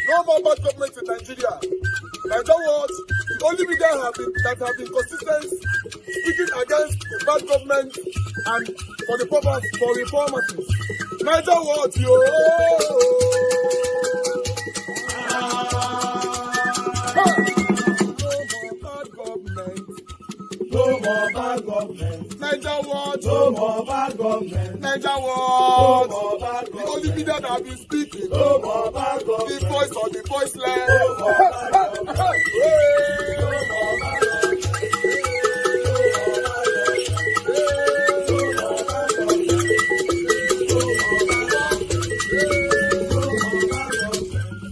No more bad government in Nigeria. Nigeria what? The only media that have been consistent speaking against the bad government and for the purpose for reformers. Nigeria what? Yo! No more bad government. Nigeria what? No more bad government. Nigeria what? No more bad government. The only media that have been speaking. No more bad government. The voice of the voiceless. No more bad government. No more bad government.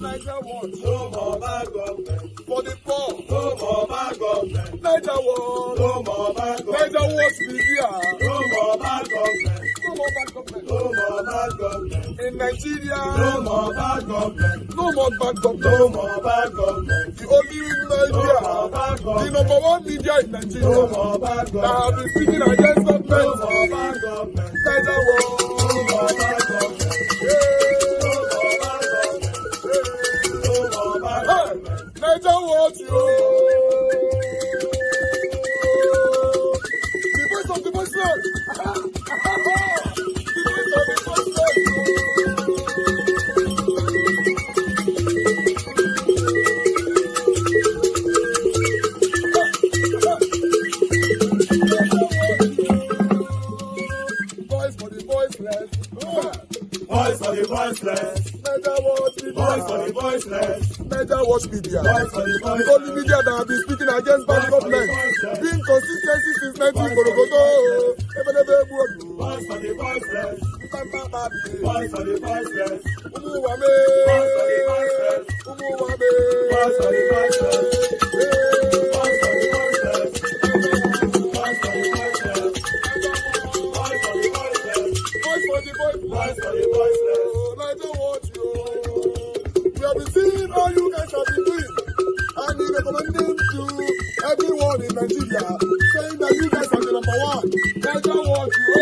Nigeria what? No more bad government. For the poor. No more bad government. Nigeria what? No more bad government. Nigeria what media? No more bad government. No more bad government. No more bad government. In Nigeria. No more bad government. No more bad government. No more bad government. The only media. No more bad government. The number one media in Nigeria. No more bad government. That have been speaking against government. No more bad government. Nigeria what? No more bad government. Nigeria what you? The voice of the voiceless. The voice of the voiceless. Voice for the voiceless. Voice for the voiceless. Nigeria what media? Voice for the voiceless. Nigeria watch media. The only media that have been speaking against bad government. Being consistency since 19 Sokoto. Voice for the voiceless. Voice for the voiceless. Umuwame. Voice for the voiceless. Umuwame. Voice for the voiceless. Voice for the voiceless. Voice for the voiceless. Voice for the voiceless. Voice for the voiceless. Voice for the voiceless. Nigeria watch you. We have been seeing all you guys have been doing, and he recommending to everyone in Nigeria, saying that you guys are the number one. Nigeria what you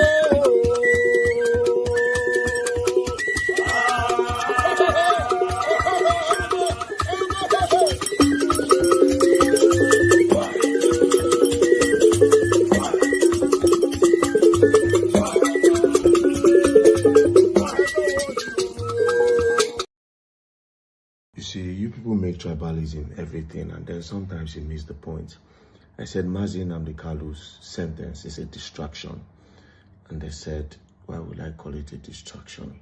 You people make tribalism everything, and then sometimes you miss the point. I said Mazi Nnamdi Kanu's sentence is a distraction, and they said, why would I call it a distraction?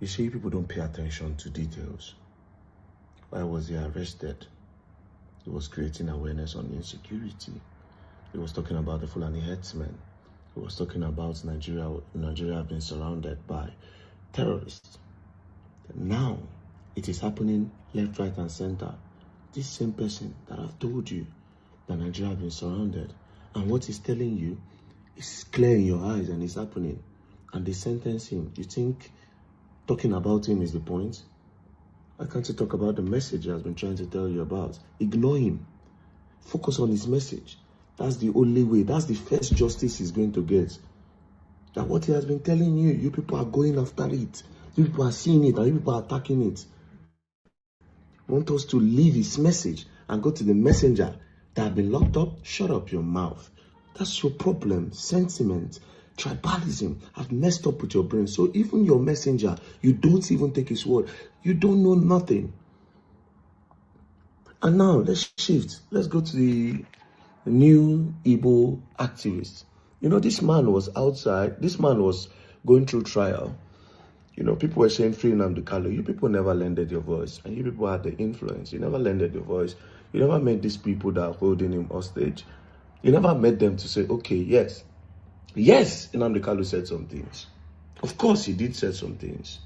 You see, people don't pay attention to details. Why was he arrested? He was creating awareness on insecurity. He was talking about the Fulani herdsmen. He was talking about Nigeria being surrounded by terrorists. Now, it is happening left, right, and center. This same person that I've told you that Nigeria has been surrounded, and what he's telling you is clear in your eyes and it's happening. And they sentence him. You think talking about him is the point? Why can't you talk about the message he has been trying to tell you about? Ignore him. Focus on his message. That's the only way. That's the first justice he's going to get. That what he has been telling you, you people are going after it. You people are seeing it and you people are attacking it. Want us to leave his message and go to the messenger that have been locked up? Shut up your mouth. That's your problem. Sentiment, tribalism have messed up with your brain. So even your messenger, you don't even take his word. You don't know nothing. And now let's shift. Let's go to the new Igbo activist. You know, this man was outside. This man was going through trial. You know, people were saying free Nnamdi Kanu. You people never lended your voice. And you people had the influence. You never lended your voice. You never met these people that are holding him hostage. You never met them to say, okay, yes. Yes, Nnamdi Kanu said some things. Of course he did say some things.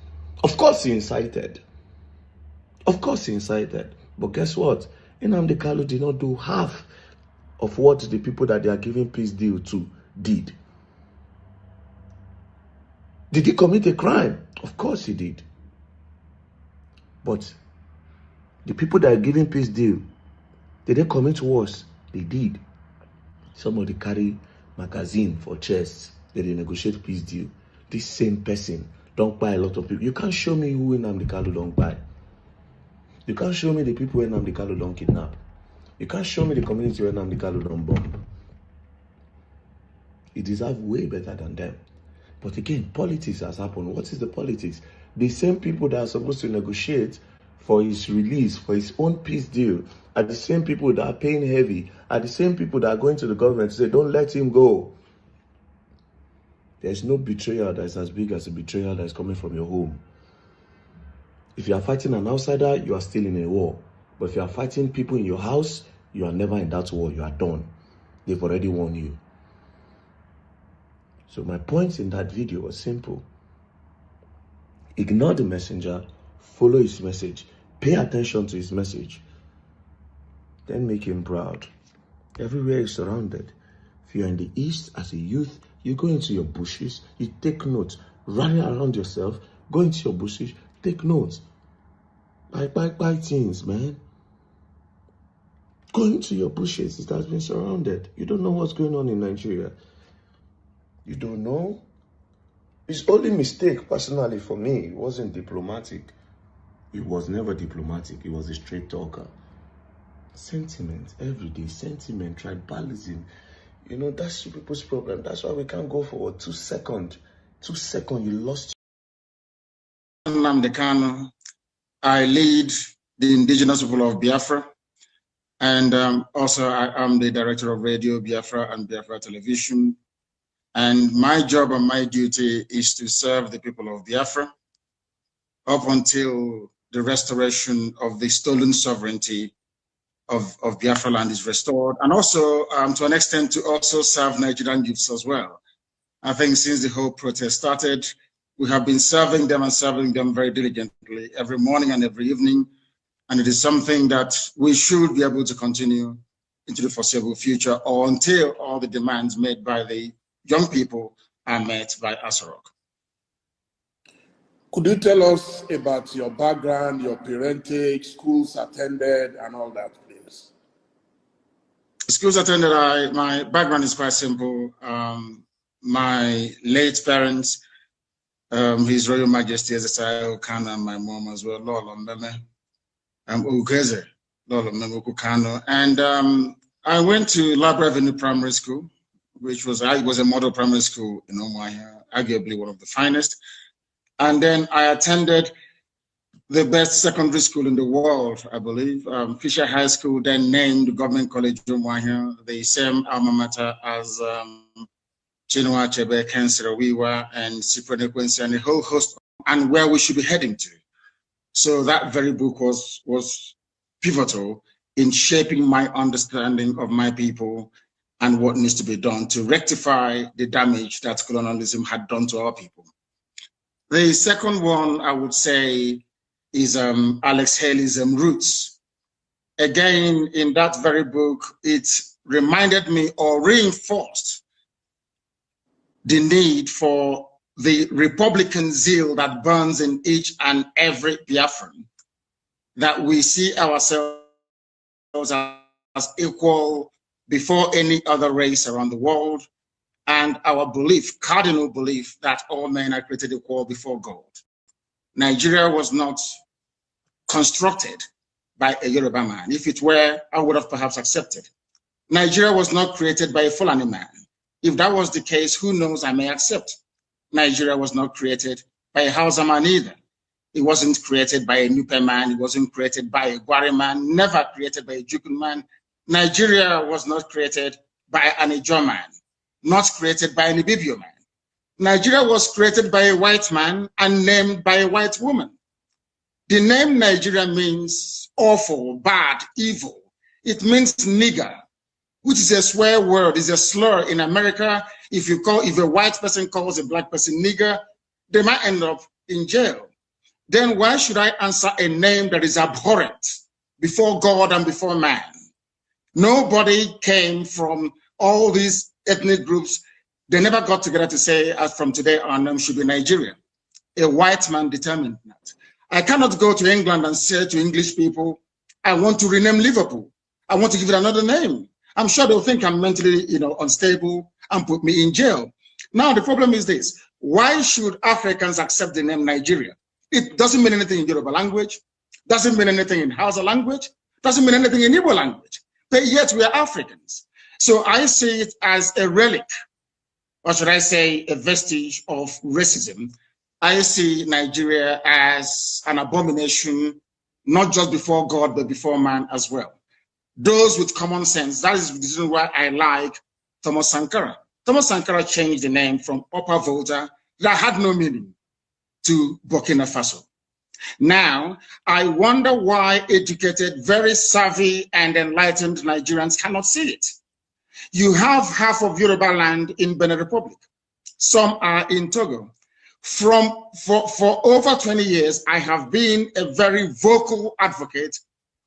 Of course he incited. Of course he incited. But guess what? Nnamdi Kanu did not do half of what the people that they are giving peace deal to did. Did he commit a crime? Of course he did. But the people that are giving peace deal, did they commit worse? They did. Somebody carry magazine for chests. They negotiate peace deal. This same person don't buy a lot of people. You can't show me who Nnamdi Kanu don't buy. You can't show me the people where Nnamdi Kanu don't kidnap. You can't show me the community where Nnamdi Kanu don't bomb. He deserves way better than them. But again, politics has happened. What is the politics? The same people that are supposed to negotiate for his release, for his own peace deal, are the same people that are paying heavy, are the same people that are going to the government to say, don't let him go. There's no betrayal that is as big as a betrayal that is coming from your home. If you are fighting an outsider, you are still in a war. But if you are fighting people in your house, you are never in that war. You are done. They've already won you. So my point in that video was simple. Ignore the messenger, follow his message, pay attention to his message, then make him proud. Everywhere he's surrounded. If you're in the East as a youth, you go into your bushes, you take notes, rally around yourself, go into your bushes, take notes. Buy things, man. Go into your bushes, it has been surrounded. You don't know what's going on in Nigeria. You don't know? His only mistake, personally, for me, it wasn't diplomatic. It was never diplomatic. It was a straight talker. Sentiment, every day, sentiment, tribalism. You know, that's people's problem. That's why we can't go forward. 2 seconds. 2 seconds, you lost. I'm the Kanu. I lead the indigenous people of Biafra. And also, I am the director of Radio Biafra and Biafra Television. And my job and my duty is to serve the people of Biafra up until the restoration of the stolen sovereignty of Biafra land is restored. And also, to an extent, to also serve Nigerian youths as well. I think since the whole protest started, we have been serving them and serving them very diligently every morning and every evening. And it is something that we should be able to continue into the foreseeable future or until all the demands made by the young people are met by Asarok. Could you tell us about your background, your parentage, schools attended, and all that, please? Schools attended, my background is quite simple. My late parents, His Royal Majesty Ezekiel Kanu, and my mom as well, Lolo Meme, Ugeze, Lolo Meme Kanu. And I went to Labra Avenue Primary School, which was a model primary school in Umuahia, arguably one of the finest. And then I attended the best secondary school in the world, I believe, Fisher High School, then named Government College Umuahia, the same alma mater as Chinua Achebe, Kensira Wiwa, and Cyprian Quincy, and a whole host, and where we should be heading to. So that very book was pivotal in shaping my understanding of my people and what needs to be done to rectify the damage that colonialism had done to our people. The second one, I would say, is Alex Haley's Roots. Again, in that very book, it reminded me or reinforced the need for the Republican zeal that burns in each and every Biafran, that we see ourselves as equal before any other race around the world, and our belief, cardinal belief, that all men are created equal before God. Nigeria was not constructed by a Yoruba man. If it were, I would have perhaps accepted. Nigeria was not created by a Fulani man. If that was the case, who knows, I may accept. Nigeria was not created by a Hausa man either. It wasn't created by a Nupe man. It wasn't created by a Gwari man, never created by a Jukun man. Nigeria was not created by an Ijaw man, not created by an Ibibio man. Nigeria was created by a white man and named by a white woman. The name Nigeria means awful, bad, evil. It means nigger, which is a swear word, is a slur in America. If a white person calls a black person nigger, they might end up in jail. Then why should I answer a name that is abhorrent before God and before man? Nobody came from all these ethnic groups. They never got together to say, as from today our name should be Nigeria. A white man determined that. I cannot go to England and say to English people, I want to rename Liverpool. I want to give it another name. I'm sure they'll think I'm mentally, unstable and put me in jail. Now, the problem is this. Why should Africans accept the name Nigeria? It doesn't mean anything in Yoruba language. Doesn't mean anything in Hausa language, doesn't mean anything in Igbo language, but yet we are Africans. So I see it as a relic, or should I say a vestige of racism. I see Nigeria as an abomination, not just before God, but before man as well. Those with common sense, that is the reason why I like Thomas Sankara. Thomas Sankara changed the name from Upper Volta that had no meaning to Burkina Faso. Now, I wonder why educated, very savvy and enlightened Nigerians cannot see it. You have half of Yoruba land in Benin Republic. Some are in Togo. For over 20 years, I have been a very vocal advocate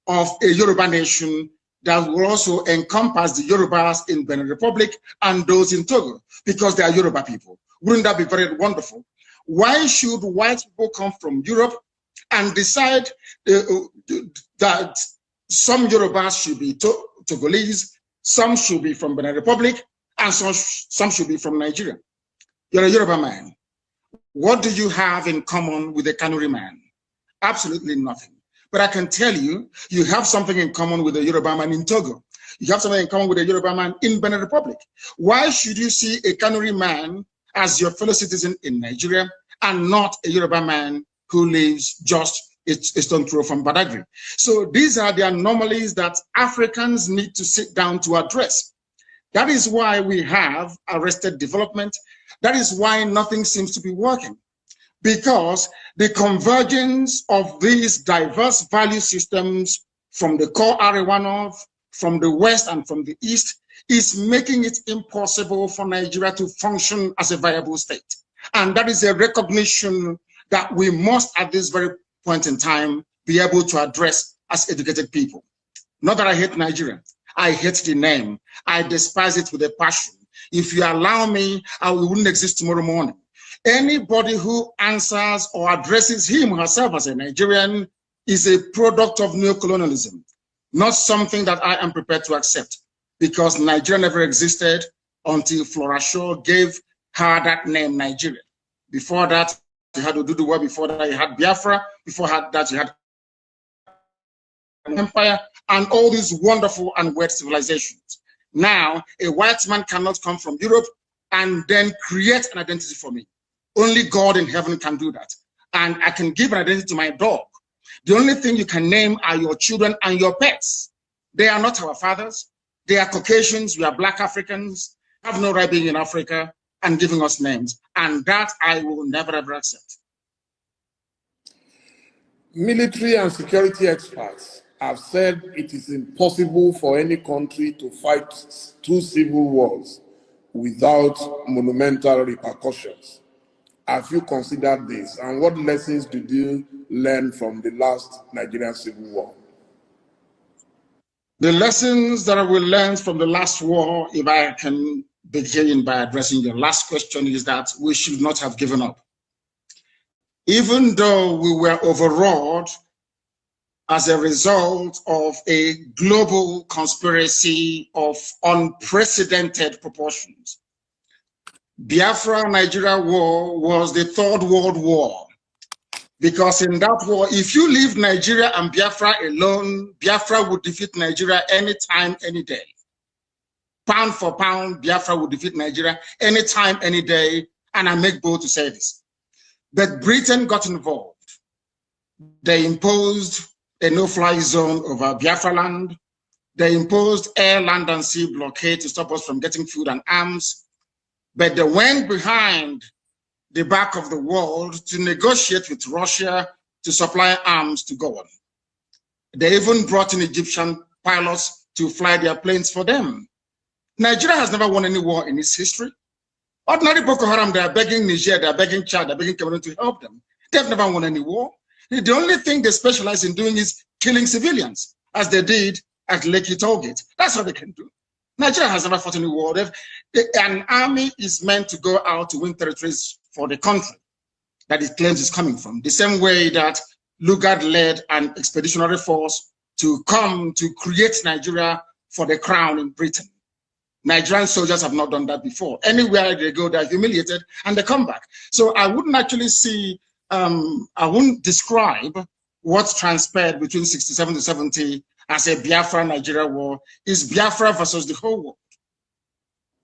of a Yoruba nation that will also encompass the Yorubas in Benin Republic and those in Togo, because they are Yoruba people. Wouldn't that be very wonderful? Why should white people come from Europe and decide that some Yorubas should be Togolese, some should be from Benin Republic, and some should be from Nigeria? You're a Yoruba man. What do you have in common with a Kanuri man? Absolutely nothing. But I can tell you, you have something in common with a Yoruba man in Togo. You have something in common with a Yoruba man in Benin Republic. Why should you see a Kanuri man as your fellow citizen in Nigeria and not a Yoruba man who lives just a stone throw from Badagry? So these are the anomalies that Africans need to sit down to address. That is why we have arrested development. That is why nothing seems to be working. Because the convergence of these diverse value systems from the core Arewa North, from the West and from the East is making it impossible for Nigeria to function as a viable state. And that is a recognition that we must, at this very point in time, be able to address as educated people. Not that I hate Nigeria. I hate the name. I despise it with a passion. If you allow me, I wouldn't exist tomorrow morning. Anybody who answers or addresses him or herself as a Nigerian is a product of neocolonialism, not something that I am prepared to accept, because Nigeria never existed until Flora Shaw gave her that name, Nigeria. Before that, you had Oduduwa, before that, you had Biafra, before that, you had an empire, and all these wonderful and weird civilizations. Now, a white man cannot come from Europe and then create an identity for me. Only God in heaven can do that. And I can give an identity to my dog. The only thing you can name are your children and your pets. They are not our fathers. They are Caucasians. We are Black Africans. Have no right being in Africa and giving us names. And that I will never, ever accept. Military and security experts have said it is impossible for any country to fight 2 civil wars without monumental repercussions. Have you considered this? And what lessons did you learn from the last Nigerian Civil War? The lessons that I will learn from the last war, if I can begin by addressing your last question, is that we should not have given up. Even though we were overawed as a result of a global conspiracy of unprecedented proportions, Biafra-Nigeria war was the Third World War, because in that war, if you leave Nigeria and Biafra alone, Biafra would defeat Nigeria anytime, any day. Pound for pound, Biafra would defeat Nigeria anytime, any day, and I make bold to say this. But Britain got involved. They imposed a no-fly zone over Biafra land. They imposed air, land, and sea blockade to stop us from getting food and arms. But they went behind the back of the world to negotiate with Russia to supply arms to go on. They even brought in Egyptian pilots to fly their planes for them. Nigeria has never won any war in its history. Ordinary Boko Haram, they are begging Niger, they are begging Chad, they are begging Cameroon to help them. They've never won any war. The only thing they specialize in doing is killing civilians, as they did at Lekki Tollgate. That's what they can do. Nigeria has never fought any war. An army is meant to go out to win territories for the country that it claims is coming from. The same way that Lugard led an expeditionary force to come to create Nigeria for the crown in Britain. Nigerian soldiers have not done that before. Anywhere they go, they're humiliated and they come back. So I wouldn't actually see, I wouldn't describe what transpired between 67 to 70 as a Biafra-Nigeria war is Biafra versus the whole world.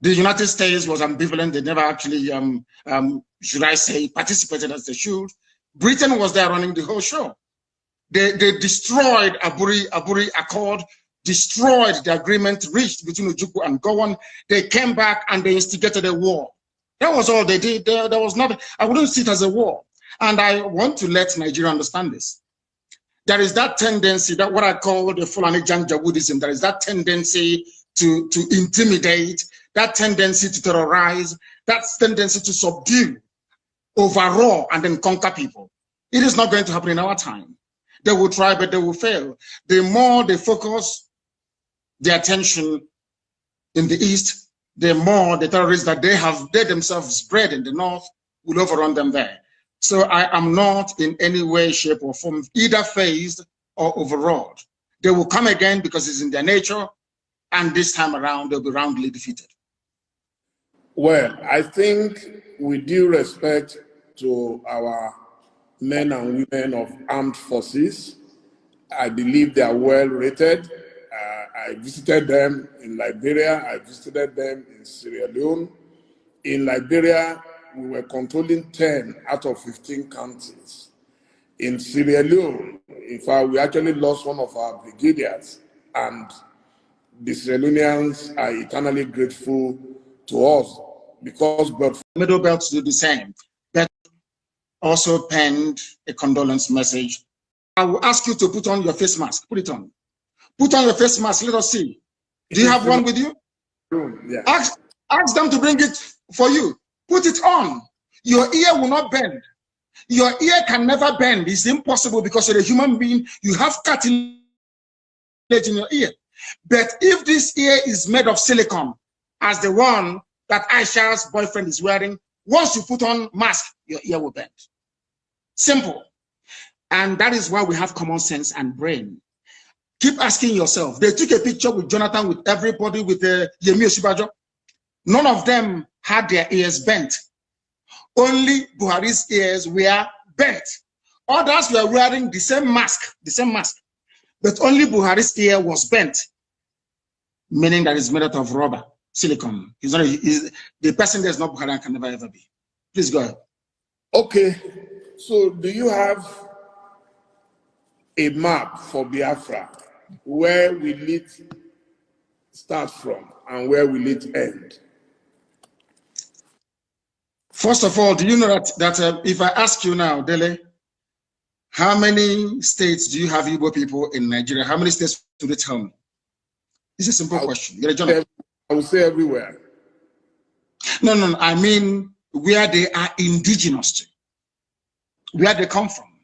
The United States was ambivalent. They never actually, should I say, participated as they should. Britain was there running the whole show. They destroyed Aburi Accord, destroyed the agreement reached between Ojukwu and Gowon. They came back and they instigated a war. That was all they did. There was not, I wouldn't see it as a war. And I want to let Nigeria understand this. There is that tendency, that what I call the Fulani Janjaweedism, there is that tendency to intimidate, that tendency to terrorize, that tendency to subdue, overraw, and then conquer people. It is not going to happen in our time. They will try, but they will fail. The more they focus their attention in the East, the more the terrorists that they themselves bred in the North will overrun them there. So I am not in any way, shape, or form either phased or overawed. They will come again because it's in their nature, and this time around they'll be roundly defeated. Well, I think with due respect to our men and women of armed forces, I believe they are well rated. I visited them in Liberia. I visited them in Sierra Leone. In Liberia, we were controlling 10 out of 15 counties. In Sierra Leone, in fact, we actually lost one of our brigadiers, and the Sierra Leoneans are eternally grateful to us because Middle Belts do the same. But also penned a condolence message. I will ask you to put on your face mask. Put it on. Put on your face mask. Let us see. Do you have one with you? Yeah. Ask them to bring it for you. Put it on. Your ear will not bend. Your ear can never bend. It's impossible because you're a human being. You have cartilage in your ear. But if this ear is made of silicone, as the one that Aisha's boyfriend is wearing, once you put on mask, your ear will bend. Simple. And that is why we have common sense and brain. Keep asking yourself. They took a picture with Jonathan, with everybody, with Yemi Osinbajo. None of them had their ears bent. Only Buhari's ears were bent. Others were wearing the same mask, but only Buhari's ear was bent, meaning that it's made out of rubber, silicone. He's not the person that's not Buhari can never ever be. Please go ahead. Okay, so do you have a map for Biafra? Where will it start from and where will it end? First of all, do you know that if I ask you now, Dele, how many states do you have Igbo people in Nigeria? How many states do they tell me? It's a simple question. I would say everywhere. No. I mean where they are indigenous to, where they come from.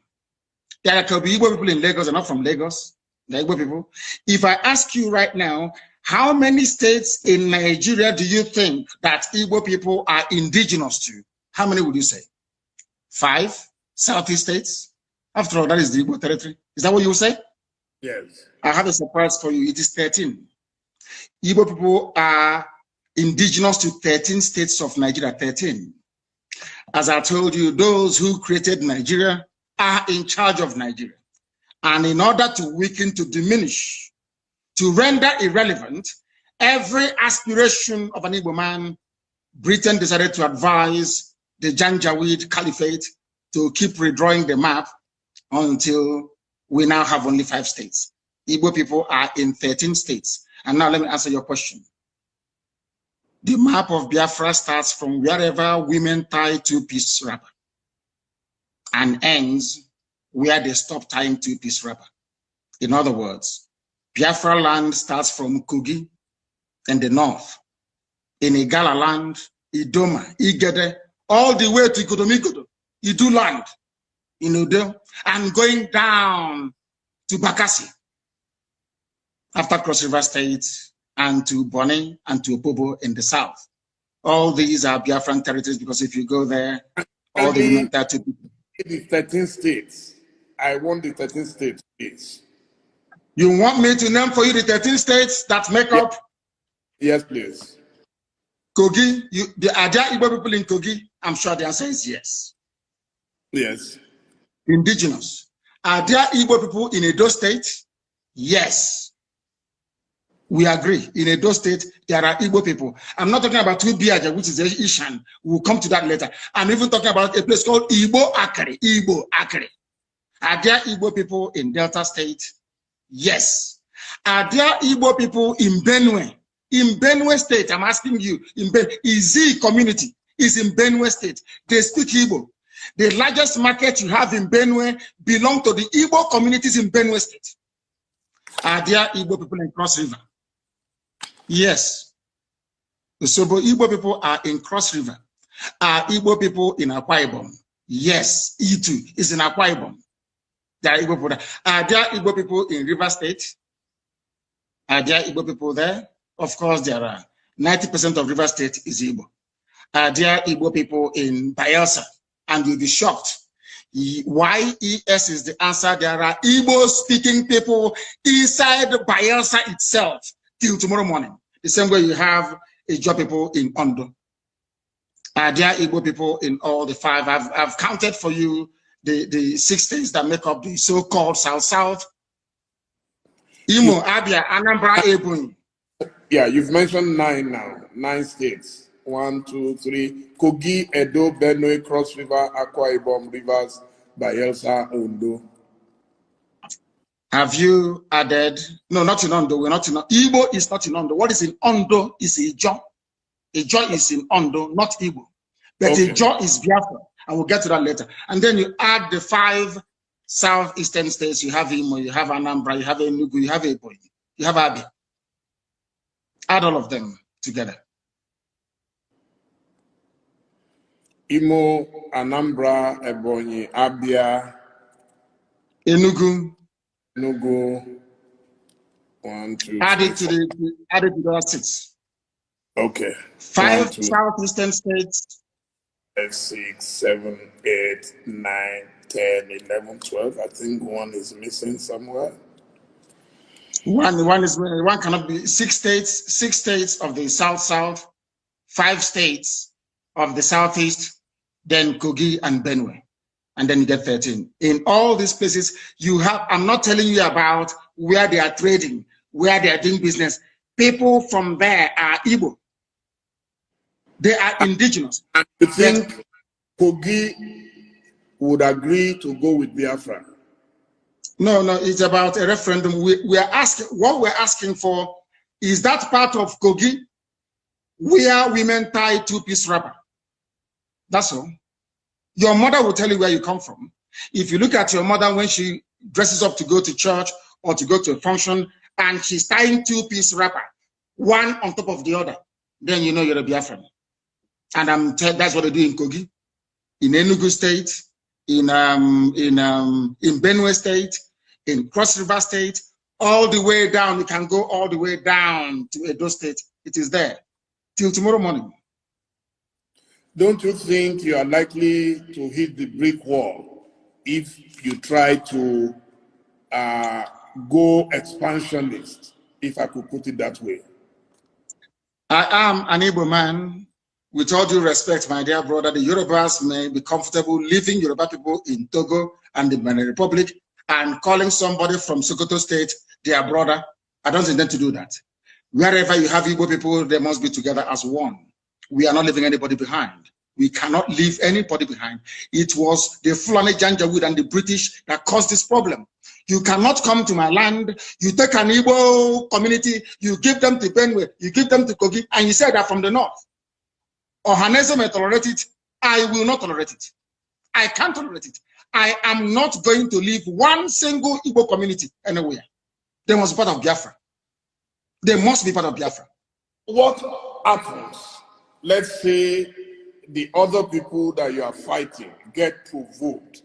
There could be Igbo people in Lagos, they're not from Lagos. They're Igbo people. If I ask you right now, how many states in Nigeria do you think that Igbo people are indigenous to? How many would you say? 5 Southeast states? After all, that is the Igbo territory. Is that what you say? Yes. I have a surprise for you. It is 13. Igbo people are indigenous to 13 states of Nigeria, 13. As I told you, those who created Nigeria are in charge of Nigeria. And in order to weaken, to diminish, to render irrelevant every aspiration of an Igbo man, Britain decided to advise the Janjaweed Caliphate to keep redrawing the map until we now have only 5 states. Igbo people are in 13 states. And now let me answer your question. The map of Biafra starts from wherever women tie 2-piece wrapper and ends where they stop tying 2-piece wrapper. In other words, Biafra land starts from Kogi in the north, in Igala land, Idoma, Igede, all the way to Ikodomikodo, Idu land, in Udo, and going down to Bakassi, after Cross River State, and to Bonny and to Opobo in the south. All these are Biafran territories because if you go there, all the women are to the 13 states. I want the 13 states, please. You want me to name for you the 13 states that make up? Yes, please. Kogi, are there Igbo people in Kogi? I'm sure the answer is yes. Yes. Indigenous. Are there Igbo people in Edo State? Yes. We agree. In Edo State, there are Igbo people. I'm not talking about Tubiaja, which is Ishan. We'll come to that later. I'm even talking about a place called Igbo Akere. Igbo Akere. Are there Igbo people in Delta State? Yes. Are there Igbo people in Benue? In Benue State, I'm asking you, Izi community is in Benue State. They speak Igbo. The largest market you have in Benue belong to the Igbo communities in Benue State. Are there Igbo people in Cross River? Yes. So Igbo people are in Cross River. Are Igbo people in Akwa Ibom? Yes. Itu is in Akwa Ibom. There are Igbo people there. Are there Igbo people in River State? Are there Igbo people there? Of course there are. 90% of River State is Igbo. Are there Igbo people in Bayelsa? And you'll be shocked. YES is the answer. There are Igbo-speaking people inside Bayelsa itself till tomorrow morning. The same way you have Ijaw people in Ondo. Are there Igbo people in all the 5? I've counted for you the 6 states that make up the so-called South-South. Imo, Abia, Anambra, Ebonyi. Yeah, you've mentioned 9 now. 9 states. 1, 2, 3. Kogi, Edo, Benue, Cross River, Akwa Ibom, Rivers, Bayelsa, Ondo. Have you added? No, not in Ondo. We're not in Ondo. Igbo is not in Ondo. What is in Ondo is Ijaw. Ijaw is in Ondo, not Igbo. But okay. Ijaw is Biafra. I will get to that later. And then you add the 5 southeastern states. You have Imo, you have Anambra, you have Enugu, you have Ebonyi, you have Abia. Add all of them together. Imo, Anambra, Ebonyi, Abia, Enugu. 1, 2, added to the other 6. Okay. 5 1, 2, southeastern states. 5, 6, 7, 8, 9, 10, 11, 12. I think 1 is missing somewhere. One cannot be 6 states. 6 states of the South, 5 states of the Southeast, then Kogi and Benue. And then you get 13. In all these places, you have, I'm not telling you about where they are trading, where they are doing business. People from there are Igbo. They are indigenous. And you think Kogi would agree to go with Biafra? No, it's about a referendum. We are asking, what we're asking for is that part of Kogi where women tie 2-piece wrapper. That's all. Your mother will tell you where you come from. If you look at your mother when she dresses up to go to church or to go to a function and she's tying 2-piece wrapper, one on top of the other, then you know you're a Biafran. And that's what they do in Kogi, in Enugu State, in Benue State, in Cross River State, all the way down. You can go all the way down to Edo State. It is there till tomorrow morning. Don't you think you are likely to hit the brick wall if you try to go expansionist, if I could put it that way? I am an Igbo man. With all due respect, my dear brother, the Yorubas may be comfortable leaving Yoruba people in Togo and the Benin Republic and calling somebody from Sokoto State their brother. I don't intend to do that. Wherever you have Igbo people, they must be together as one. We are not leaving anybody behind. We cannot leave anybody behind. It was the Fulani Janjaweed and the British that caused this problem. You cannot come to my land, you take an Igbo community, you give them to Benue, you give them to Kogi, and you say that from the north. Ohaneze may tolerate it, I will not tolerate it. I can't tolerate it. I am not going to leave one single Igbo community anywhere. They must be part of Biafra. They must be part of Biafra. What happens? Let's say the other people that you are fighting get provoked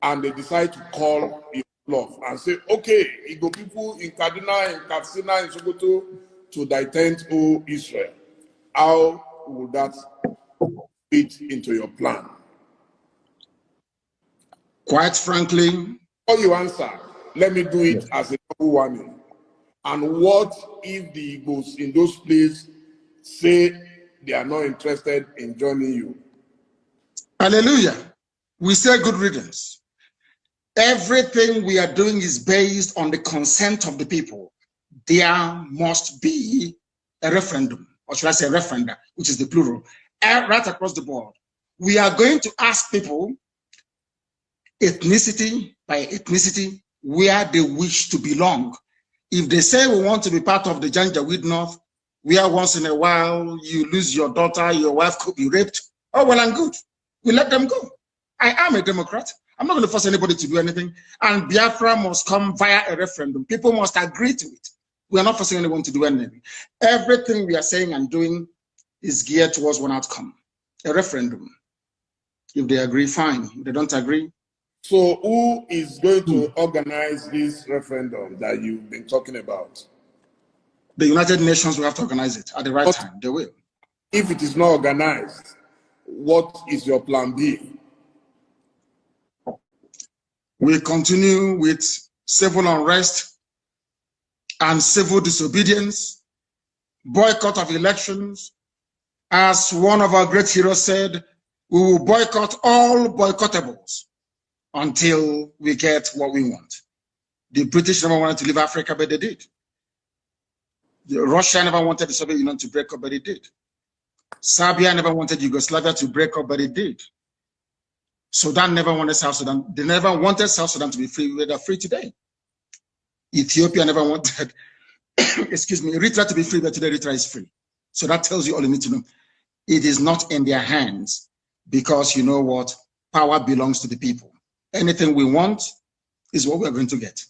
and they decide to call your bluff and say, okay, Igbo people in Kaduna, in Katsina, in Sokoto to detent Israel. How would that fit into your plan? Quite frankly, before you answer, let me do it as a double warning. And what if the Igbos in those places say they are not interested in joining you? Hallelujah. We say good riddance. Everything we are doing is based on the consent of the people. There must be a referendum, or should I say referenda, which is the plural, right across the board. We are going to ask people, ethnicity by ethnicity, where they wish to belong. If they say we want to be part of the Janjaweed North, where once in a while you lose your daughter, your wife could be raped, oh, well and good. We let them go. I am a Democrat. I'm not going to force anybody to do anything. And Biafra must come via a referendum. People must agree to it. We are not forcing anyone to do anything. Everything we are saying and doing is geared towards one outcome, a referendum. If they agree, fine. If they don't agree. So who is going to organize this referendum that you've been talking about? The United Nations will have to organize it at the right time. They will. If it is not organized, what is your plan B? We continue with civil unrest and civil disobedience, boycott of elections. As one of our great heroes said, we will boycott all boycottables until we get what we want. The British never wanted to leave Africa, but they did. Russia never wanted the Soviet Union to break up, but it did. Serbia never wanted Yugoslavia to break up, but it did. Sudan never wanted South Sudan. They never wanted South Sudan to be free. They're free today. Ethiopia never wanted, excuse me, Eritrea to be free, but today Eritrea is free. So that tells you all you need to know. It is not in their hands because you know what? Power belongs to the people. Anything we want is what we're going to get.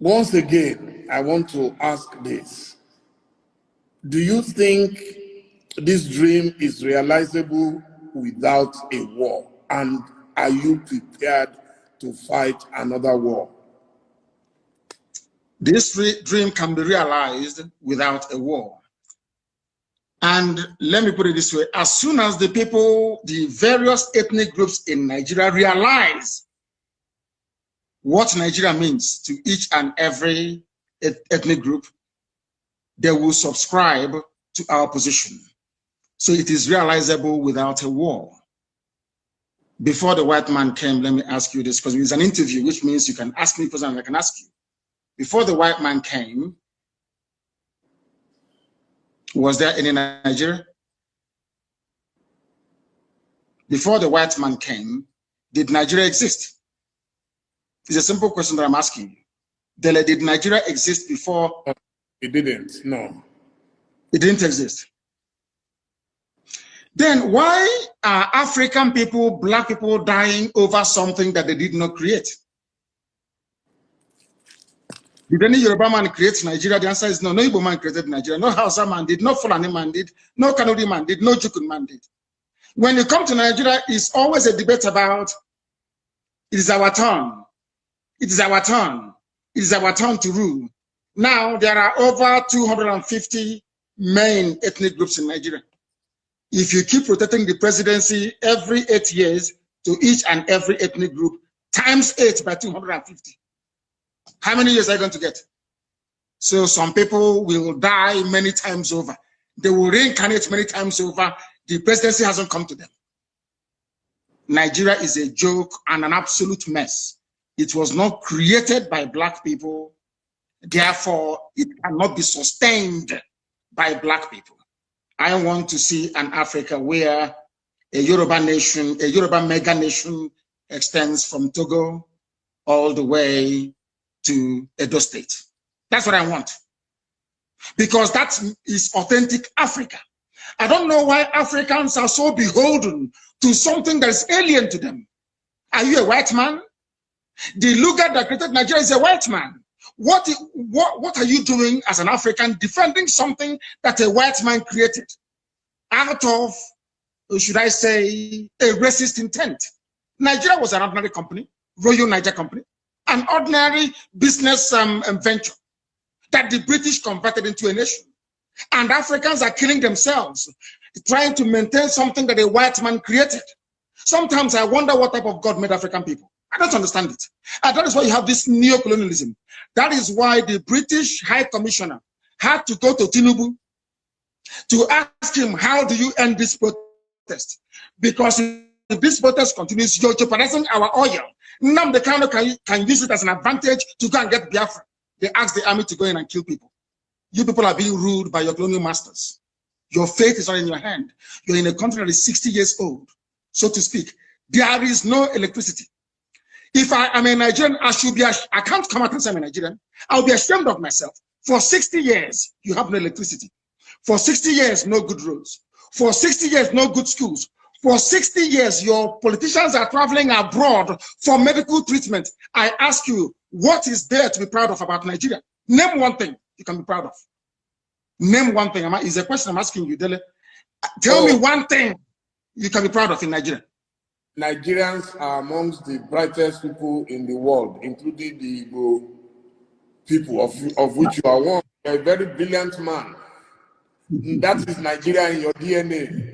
Once again, I want to ask this. Do you think this dream is realizable without a war? And are you prepared to fight another war? This dream can be realized without a war. And let me put it this way, as soon as the people, the various ethnic groups in Nigeria realize what Nigeria means to each and every ethnic group, they will subscribe to our position. So it is realizable without a war. Before the white man came, let me ask you this, because it's an interview, which means you can ask me and I can ask you. Before the white man came, was there any Nigeria? Before the white man came, did Nigeria exist? It's a simple question that I'm asking you. Dele, did Nigeria exist before? It didn't, no. It didn't exist. Then why are African people, black people dying over something that they did not create? Did any Yoruba man create Nigeria? The answer is no. No Igbo man created Nigeria. No Hausa man did. No Fulani man did. No Kanuri man did. No Jukun man did. When you come to Nigeria, it's always a debate about it is our turn. It is our turn. It is our turn to rule. Now there are over 250 main ethnic groups in Nigeria. If you keep rotating the presidency every 8 years to each and every ethnic group, times 8 by 250. How many years are you going to get? So some people will die many times over. They will reincarnate many times over. The presidency hasn't come to them. Nigeria is a joke and an absolute mess. It was not created by black people. Therefore, it cannot be sustained by black people. I want to see an Africa where a Yoruba nation, a Yoruba mega nation extends from Togo all the way to Edo State. That's what I want. Because that is authentic Africa. I don't know why Africans are so beholden to something that is alien to them. Are you a white man? The Luga that created Nigeria is a white man. What are you doing as an African defending something that a white man created out of, should I say, a racist intent? Nigeria was an ordinary company, Royal Niger Company, an ordinary business venture that the British converted into a nation. And Africans are killing themselves, trying to maintain something that a white man created. Sometimes I wonder what type of God made African people. I don't understand it. And that is why you have this neo-colonialism. That is why the British High Commissioner had to go to Tinubu to ask him, how do you end this protest? Because if this protest continues, you're jeopardizing our oil. Now the Kanu can use it as an advantage to go and get Biafra. They ask the army to go in and kill people. You people are being ruled by your colonial masters. Your fate is not in your hand. You're in a country that is 60 years old, so to speak. There is no electricity. If I am a Nigerian, I can't come out and say I'm a Nigerian. I'll be ashamed of myself. For 60 years, you have no electricity. For 60 years, no good roads. For 60 years, no good schools. For 60 years, your politicians are traveling abroad for medical treatment. I ask you, what is there to be proud of about Nigeria? Name one thing you can be proud of. Name one thing. Is a question I'm asking you, Dele. Tell me one thing you can be proud of in Nigeria. Nigerians are amongst the brightest people in the world, including the Igbo people, of which you are one. You're a very brilliant man. That is Nigeria in your DNA.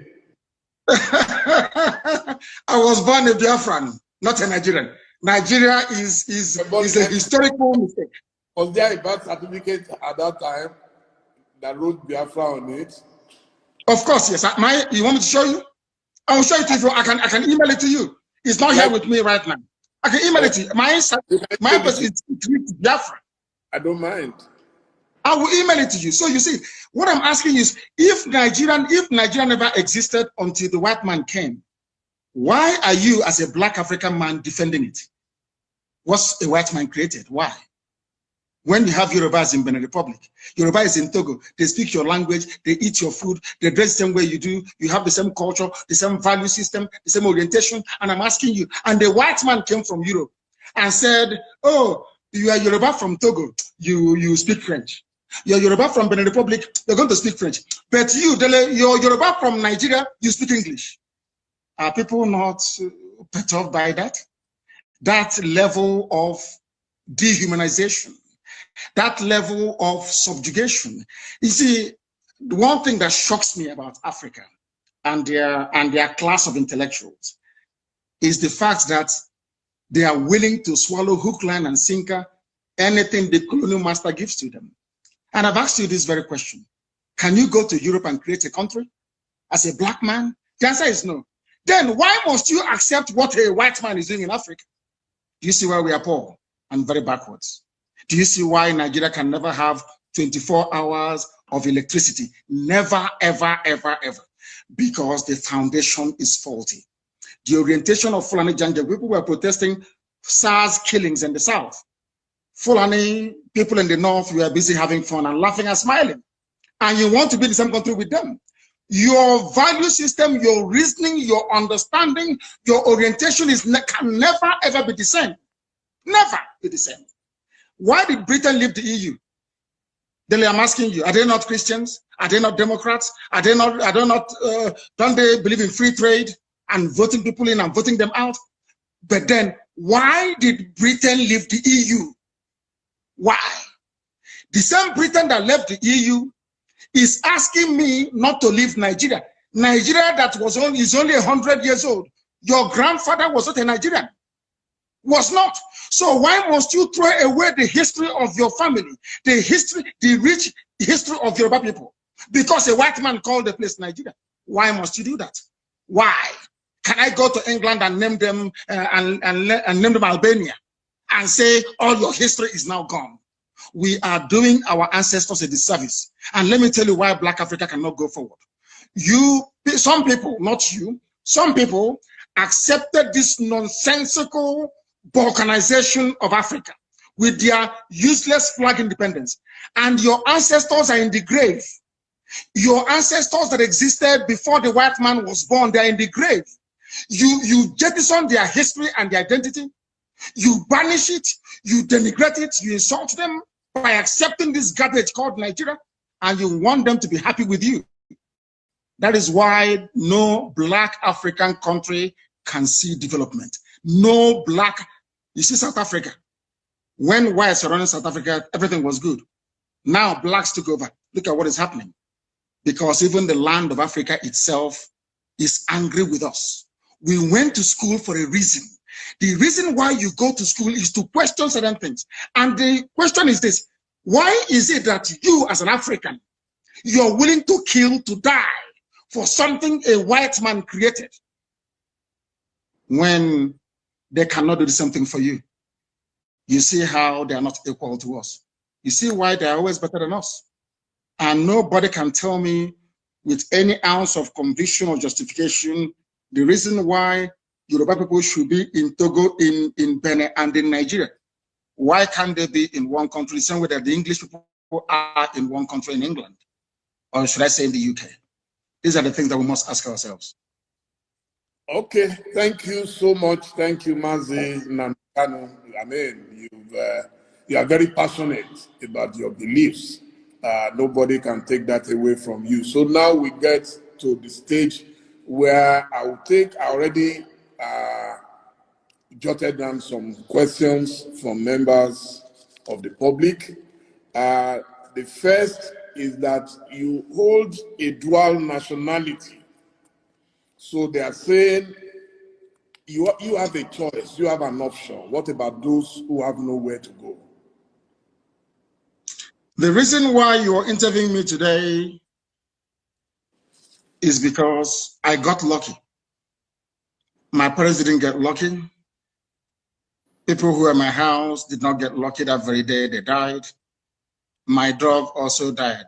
I was born a Biafran, not a Nigerian. Nigeria is a historical mistake. Was there a birth certificate at that time that wrote Biafra on it? Of course, yes. You want me to show you? I will show it to you. I can email it to you. It's not here with me right now. I can email it to you. My person is Biafra. I don't mind. I will email it to you. So you see, what I'm asking is, if Nigeria never existed until the white man came, why are you as a black African man defending it? What's a white man created? Why? When you have Yorubas in Benin Republic, Yoruba is in Togo, they speak your language, they eat your food, they dress the same way you do, you have the same culture, the same value system, the same orientation, and I'm asking you, and the white man came from Europe and said, oh, you are Yoruba from Togo, you speak French. You're Yoruba from Benin Republic, you're going to speak French. But you, Dele, you're Yoruba from Nigeria, you speak English. Are people not perturbed by that? That level of dehumanization, that level of subjugation. You see, the one thing that shocks me about Africa and their class of intellectuals is the fact that they are willing to swallow hook, line, and sinker anything the colonial master gives to them. And I've asked you this very question. Can you go to Europe and create a country as a black man? The answer is no. Then why must you accept what a white man is doing in Africa? Do you see why we are poor and very backwards? Do you see why Nigeria can never have 24 hours of electricity? Never, ever, ever, ever. Because the foundation is faulty. The orientation of Fulani Janja, people were protesting SARS killings in the south. Fulani people in the north, you are busy having fun and laughing and smiling. And you want to be in the same country with them. Your value system, your reasoning, your understanding, your orientation can never, ever be the same. Never be the same. Why did Britain leave the EU? Then I'm asking you, are they not Christians? Are they not Democrats? Don't they believe in free trade and voting people in and voting them out? But then why did Britain leave the EU? Why? The same Britain that left the EU is asking me not to leave Nigeria. Nigeria that is only 100 years old. Your grandfather was not a Nigerian. Was not. So why must you throw away the history of your family, the rich history of Yoruba people? Because a white man called the place Nigeria. Why must you do that? Why? Can I go to England and name them and name them Albania and say all your history is now gone? We are doing our ancestors a disservice. And let me tell you why Black Africa cannot go forward. Some people, not you, some people accepted this nonsensical balkanization of Africa with their useless flag independence. And your ancestors are in the grave. Your ancestors that existed before the white man was born, they are in the grave. You jettison their history and their identity. You banish it, you denigrate it, you insult them by accepting this garbage called Nigeria, and you want them to be happy with you. That is why no Black African country can see development. No Black, you see South Africa. When whites were running South Africa, everything was good. Now Blacks took over. Look at what is happening. Because even the land of Africa itself is angry with us. We went to school for a reason. The reason why you go to school is to question certain things. And the question is this: why is it that you as an African, you're willing to kill, to die for something a white man created? when they cannot do the same thing for you. You see how they are not equal to us. You see why they are always better than us. And nobody can tell me with any ounce of conviction or justification the reason why Yoruba people should be in Togo, in Benin, and in Nigeria. Why can't they be in one country, the same way that the English people are in one country in England? Or should I say in the UK? These are the things that we must ask ourselves. Okay, thank you so much. Thank you, Mazi Kanu. I mean, you are very passionate about your beliefs. Nobody can take that away from you. So now we get to the stage where I already jotted down some questions from members of the public. The first is that you hold a dual nationality. So they are saying you have a choice, you have an option. What about those who have nowhere to go? The reason why you're interviewing me today is because I got lucky. My parents didn't get lucky. People who were in my house did not get lucky that very day, they died. My dog also died.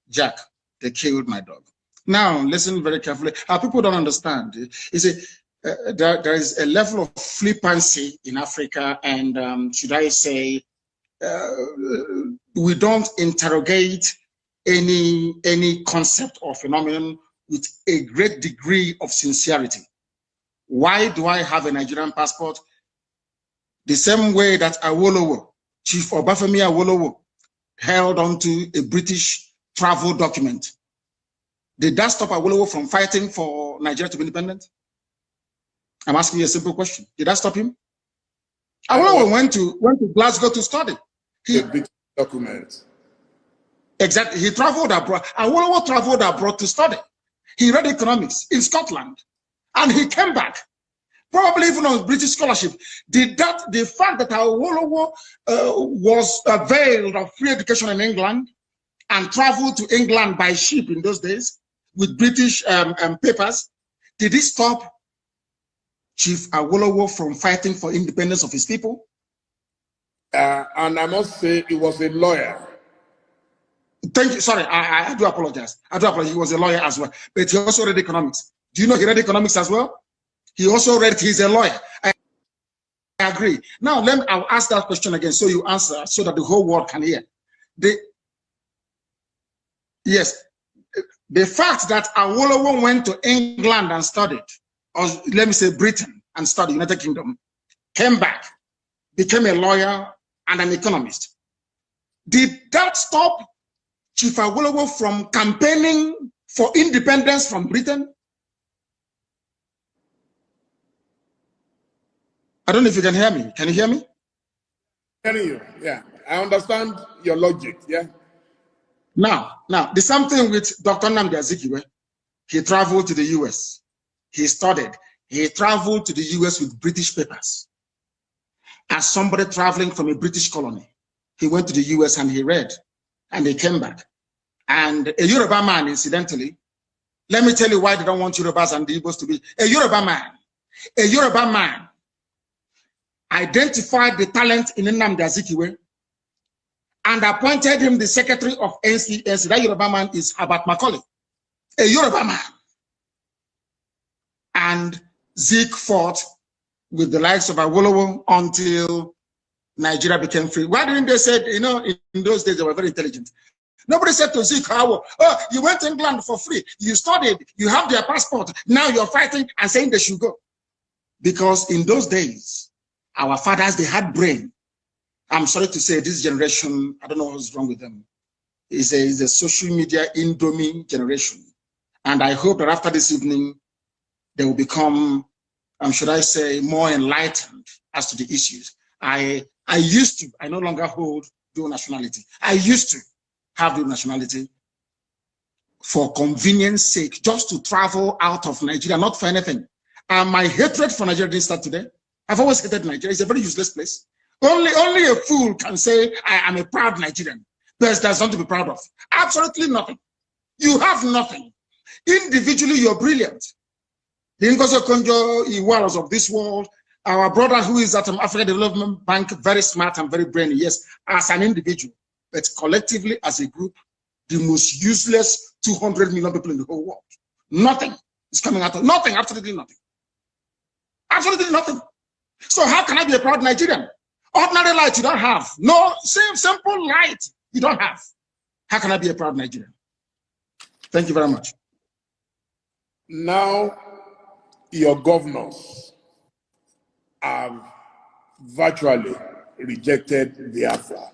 Jack, they killed my dog. Now, listen very carefully. People don't understand. You see, there is a level of flippancy in Africa, and should I say, we don't interrogate any concept or phenomenon with a great degree of sincerity. Why do I have a Nigerian passport? The same way that Awolowo, Chief Obafemi Awolowo, held onto a British travel document. Did that stop Awolowo from fighting for Nigeria to be independent? I'm asking you a simple question. Did that stop him? Awolowo went to Glasgow to study. A British document. Exactly. He traveled abroad. Awolowo traveled abroad to study. He read economics in Scotland, and he came back. Probably even on British scholarship. The fact that Awolowo was availed of free education in England and traveled to England by ship in those days with British papers, did it stop Chief Awolowo from fighting for independence of his people? And I must say, he was a lawyer. Thank you. Sorry, I do apologize. I do apologize. He was a lawyer as well, but he also read economics. Do you know he read economics as well? He also read, he's a lawyer. I agree. Now, I'll ask that question again so you answer so that the whole world can hear. Yes, the fact that Awolowo went to England and studied, or let me say Britain and studied, United Kingdom, came back, became a lawyer and an economist. Did that stop Chief Awolowo from campaigning for independence from Britain? I don't know if you can hear me. Can you hear me? Hearing you, yeah. I understand your logic, yeah. Now, the same thing with Dr. Nnamdi Azikiwe. He traveled to the US. He studied. He traveled to the US with British papers. As somebody traveling from a British colony, he went to the US and he read, and he came back. And a Yoruba man, incidentally, let me tell you why they don't want Yorubas and the Igbos to be. A Yoruba man identified the talent in Nnamdi Azikiwe and appointed him the secretary of NCNC. That Yoruba man is Herbert Macaulay, a Yoruba man. And Zeke fought with the likes of Awolowo until Nigeria became free. Why didn't they say, you know, in those days they were very intelligent. Nobody said to Zeke, oh, you went to England for free. You studied, you have their passport. Now you're fighting and saying they should go. Because in those days, our fathers, they had brain. I'm sorry to say this generation, I don't know what's wrong with them. Is a social media indomie generation. And I hope that after this evening, they will become, should I say, more enlightened as to the issues. I no longer hold dual nationality. I used to have dual nationality for convenience sake, just to travel out of Nigeria, not for anything. And my hatred for Nigeria didn't start today. I've always hated Nigeria. It's a very useless place. Only a fool can say, I am a proud Nigerian. There's nothing to be proud of. Absolutely nothing. You have nothing. Individually, you're brilliant. The Ngozi Okonjo-Iwealas of this world, our brother who is at African Development Bank, very smart and very brainy, yes, as an individual, but collectively as a group, the most useless 200 million people in the whole world. Nothing is coming out of nothing, absolutely nothing. Absolutely nothing. So how can I be a proud Nigerian? Ordinary light you don't have. No, same simple light you don't have. How can I be a proud Nigerian? Thank you very much. Now, your governors have virtually rejected Biafra.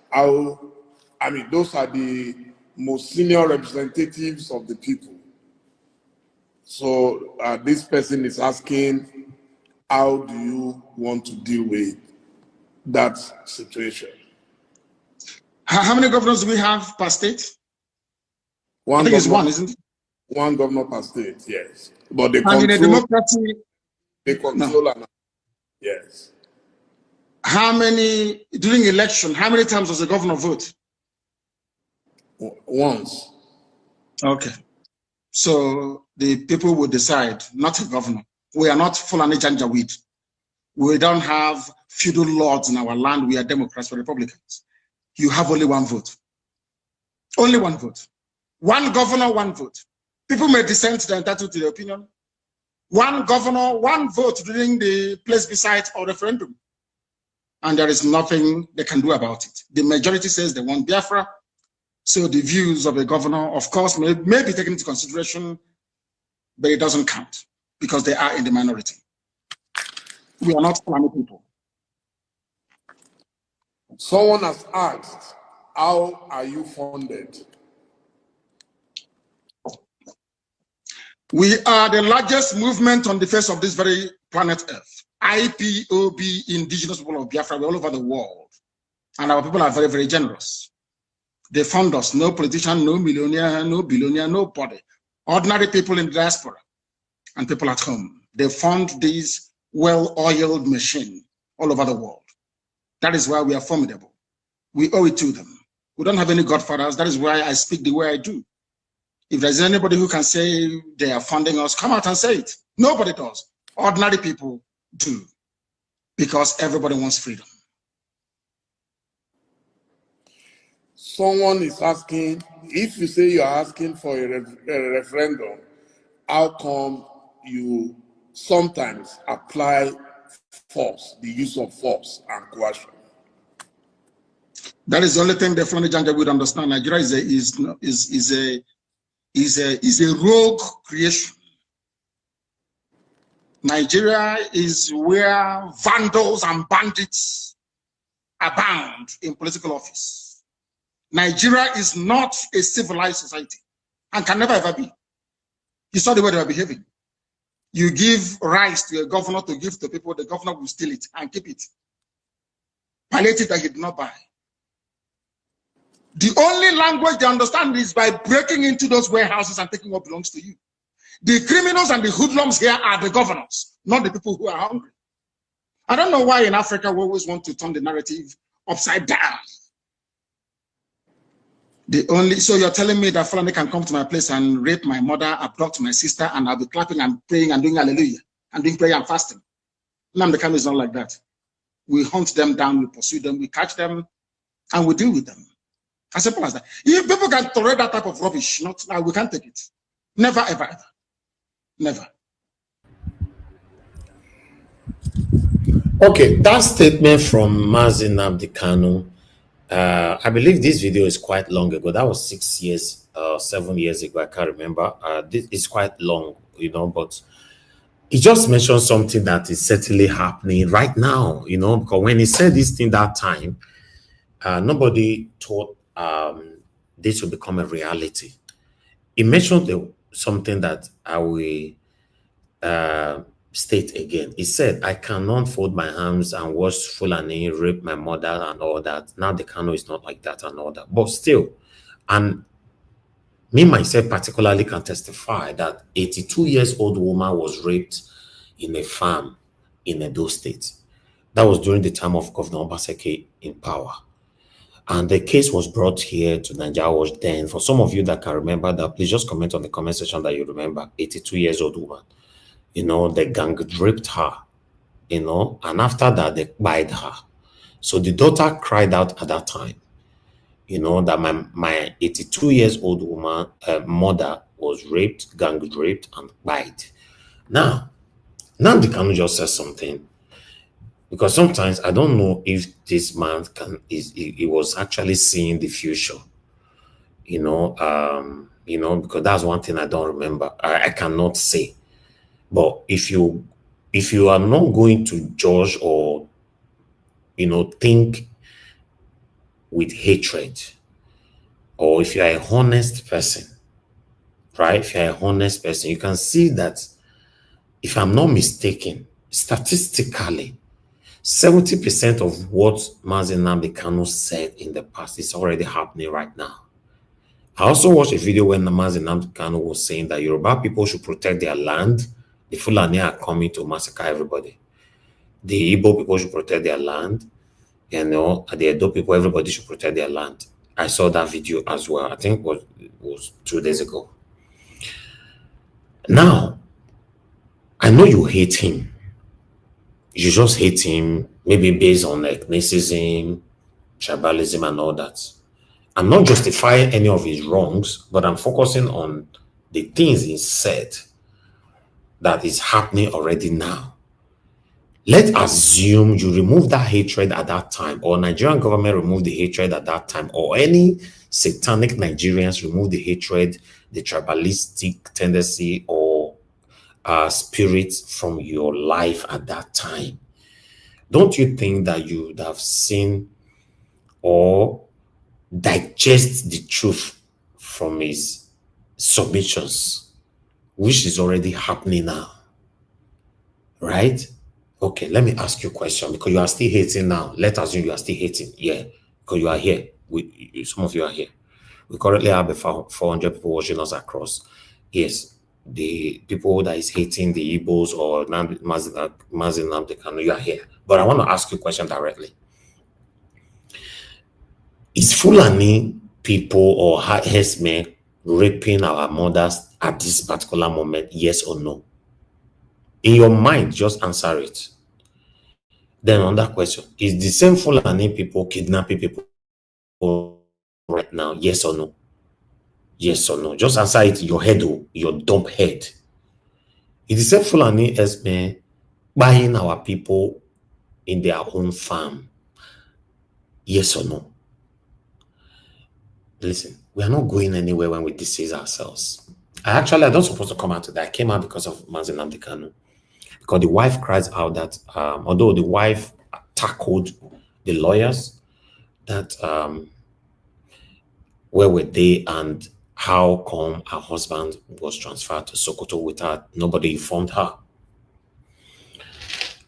Those are the most senior representatives of the people. So this person is asking, how do you want to deal with that situation? How many governors do we have per state? One I think it's one, isn't it? One governor per state, yes. But they and control, in a democracy, they control no. Yes. How many, during election, how many times does the governor vote? Once. Okay. So the people will decide, not a governor. We are not Fulani Janjaweed. We don't have feudal lords in our land. We are Democrats or Republicans. You have only one vote. Only one vote. One governor, one vote. People may dissent, they're entitled to their opinion. One governor, one vote during the plebiscite or referendum. And there is nothing they can do about it. The majority says they want Biafra. So the views of the governor, of course, may be taken into consideration, but it doesn't count because they are in the minority. We are not Fulani people. Someone has asked, how are you funded? We are the largest movement on the face of this very planet Earth. IPOB, Indigenous People of Biafra, we're all over the world. And our people are very, very generous. They fund us, no politician, no millionaire, no billionaire, nobody. Ordinary people in the diaspora and people at home. They fund this well-oiled machine all over the world. That is why we are formidable. We owe it to them. We don't have any godfathers. That is why I speak the way I do. If there's anybody who can say they are funding us, come out and say it. Nobody does. Ordinary people do. Because everybody wants freedom. Someone is asking, if you say you are asking for a referendum, how come you sometimes apply force, the use of force and coercion? That is the only thing the Fulani Janja would understand. Nigeria is a rogue creation. Nigeria is where vandals and bandits abound in political office. Nigeria is not a civilized society and can never ever be. You saw the way they are behaving. You give rice to a governor to give to people, the governor will steal it and keep it. Palliative that he did not buy. The only language they understand is by breaking into those warehouses and taking what belongs to you. The criminals and the hoodlums here are the governors, not the people who are hungry. I don't know why in Africa we always want to turn the narrative upside down. So you're telling me that Fulani can come to my place and rape my mother, abduct my sister, and I'll be clapping and praying and doing hallelujah and doing prayer and fasting. Nnamdi Kanu is not like that. We hunt them down, we pursue them, we catch them, and we deal with them. As simple as that. If people can tolerate that type of rubbish, we can't take it. Never, ever, ever. Never. Okay, that statement from Mazi Nnamdi Kanu, I believe this video is quite long ago. That was 6 years, 7 years ago. I can't remember. This is quite long, but he just mentioned something that is certainly happening right now, because when he said this thing that time, nobody thought this would become a reality. He mentioned something that I will state again. He said, I cannot fold my arms and watch Fulani rape my mother and all that. Now the Kanu is not like that and all that. But still, and me myself particularly can testify that 82-year-old woman was raped in a farm in Edo State. That was during the time of Governor Obaseki in power. And the case was brought here to Nigeria Watch then. For some of you that can remember that, please just comment on the comment section that you remember. 82-year-old woman. they gang raped her, and after that they bite her. So the daughter cried out at that time, that my 82 years old woman mother was raped, gang raped, and bite. Now, Nnamdi Kanu just said something, because sometimes I don't know if this man he was actually seeing the future, because that's one thing I don't remember. I cannot say. But if you are not going to judge or think with hatred, or if you are a honest person, right? If you are a honest person, you can see that, if I'm not mistaken, statistically, 70% of what Mazi Nnamdi Kanu said in the past is already happening right now. I also watched a video when Mazi Nnamdi Kanu was saying that Yoruba people should protect their land. The Fulani are coming to massacre everybody. The Igbo people should protect their land. The Edo people, everybody should protect their land. I saw that video as well. I think it was 2 days ago. Now, I know you hate him. You just hate him, maybe based on ethnicism, tribalism, and all that. I'm not justifying any of his wrongs, but I'm focusing on the things he said that is happening already now. Let's assume you remove that hatred at that time, or Nigerian government remove the hatred at that time, or any satanic Nigerians remove the hatred, the tribalistic tendency, or spirit from your life at that time. Don't you think that you would have seen or digest the truth from his submissions, which is already happening now? Right? Okay, let me ask you a question, because you are still hating now. Let's assume you are still hating. Yeah, because you are here. Some of you are here. We currently have about 400 people watching us across. Yes, the people that is hating the Igbos or Mazi Nnamdi Kanu, you are here. But I want to ask you a question directly. Is Fulani people or herdsmen raping our mothers at this particular moment? Yes or no? In your mind, just answer it. Then on that question, is the same Fulani people kidnapping people right now? Yes or no? Yes or no? Just answer it in your head, your dumb head. Is the same Fulani herdsmen buying our people in their own farm? Yes or no? Listen, we are not going anywhere when we deceive ourselves. I don't supposed to come out today. I came out because of Mazi Nnamdi Kanu. Because the wife cries out that, although the wife tackled the lawyers, that where were they and how come her husband was transferred to Sokoto without nobody informed her.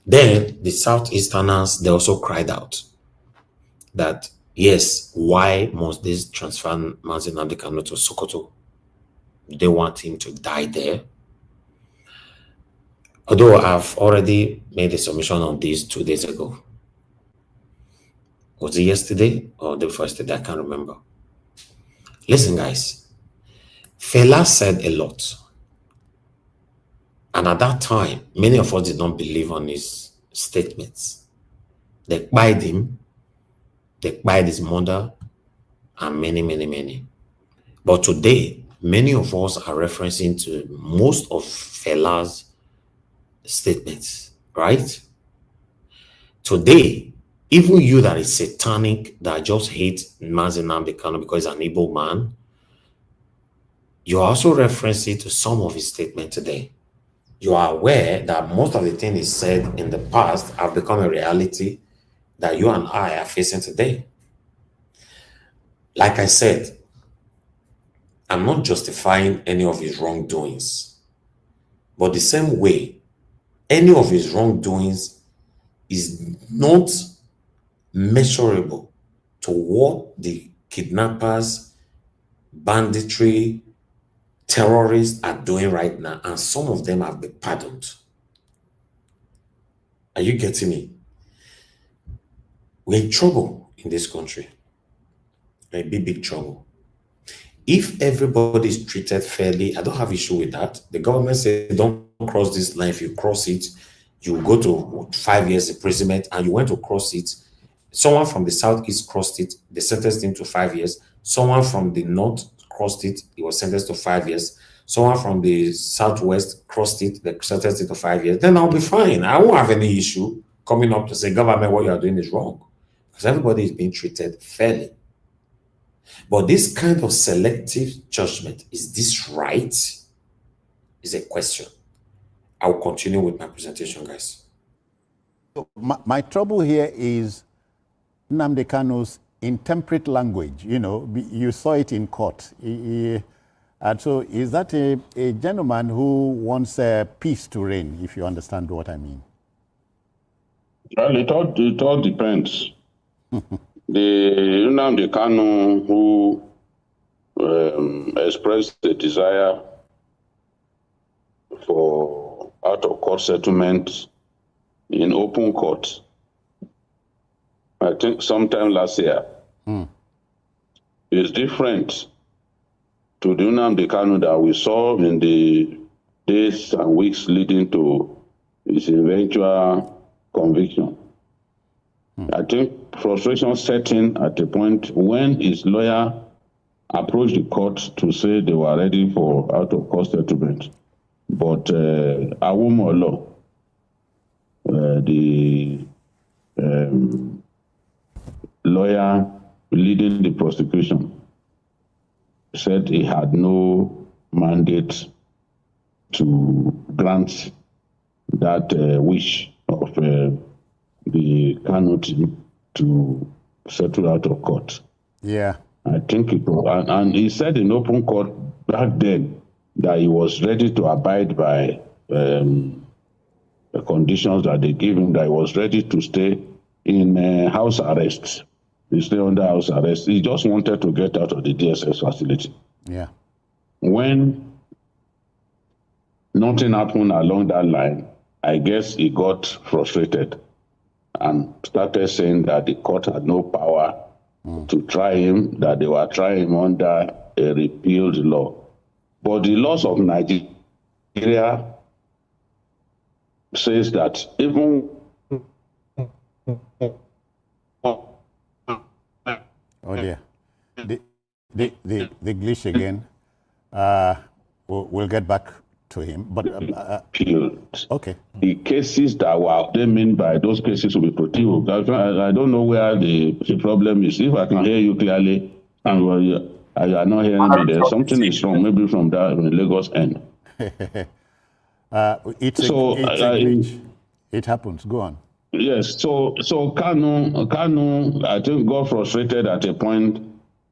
Then the Southeasterners, they also cried out that, yes, why must this transfer Mazi Nnamdi Kanu to Sokoto? They want him to die there. Although I've already made a submission on this 2 days ago. Was it yesterday or the first day? I can't remember. Listen, guys. Fela said a lot. And at that time, many of us did not believe on his statements. They spied him. They spied his mother and many, many, many. But today, many of us are referencing to most of Fela's statements, right? Today, even you that is satanic, that just hate Mazi Nnamdi Kanu because he's an Igbo man, you are also referencing to some of his statements today. You are aware that most of the things he said in the past have become a reality that you and I are facing today. Like I said, I'm not justifying any of his wrongdoings, but the same way, any of his wrongdoings is not measurable to what the kidnappers, banditry, terrorists are doing right now, and some of them have been pardoned. Are you getting me? We're in trouble in this country. A big trouble. If everybody is treated fairly, I don't have issue with that. The government says don't cross this line. If you cross it, you go to 5 years imprisonment, and you went to cross it. Someone from the southeast crossed it, they sentenced him to 5 years. Someone from the north crossed it, he was sentenced to 5 years. Someone from the southwest crossed it, they sentenced it to 5 years. Then I'll be fine. I won't have any issue coming up to say, government, what you are doing is wrong. Because everybody is being treated fairly. But this kind of selective judgment, is this right? Is a question. I'll continue with my presentation, guys. So my trouble here is Nnamdi Kanu's intemperate language. You know, you saw it in court. And so is that a gentleman who wants peace to reign, if you understand what I mean? Well, it all depends. The Nnamdi Kanu who expressed the desire for out-of-court settlement in open court, I think sometime last year, is different to the Nnamdi Kanu that we saw in the days and weeks leading to his eventual conviction. I think frustration set in at a point when his lawyer approached the court to say they were ready for out-of-court settlement. But Awumolo, the lawyer leading the prosecution, said he had no mandate to grant that wish of the Kanu team to settle out of court. Yeah. I think it was, and he said in open court back then that he was ready to abide by the conditions that they gave him, that he was ready to stay in house arrest. He stay under house arrest. He just wanted to get out of the DSS facility. Yeah. When nothing happened along that line, I guess he got frustrated and started saying that the court had no power to try him, that they were trying him under a repealed law. But the laws of Nigeria says that even oh dear, the glitch again. We'll get back to him, but appealed. Okay. The cases that were they mean by those cases will be protected. I don't know where the problem is. If I can hear you clearly and you are not hearing me, there something is wrong. Maybe from that Lagos end. It's a glitch. It happens. Go on. Yes. So Kanu, I think, got frustrated at a point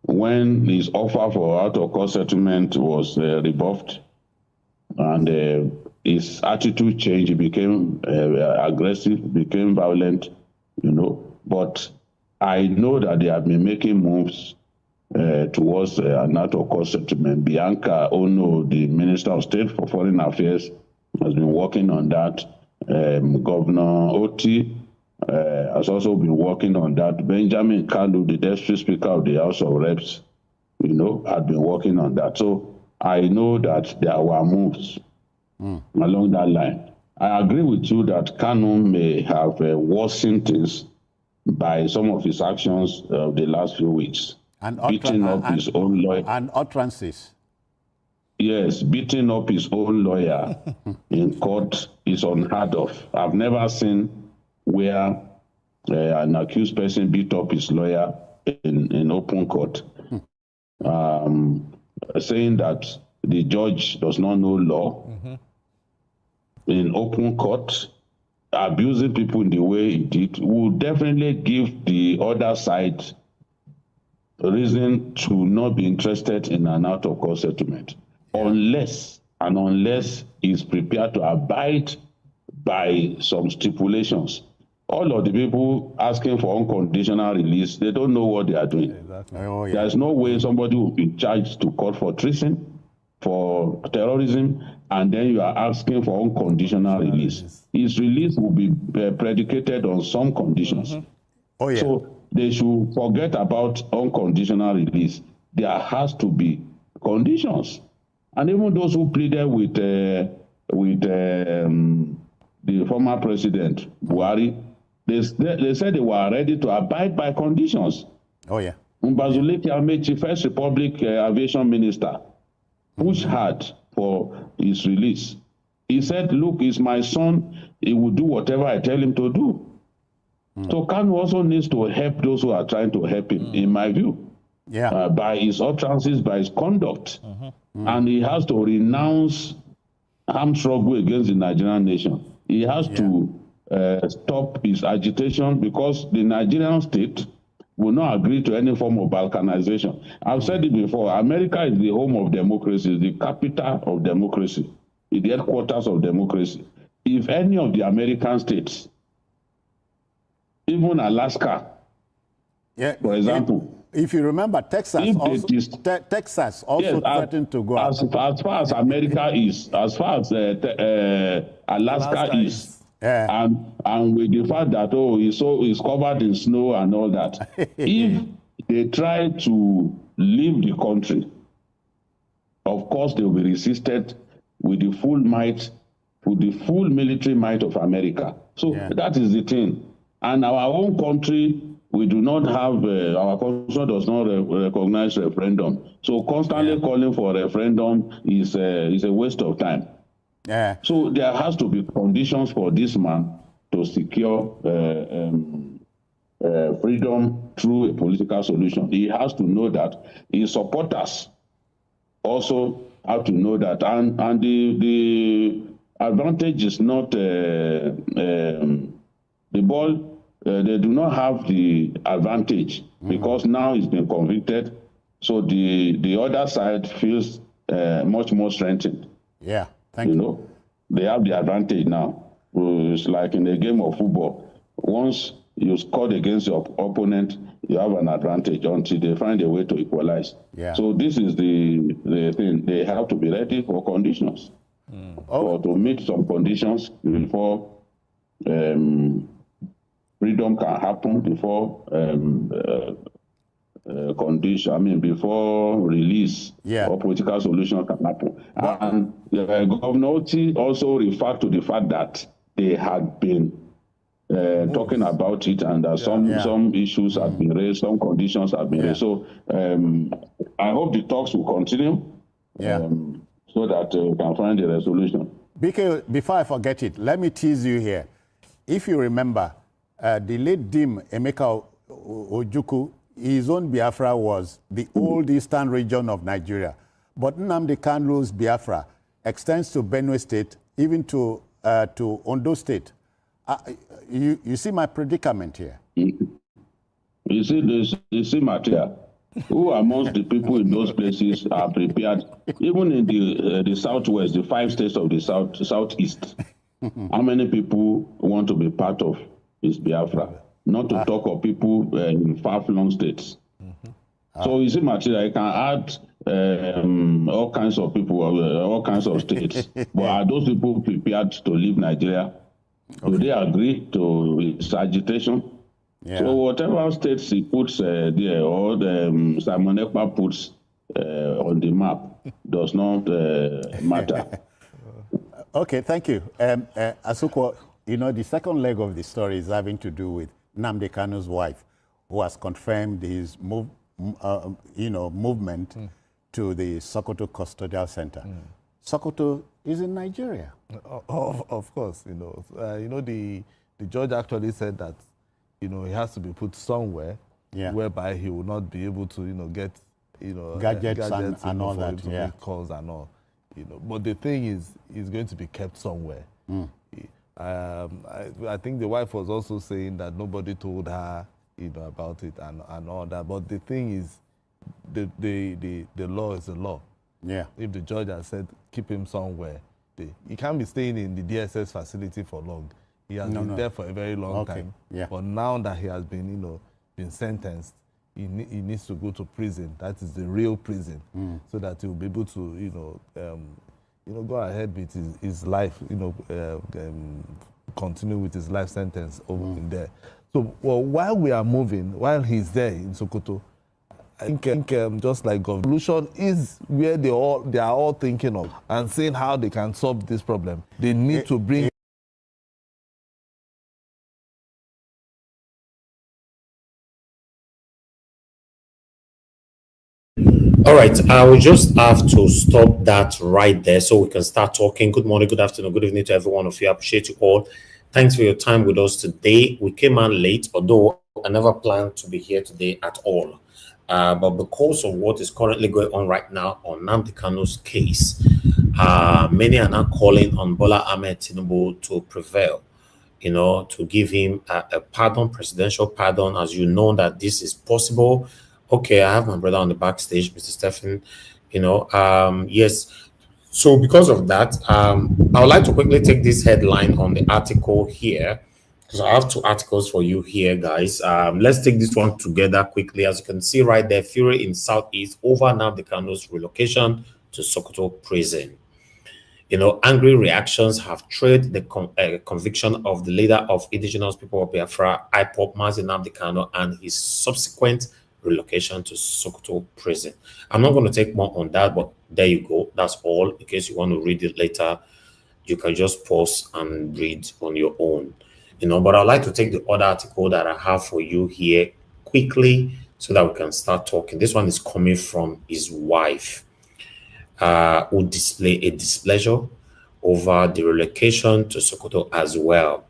when his offer for out-of-court settlement was rebuffed. And his attitude changed. He became aggressive, became violent, you know. But I know that they have been making moves towards an out-of-court settlement. Bianca Ono, the Minister of State for Foreign Affairs, has been working on that. Governor Oti has also been working on that. Benjamin Kanu, the Deputy Speaker of the House of Reps, you know, had been working on that. So I know that there were moves along that line. I agree with you that Kanu may have worsened things by some of his actions of the last few weeks. And beating up his own lawyer. And utterances. Yes, beating up his own lawyer in court is unheard of. I've never seen where an accused person beat up his lawyer in open court. Saying that the judge does not know law in open court, abusing people in the way he did, will definitely give the other side a reason to not be interested in an out-of-court settlement, unless he's prepared to abide by some stipulations. All of the people asking for unconditional release, they don't know what they are doing. Exactly. Oh, yeah. There's no way somebody will be charged to court for treason, for terrorism, and then you are asking for unconditional release. His release will be predicated on some conditions. Oh, yeah. So they should forget about unconditional release. There has to be conditions. And even those who pleaded with with the former president, Buhari, they said they were ready to abide by conditions. Oh, yeah. Mbazuleke Amechi, First Republic Aviation Minister, pushed hard for his release. He said, look, he's my son. He will do whatever I tell him to do. So Kanu also needs to help those who are trying to help him, in my view. Yeah. By his utterances, by his conduct. And he has to renounce armed struggle against the Nigerian nation. He has to stop his agitation, because the Nigerian state will not agree to any form of balkanization. I've said it before, America is the home of democracy, is the capital of democracy, is the headquarters of democracy. If any of the American states, even Alaska, for example, if you remember, Texas also threatened to go as far as America is, as far as Alaska is. Yeah. And with the fact that it's covered in snow and all that, if they try to leave the country, of course they will be resisted with the full might, with the full military might of America. So that is the thing. And our own country, we do not have, our constitution does not recognize referendum. So constantly calling for a referendum is a waste of time. Yeah. So there has to be conditions for this man to secure freedom through a political solution. He has to know that. His supporters also have to know that. And the advantage is not the ball. They do not have the advantage because now he's been convicted. So the other side feels much more strengthened. Yeah. Thank you. They have the advantage now. It's like in a game of football. Once you scored against your opponent, you have an advantage until they find a way to equalize. Yeah. So this is the thing. They have to be ready for conditions. Or to meet some conditions before freedom can happen, before before release or political solution can happen. And Governor Oti also referred to the fact that they had been talking about it, and that some issues have been raised, some conditions have been raised. So I hope the talks will continue so that we can find a resolution. BK, before I forget it, let me tease you here. If you remember, the late Dim Emeka Ojukwu, his own Biafra was the old eastern region of Nigeria. But Nnamdi Kanu's Biafra extends to Benue State, even to Ondo State. You see my predicament here? You see, Matia, who amongst the people in those places are prepared, even in the southwest, the 5 states of the southeast, how many people want to be part of his Biafra? Not to talk of people in far-flung states. So you see, Matilda, I can add all kinds of people, all kinds of states. But are those people prepared to leave Nigeria? Do they agree to his agitation? So whatever states he puts there, or Simon Ekpa puts on the map, does not matter. Okay, thank you. Asukwo, the second leg of the story is having to do with Nnamdi Kanu's wife, who has confirmed his movement to the Sokoto Custodial Center. Sokoto is in Nigeria. Of course, the judge actually said that, he has to be put somewhere whereby he will not be able to, get, gadgets and all that, make calls and all, But the thing is, he's going to be kept somewhere. I think the wife was also saying that nobody told her, about it and all that. But the thing is, the law is the law. Yeah. If the judge has said keep him somewhere, he can't be staying in the DSS facility for long. He has been there for a very long time. Yeah. But now that he has been, been sentenced, he needs to go to prison. That is the real prison, so that he will be able to, go ahead with his life, continue with his life sentence over in there. So while we are moving, while he's there in Sokoto, I think just like solution is where they are all thinking of and seeing how they can solve this problem. They need to bring. All right, I will just have to stop that right there so we can start talking. Good morning, good afternoon, good evening to every one of you. I appreciate you all. Thanks for your time with us today. We came on late, although I never planned to be here today at all. But because of what is currently going on right now on Nnamdi Kanu's case, many are now calling on Bola Ahmed Tinubu to prevail, to give him a pardon, presidential pardon, as you know that this is possible. Okay, I have my brother on the backstage, Mr. Stephen. Yes. So because of that, I would like to quickly take this headline on the article here, because I have two articles for you here, guys. Let's take this one together quickly. As you can see right there, fury in Southeast over Nnamdi Kanu's relocation to Sokoto prison. Angry reactions have trailed the conviction of the leader of indigenous people of Biafra, IPOB Mazi Nnamdi Kanu, and his subsequent relocation to Sokoto prison. I'm not going to take more on that, but there you go. That's all. In case you want to read it later, you can just pause and read on your own. But I'd like to take the other article that I have for you here quickly so that we can start talking. This one is coming from his wife. Who display a displeasure over the relocation to Sokoto as well.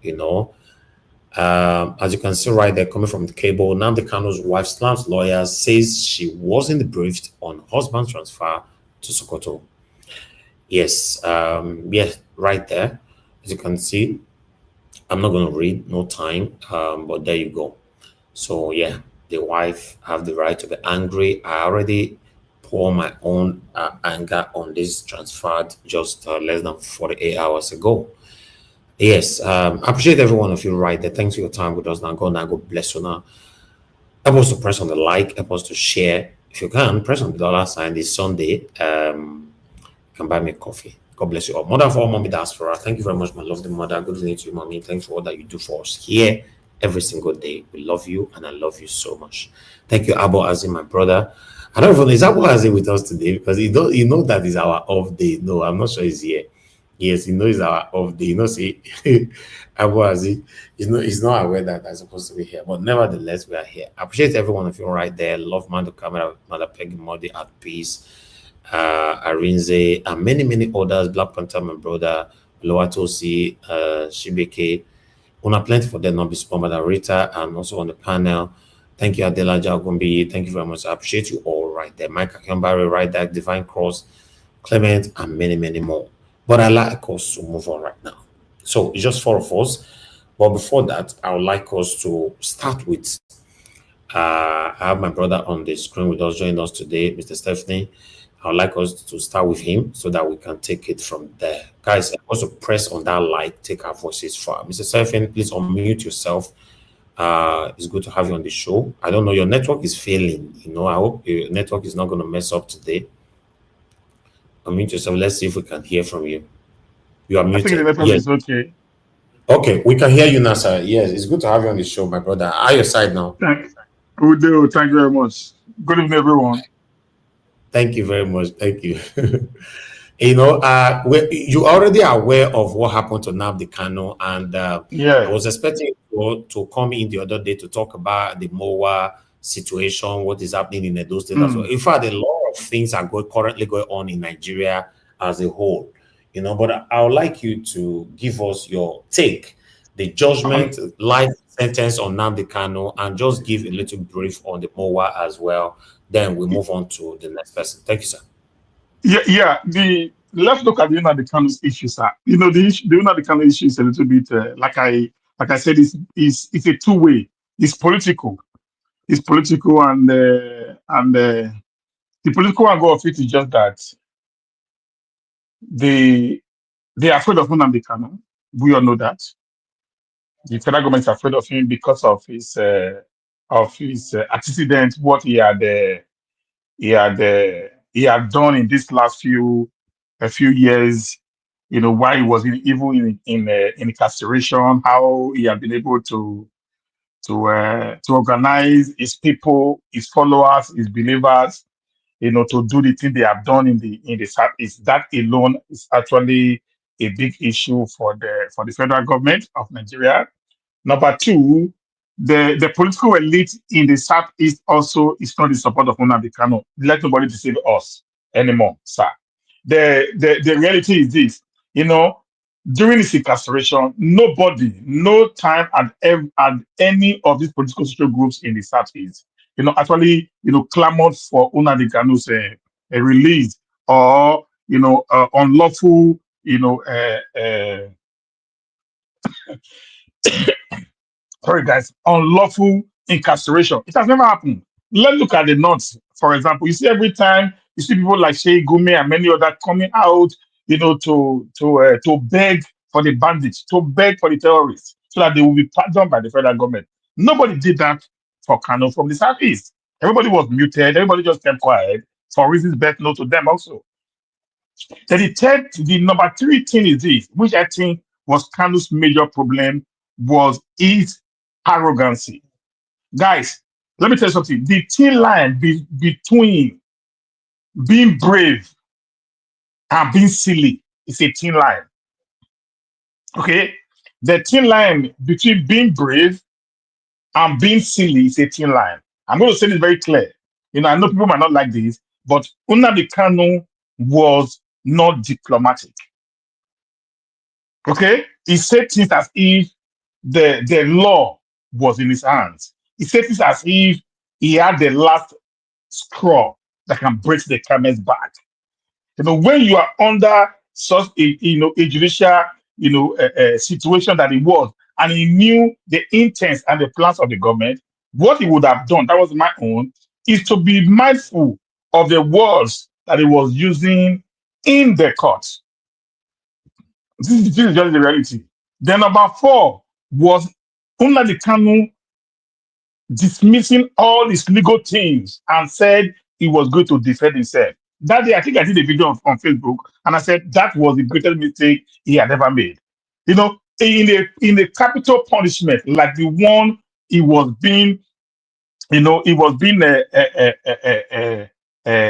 As you can see right there, coming from the cable, Nnamdi Kanu's wife, Slam's lawyer, says she wasn't briefed on husband's transfer to Sokoto. Yes, right there. As you can see, I'm not going to read, no time, but there you go. So yeah, the wife have the right to be angry. I already pour my own anger on this transferred just less than 48 hours ago. Yes, I appreciate every one of you right there. Thanks for your time with us. Now, God bless you now. Help us to press on the like, help us to share. If you can, press on the $ this Sunday. You can buy me a coffee. God bless you all. Mother for all, mommy diaspora. Thank you very much, my lovely mother. Good evening to you, mommy. Thanks for all that you do for us here every single day. We love you, and I love you so much. Thank you, Abo Azim, my brother. I don't know if Abo Azim with us today because you know that is our off day. No, I'm not sure he's here. Yes, it's our off day. See, Abo Azim, he's not aware that I'm supposed to be here. But nevertheless, we are here. I appreciate every one of you right there. Love Mando Camera, Mother Peggy Modi at peace. Arinze, and many others, Black Panther, my brother, Loatosi, Shibeke, Una plenty for them, not be small, Madam Rita, and also on the panel. Thank you, Adela Jagumbi. Thank you very much. I appreciate you all right there. Mike Akambari, right there, Divine Cross, Clement, and many more. But I like us to move on right now. So it's just 4 of us. But before that, I would like us to start with I have my brother on the screen with us, joining us today, Mr. Stephanie. I would like us to start with him so that we can take it from there. Guys, also press on that like, take our voices far. Mr. Stephanie, please unmute yourself. It's good to have you on the show. I don't know, your network is failing. I hope your network is not going to mess up today. Unmute yourself. Let's see if we can hear from you. You are muted. I think the network is okay. Okay, we can hear you now, sir. Yes, it's good to have you on the show, my brother. Are your side now? Thank you very much. Good evening, everyone. Thank you very much. Thank you. You already are aware of what happened to Nnamdi Kanu, and I was expecting you to come in the other day to talk about the MOA situation, what is happening in Edo State as well. In fact, a lot of things are currently going on in Nigeria as a whole. But I would like you to give us your take, the judgment, life sentence on Nnamdi Kanu, and just give a little brief on the MOA as well. Then we move on to the next person. Thank you, sir. Let's look at the Nnamdi Kanu's issue, sir. The Nnamdi Kanu issue is a little bit like I said, it's a two-way. It's political. It's political, and the political angle of it is just that they are afraid of Nnamdi Kanu. We all know that. The federal government is afraid of him because of his antecedent, what he had done in this last few years. Why he was even in incarceration, how he had been able to to organize his people, his followers, his believers, to do the thing they have done in the Southeast. That alone is actually a big issue for the federal government of Nigeria. Number two, the political elite in the Southeast also is not in support of Nnamdi Kanu. Let nobody deceive us anymore, sir. The reality is this, during his incarceration, nobody, no time at any of these political social groups in the Southeast, actually, clamored for Nnamdi Kanu's release or, unlawful, sorry guys, unlawful incarceration. It has never happened. Let's look at the North, for example. You see, every time you see people like Shea Gumi and many others coming out, to beg for the bandits, to beg for the terrorists, so that they will be pardoned by the federal government. Nobody did that for Kanu from the Southeast. Everybody was muted. Everybody just kept quiet for reasons best known to them also. Then the number three thing is this, which I think was Kanu's major problem, was his arrogancy. Guys, let me tell you something. The thin line between being brave and being silly is a thin line. Okay? The thin line between being brave and being silly is a thin line. I'm going to say this very clear. I know people might not like this, but Nnamdi Kanu was not diplomatic. Okay? He said things as if the law was in his hands. He said things as if he had the last straw that can break the camel's back. When you are under such a judicial situation that he was, and he knew the intents and the plans of the government, what he would have done, that was my own, is to be mindful of the words that he was using in the court. This is just the reality. Then number four was Nnamdi Kanu dismissing all his legal things and said he was going to defend himself. That day, I think I did a video on Facebook, and I said that was the greatest mistake he had ever made. In a capital punishment like the one he was being,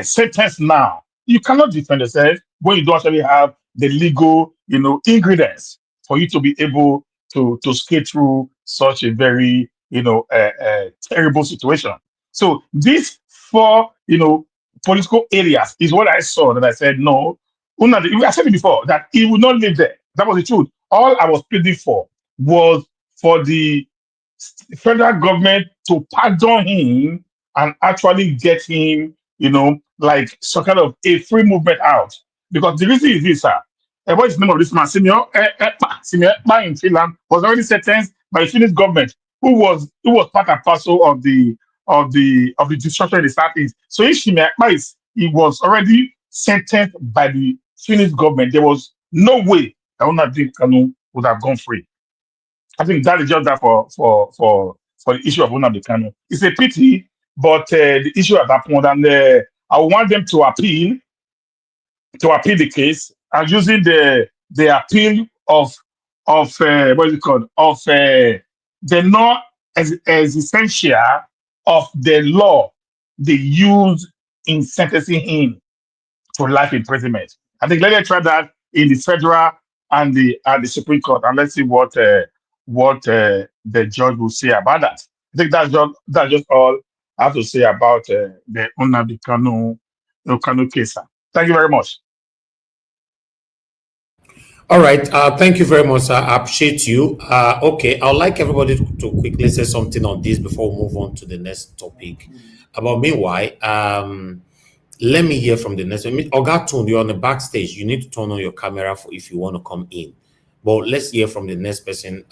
sentenced now. You cannot defend yourself when you don't actually have the legal, ingredients for you to be able to skate through such a very, terrible situation. So these four, political areas is what I saw that I said, no, I said it before, that he would not live there. That was the truth. All I was pleading for was for the federal government to pardon him and actually get him, like some kind of a free movement out. Because the reason is this, sir. What is the name of this man? Senior in Finland was already sentenced by the Finnish government, who was part and parcel of the destruction in the Southeast. So if he was already sentenced by the Finnish government, there was no way that Nnamdi Kanu would have gone free. I think that is just that for the issue of Nnamdi Kanu. It's a pity, but the issue at that point, and I want them to appeal the case, and using the appeal of what is it called, of the not as essential of the law they use in sentencing him to life imprisonment. I think let them try that in the federal and the Supreme Court, and let's see what the judge will say about that. I think that's just all I have to say about the Nnamdi Kanu case. Thank you very much. All right. Thank you very much, sir. I appreciate you. Okay, I'd like everybody to quickly say something on this before we move on to the next topic. But meanwhile, let me hear from the next one. Ogatun, you're on the backstage. You need to turn on your camera if you want to come in. But let's hear from the next person.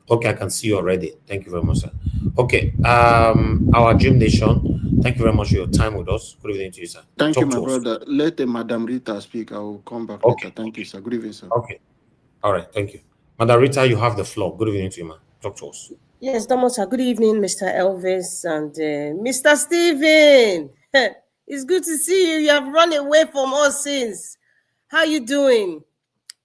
Okay, I can see you already. Thank you very much, sir. Okay, our Dream Nation, thank you very much for your time with us. Good evening to you, sir. Thank you, my brother. Let Madam Rita speak. I will come back later. Thank you, sir. Good evening, sir. Okay. All right, thank you. Madam Rita, you have the floor. Good evening to you, man. Talk to us. Yes, Damosa. Good evening, Mr. Elvis and Mr. Stephen. It's good to see you. You have run away from us since. How you doing?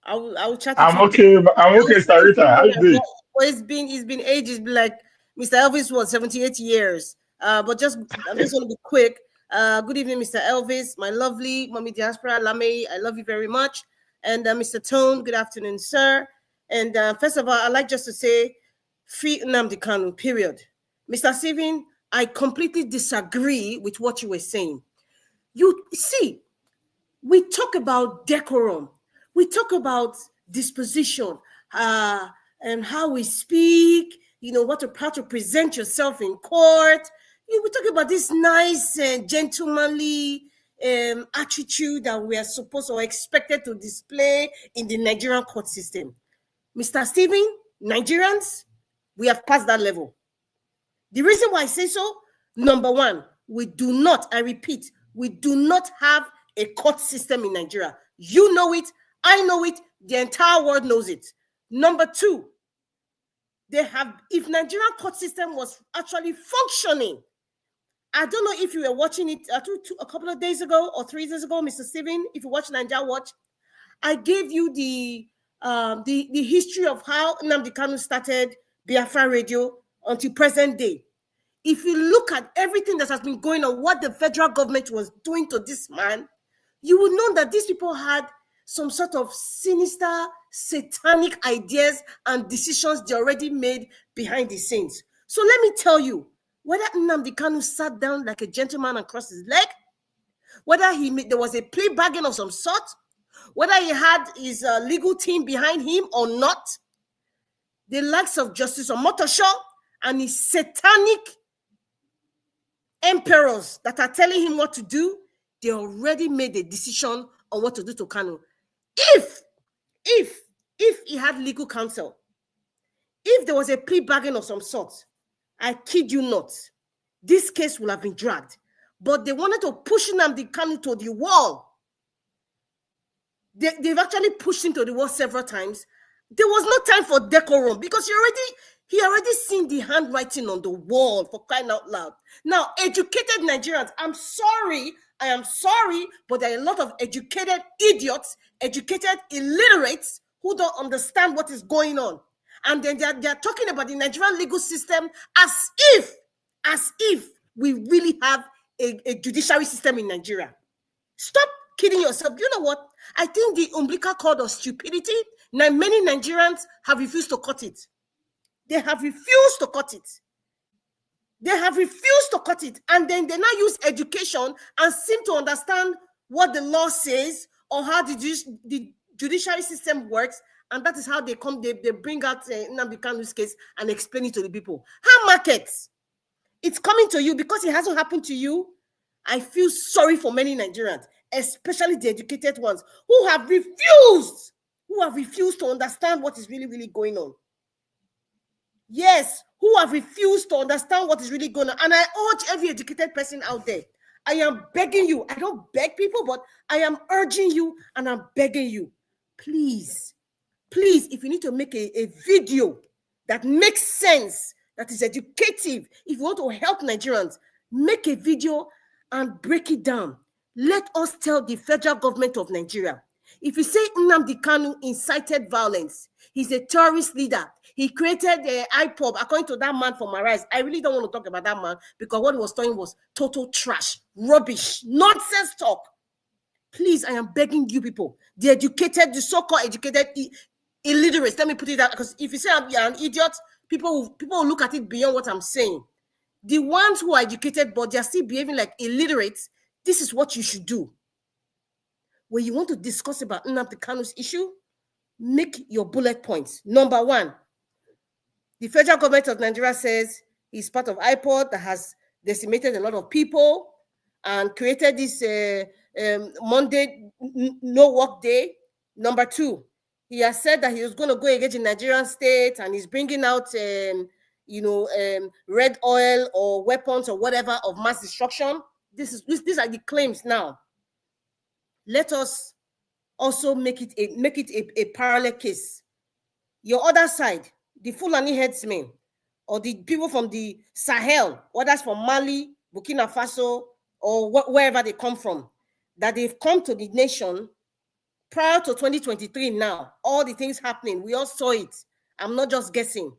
I will chat. I'm okay, Sarita. How you doing? Well, it's been ages. Like Mr. Elvis was 78 years. But I'm just going to be quick. Good evening, Mr. Elvis, my lovely mommy diaspora, Lame. I love you very much. And Mr. Tone, good afternoon, sir. And first of all, I'd like just to say, free Nnamdi Kanu, period. Mr. Stephen, I completely disagree with what you were saying. You see, we talk about decorum. We talk about disposition, and how we speak, how to present yourself in court. We talk about this nice, gentlemanly attitude that we are supposed or expected to display in the Nigerian court system. Mr. Stephen, Nigerians, we have passed that level. The reason why I say so, number one, we do not, I repeat, we do not have a court system in Nigeria. You know it, I know it, the entire world knows it. Number two, if Nigerian court system was actually functioning, I don't know if you were watching it a couple of days ago or 3 days ago, Mr. Stephen, if you watch Nigeria Watch, I gave you the history of how Nnamdi Kanu started Biafra Radio until present day. If you look at everything that has been going on, what the federal government was doing to this man, you would know that these people had some sort of sinister, satanic ideas and decisions they already made behind the scenes. So let me tell you, whether Nnamdi Kanu sat down like a gentleman and crossed his leg, whether there was a plea bargain of some sort, whether he had his legal team behind him or not, the likes of Justice Omotosho and his satanic emperors that are telling him what to do, they already made a decision on what to do to Kanu. If he had legal counsel, if there was a plea bargain of some sort, I kid you not, this case would have been dragged. But they wanted to push Nnamdi Kanu to the wall. They've actually pushed him to the wall several times. There was no time for decorum because he already seen the handwriting on the wall, for crying out loud. Now, educated Nigerians, I am sorry, but there are a lot of educated idiots, educated illiterates who don't understand what is going on. And then they're talking about the Nigerian legal system as if we really have a judiciary system in Nigeria. Stop kidding yourself. You know what? I think the umbilical cord of stupidity, now many Nigerians have refused to cut it. They have refused to cut it. And then they now use education and seem to understand what the law says or how the judiciary system works. And that is how they bring out Nnamdi Kanu's case and explain it to the people. How markets? It's coming to you because it hasn't happened to you. I feel sorry for many Nigerians, especially the educated ones who have refused to understand what is really, really going on. Yes, who have refused to understand what is really going on. And I urge every educated person out there, I am begging you. I don't beg people, but I am urging you and I'm begging you. Please, if you need to make a video that makes sense, that is educative, if you want to help Nigerians, make a video and break it down. Let us tell the federal government of Nigeria. If you say Nnamdi Kanu incited violence, he's a terrorist leader. He created the IPOB, according to that man from Arise. I really don't want to talk about that man because what he was talking was total trash, rubbish, nonsense talk. Please, I am begging you people, the educated, the so-called educated illiterates, let me put it out, because if you say I'm an idiot, people will look at it beyond what I'm saying. The ones who are educated, but they're still behaving like illiterates, this is what you should do. When you want to discuss about Nnamdi Kanu's issue, make your bullet points. Number one, the federal government of Nigeria says he's part of IPOD that has decimated a lot of people and created this Monday no work day. Number two, he has said that he was going to go engage in Nigerian state and he's bringing out, red oil or weapons or whatever of mass destruction. These are the claims now. Let us also make it a parallel case. Your other side, the Fulani headsmen or the people from the Sahel, others from Mali, Burkina Faso, or wherever they come from, that they've come to the nation prior to 2023 now, all the things happening, we all saw it. I'm not just guessing.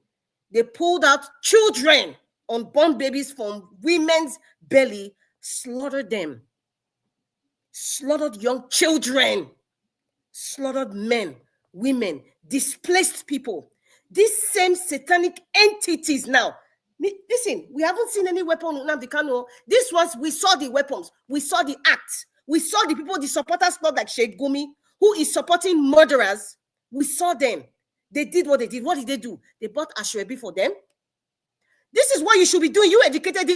They pulled out children, unborn babies from women's belly, slaughtered them, slaughtered young children, slaughtered men, women, displaced people. These same satanic entities now. Listen, we haven't seen any weapon in Nnamdi Kanu. This was, we saw the weapons, we saw the acts, we saw the people, the supporters, not like Sheikh Gumi, who is supporting murderers. We saw them. They did what they did. What did they do? They bought Ashwebi for them. This is what you should be doing, you educated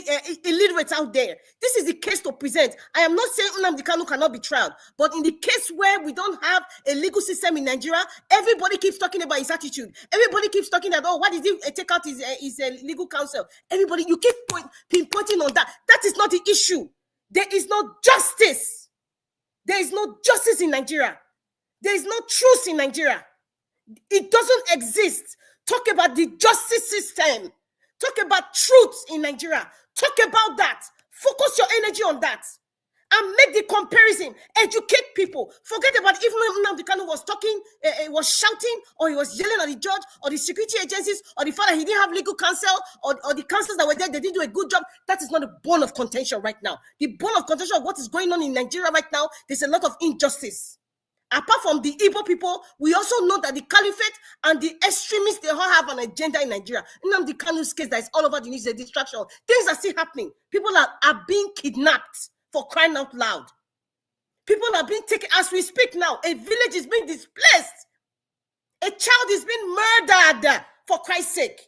illiterates out there. This is the case to present. I am not saying Nnamdi Kanu cannot be tried, but in the case where we don't have a legal system in Nigeria, everybody keeps talking about his attitude. Everybody keeps talking about, oh, why did he take out his legal counsel? Everybody, you keep pinpointing on that. That is not the issue. There is no justice. There is no justice in Nigeria. There is no truth in Nigeria. It doesn't exist. Talk about the justice system. Talk about truth in Nigeria. Talk about that. Focus your energy on that. And make the comparison. Educate people. Forget about even when Nnamdi Kanu was talking, was shouting, or he was yelling at the judge, or the security agencies, or the fact that he didn't have legal counsel, or the counsels that were there, they didn't do a good job. That is not the bone of contention right now. The bone of contention of what is going on in Nigeria right now, there's a lot of injustice. Apart from the Igbo people, we also know that the caliphate and the extremists, they all have an agenda in Nigeria. Nnamdi Kanu's case that is all over the news is a distraction. Things are still happening. People are being kidnapped, for crying out loud. People are being taken, as we speak now, a village is being displaced. A child is being murdered, for Christ's sake.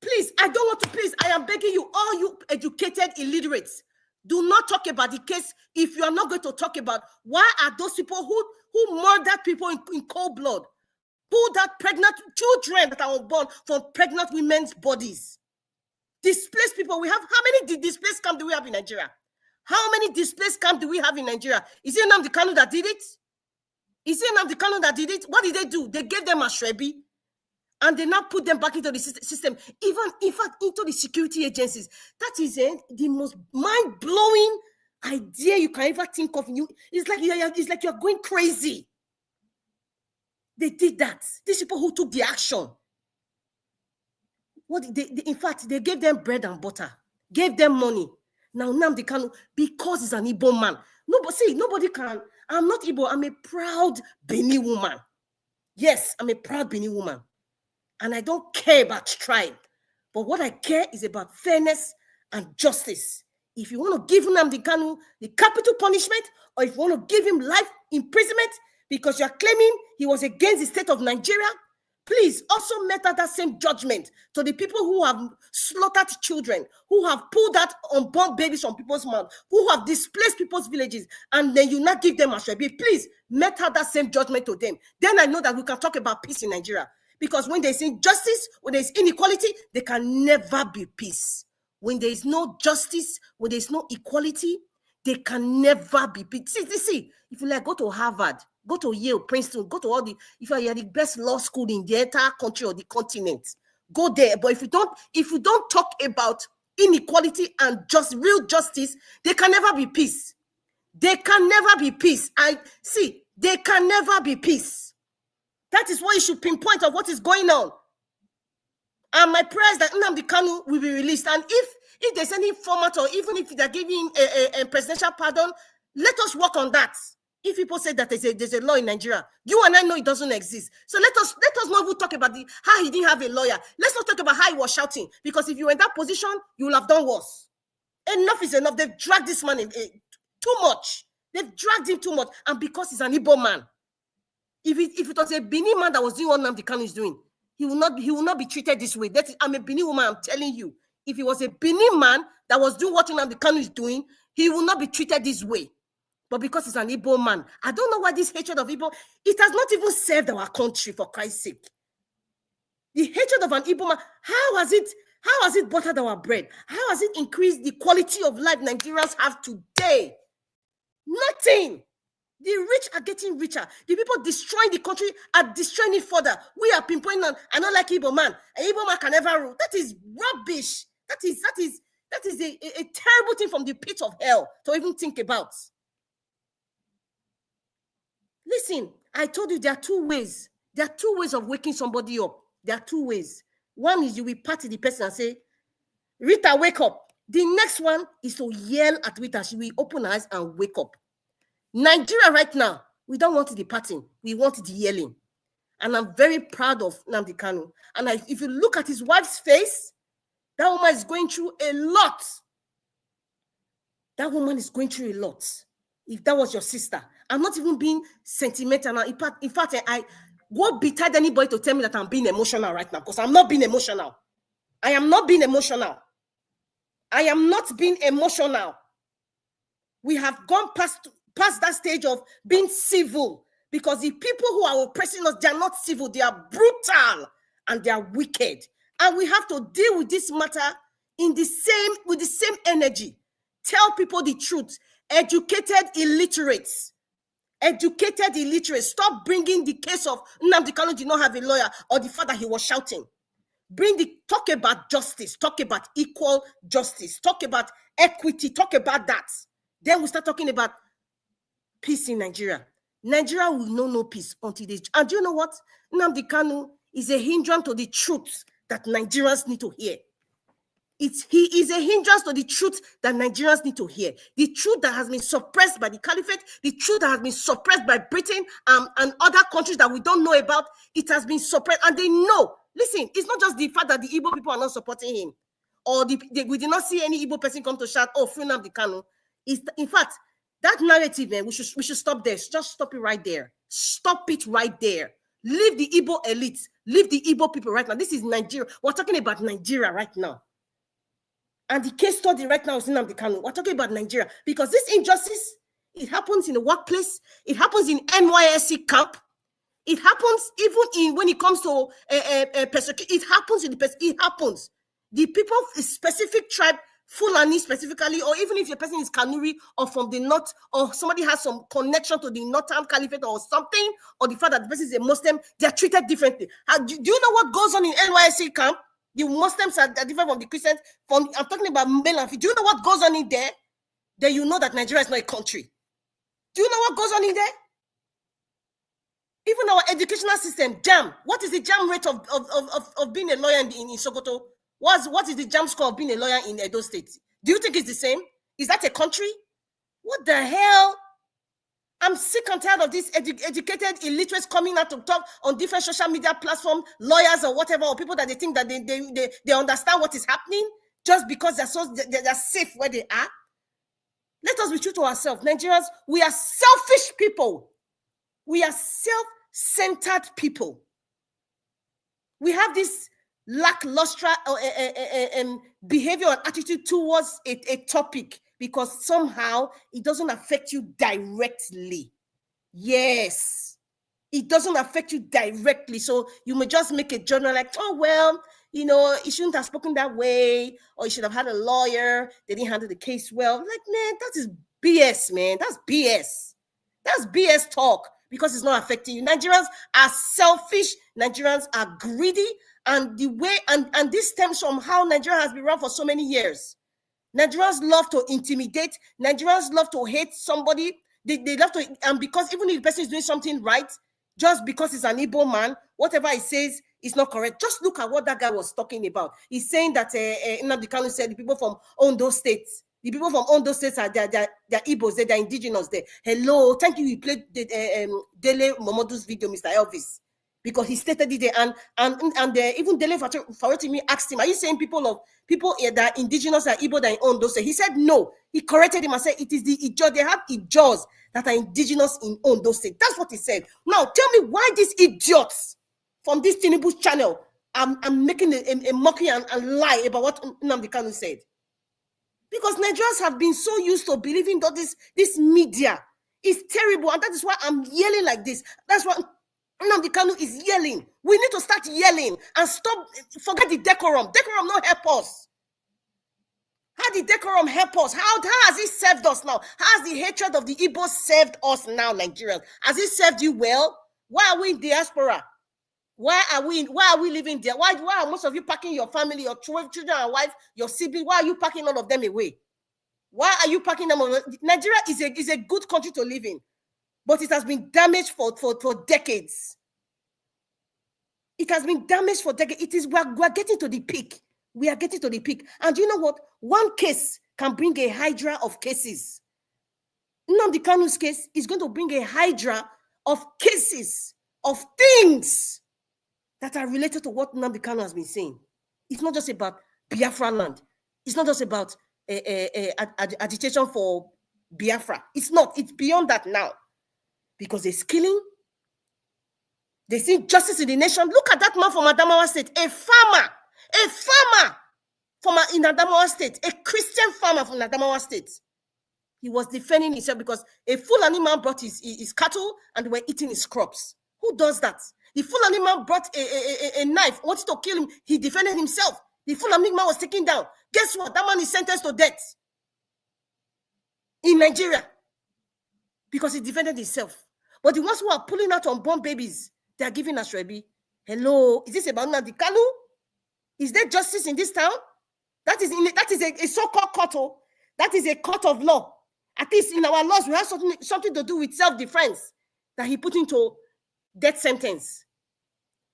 Please, I don't want to, please, I am begging you, all you educated illiterates, do not talk about the case if you are not going to talk about why are those people who murdered people in cold blood, pulled out pregnant children that are unborn from pregnant women's bodies. Displaced people, we have, how many displaced camps do we have in Nigeria? How many displaced camps do we have in Nigeria? Is it Nnamdi Kanu that did it? Is it Nnamdi Kanu that did it? What did they do? They gave them a Ashwebi, and they now put them back into the system, even, in fact, into the security agencies. That is the most mind-blowing idea you can ever think of. It's like you're going crazy. They did that. These people who took the action. In fact, they gave them bread and butter, gave them money. Now, Nnamdi Kanu, because he's an Igbo man, nobody can. I'm not Igbo. I'm a proud Beni woman. Yes, I'm a proud Beni woman. And I don't care about tribe. But what I care is about fairness and justice. If you want to give Nnamdi Kanu the capital punishment, or if you want to give him life imprisonment because you're claiming he was against the state of Nigeria, please also matter that same judgment to the people who have slaughtered children, who have pulled out unborn babies from people's mouths, who have displaced people's villages, and then you not give them a Ashwebi. Please matter that same judgment to them. Then I know that we can talk about peace in Nigeria. Because when there's injustice, when there's inequality, there can never be peace. When there is no justice, when there's no equality, there can never be peace. See, if you like, go to Harvard, go to Yale, Princeton, go to all the, if you are the best law school in the entire country or the continent, go there. But if you don't talk about inequality and just real justice, there can never be peace. There can never be peace. There can never be peace. That is why you should pinpoint of what is going on. And my prayer is that Nnamdi Kanu will be released. And if there's any format, or even if they're giving a presidential pardon, let us work on that. If people say that there's a law in Nigeria, you and I know it doesn't exist. So let us not even talk about how he didn't have a lawyer. Let's not talk about how he was shouting. Because if you were in that position, you will have done worse. Enough is enough. They've dragged this man in, too much. They've dragged him too much. And because he's an Igbo man. If it was a Bini man that was doing what Nnamdi Kanu is doing, he will not be treated this way. I'm a Bini woman, I'm telling you. If he was a Bini man that was doing what Nnamdi Kanu is doing, he will not be treated this way. But because he's an Igbo man, I don't know why this hatred of Igbo, it has not even served our country, for Christ's sake. The hatred of an Igbo man, how has it buttered our bread? How has it increased the quality of life Nigerians have today? Nothing. The rich are getting richer. The people destroying the country are destroying it further. We are pinpointing on, I don't like Igbo man. An Igbo man can never rule. That is rubbish. That is a terrible thing from the pit of hell to even think about. Listen, I told you there are two ways. There are two ways of waking somebody up. There are two ways. One is you will party the person and say, Rita, wake up. The next one is to yell at Rita. She will open her eyes and wake up. Nigeria right now, we don't want the partying. We want the yelling. And I'm very proud of Nnamdi Kanu. And if you look at his wife's face, that woman is going through a lot. That woman is going through a lot. If that was your sister, I'm not even being sentimental. In fact, I won't betide anybody to tell me that I'm being emotional right now, because I'm not being emotional. I am not being emotional. I am not being emotional. We have gone past that stage of being civil, because the people who are oppressing us, they are not civil, they are brutal and they are wicked. And we have to deal with this matter with the same energy. Tell people the truth. Educated illiterates. Stop bringing the case of Nnamdi Kanu did not have a lawyer, or the fact that he was shouting. Talk about justice, talk about equal justice, talk about equity, talk about that. Then we start talking about peace in Nigeria. Nigeria will know no peace until this. And do you know what? Nnamdi Kanu is a hindrance to the truth that Nigerians need to hear. He is a hindrance to the truth that Nigerians need to hear. The truth that has been suppressed by the caliphate, the truth that has been suppressed by Britain and other countries that we don't know about, it has been suppressed. And they know. Listen, it's not just the fact that the Igbo people are not supporting him, or we did not see any Igbo person come to shout, oh, free Nnamdi Kanu. In fact, that narrative, man, we should stop there. Just stop it right there. Stop it right there. Leave the Igbo elites. Leave the Igbo people right now. This is Nigeria. We're talking about Nigeria right now. And the case study right now is Nnamdi Kanu. We're talking about Nigeria, because this injustice, it happens in the workplace. It happens in NYSC camp. It happens even when it comes to persecution. It happens it happens. The people, a specific tribe, Fulani specifically, or even if your person is Kanuri or from the north, or somebody has some connection to the Northern Caliphate or something, or the fact that the person is a Muslim, they are treated differently. Do you know what goes on in NYSC camp? The Muslims are different from the Christians. I'm talking about male and female. Do you know what goes on in there? Then you know that Nigeria is not a country. Do you know what goes on in there? Even our educational system, JAM. What is the JAM rate of being a lawyer in Sokoto? What is the JAM score of being a lawyer in Edo State? Do you think it's the same? Is that a country? What the hell? I'm sick and tired of these educated illiterates coming out to talk on different social media platforms, lawyers or whatever, or people that they think that they understand what is happening just because they're safe where they are. Let us be true to ourselves. Nigerians, we are selfish people. We are self-centered people. We have this lackluster behavior and attitude towards a topic, because somehow it doesn't affect you directly. Yes, it doesn't affect you directly. So you may just make a journal like, oh, well, you know, he shouldn't have spoken that way, or he should have had a lawyer. They didn't handle the case well. Like, man, that is BS, man. That's BS. That's BS talk, because it's not affecting you. Nigerians are selfish. Nigerians are greedy. And the way, and this stems from how Nigeria has been run for so many years. Nigerians love to intimidate. Nigerians love to hate somebody. They love to, and because even if the person is doing something right, just because he's an Igbo man, whatever he says is not correct. Just look at what that guy was talking about. He's saying that Nnamdi Kanu said the people from Ondo State, the people from Ondo State are they're Igbos, they're indigenous there. Hello, thank you. You played Dele Momodu's video, Mr. Elvis, because he stated it there, and even Dele Faretimi asked him, "Are you saying people that are indigenous are Igbo that in Ondo State?" He said no. He corrected him and said it is the Ijaw. They have Ijaws that are indigenous in Ondo State. That's what he said. Now tell me why these idiots from this Tinubu channel are making a mockery and lie about what Nnamdi Kanu said. Because Nigerians have been so used to believing that this media is terrible, and that is why I'm yelling like this. That's why Nnamdi Kanu is yelling. We need to start yelling and stop. Forget the decorum. Decorum not help us. How did decorum help us? How has it served us now? How has the hatred of the Igbos served us now, Nigerians? Has it served you well? Why are we in diaspora? Why are we living there? Why are most of you packing your family, your children and wife, your siblings? Why are you packing all of them away? Why are you packing them away? Nigeria is a good country to live in, but it has been damaged for decades. It has been damaged for decades. We're getting to the peak. We are getting to the peak. And you know what? One case can bring a hydra of cases. Nnamdi Kanu's case is going to bring a hydra of cases, of things that are related to what Nnamdi Kanu has been saying. It's not just about Biafra land. It's not just about agitation for Biafra. It's not. It's beyond that now. Because there's killing. They see justice in the nation. Look at that man from Adamawa State, a farmer from in Adamawa State, a Christian farmer from Adamawa State. He was defending himself because a Fulani man brought his cattle and were eating his crops. Who does that? The Fulani man brought a knife, wanted to kill him. He defended himself. The Fulani man was taken down. Guess what? That man is sentenced to death in Nigeria because he defended himself. But the ones who are pulling out unborn babies, they are giving us Rebi. Hello, is this about Nnamdi Kanu? Is there justice in this town? That is a so-called court. That is a court of law. At least in our laws, we have something to do with self-defense that he put into death sentence.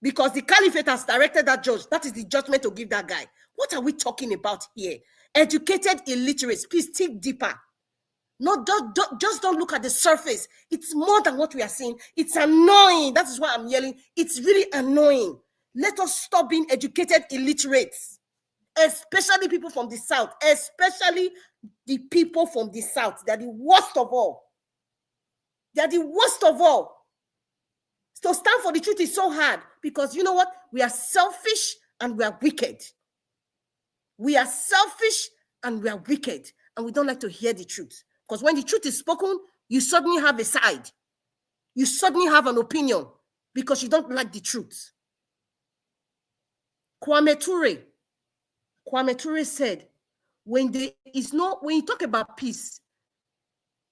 Because the caliphate has directed that judge. That is the judgment to give that guy. What are we talking about here? Educated illiterates. Please think deeper. No, just don't look at the surface. It's more than what we are seeing. It's annoying. That is why I'm yelling. It's really annoying. Let us stop being educated illiterates, especially people from the South, especially the people from the South. They're the worst of all. They're the worst of all. So stand for the truth is so hard because you know what? We are selfish and we are wicked. We are selfish and we are wicked and we don't like to hear the truth. Because when the truth is spoken, you suddenly have a side. You suddenly have an opinion because you don't like the truth. Kwame Ture said, when you talk about peace,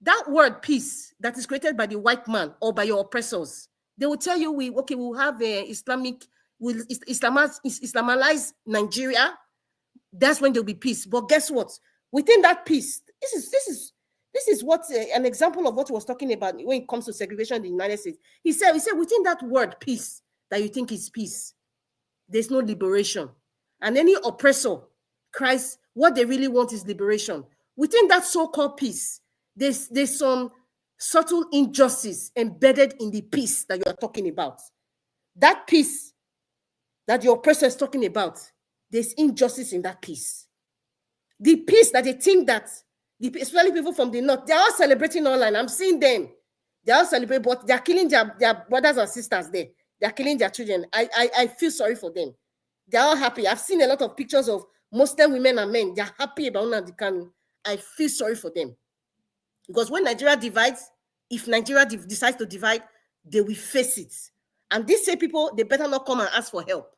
that word peace that is created by the white man or by your oppressors, they will tell you, we'll have we'll Islamize Nigeria. That's when there'll be peace. But guess what? Within that peace, this is what an example of what he was talking about when it comes to segregation in the United States. He said within that word peace that you think is peace, there's no liberation. And any oppressor cries, what they really want is liberation. Within that so-called peace, there's some subtle injustice embedded in the peace that you are talking about. That peace that your oppressor is talking about, there's injustice in that peace. The peace that they think that, especially people from the North, they're all celebrating online. I'm seeing them. They're all celebrating, but they're killing their brothers and sisters there. They're killing their children. I feel sorry for them. They're all happy. I've seen a lot of pictures of Muslim women and men. They're happy about Nnamdi Kanu. I feel sorry for them. Because when Nigeria divides, if Nigeria decides to divide, they will face it. And these same people, they better not come and ask for help.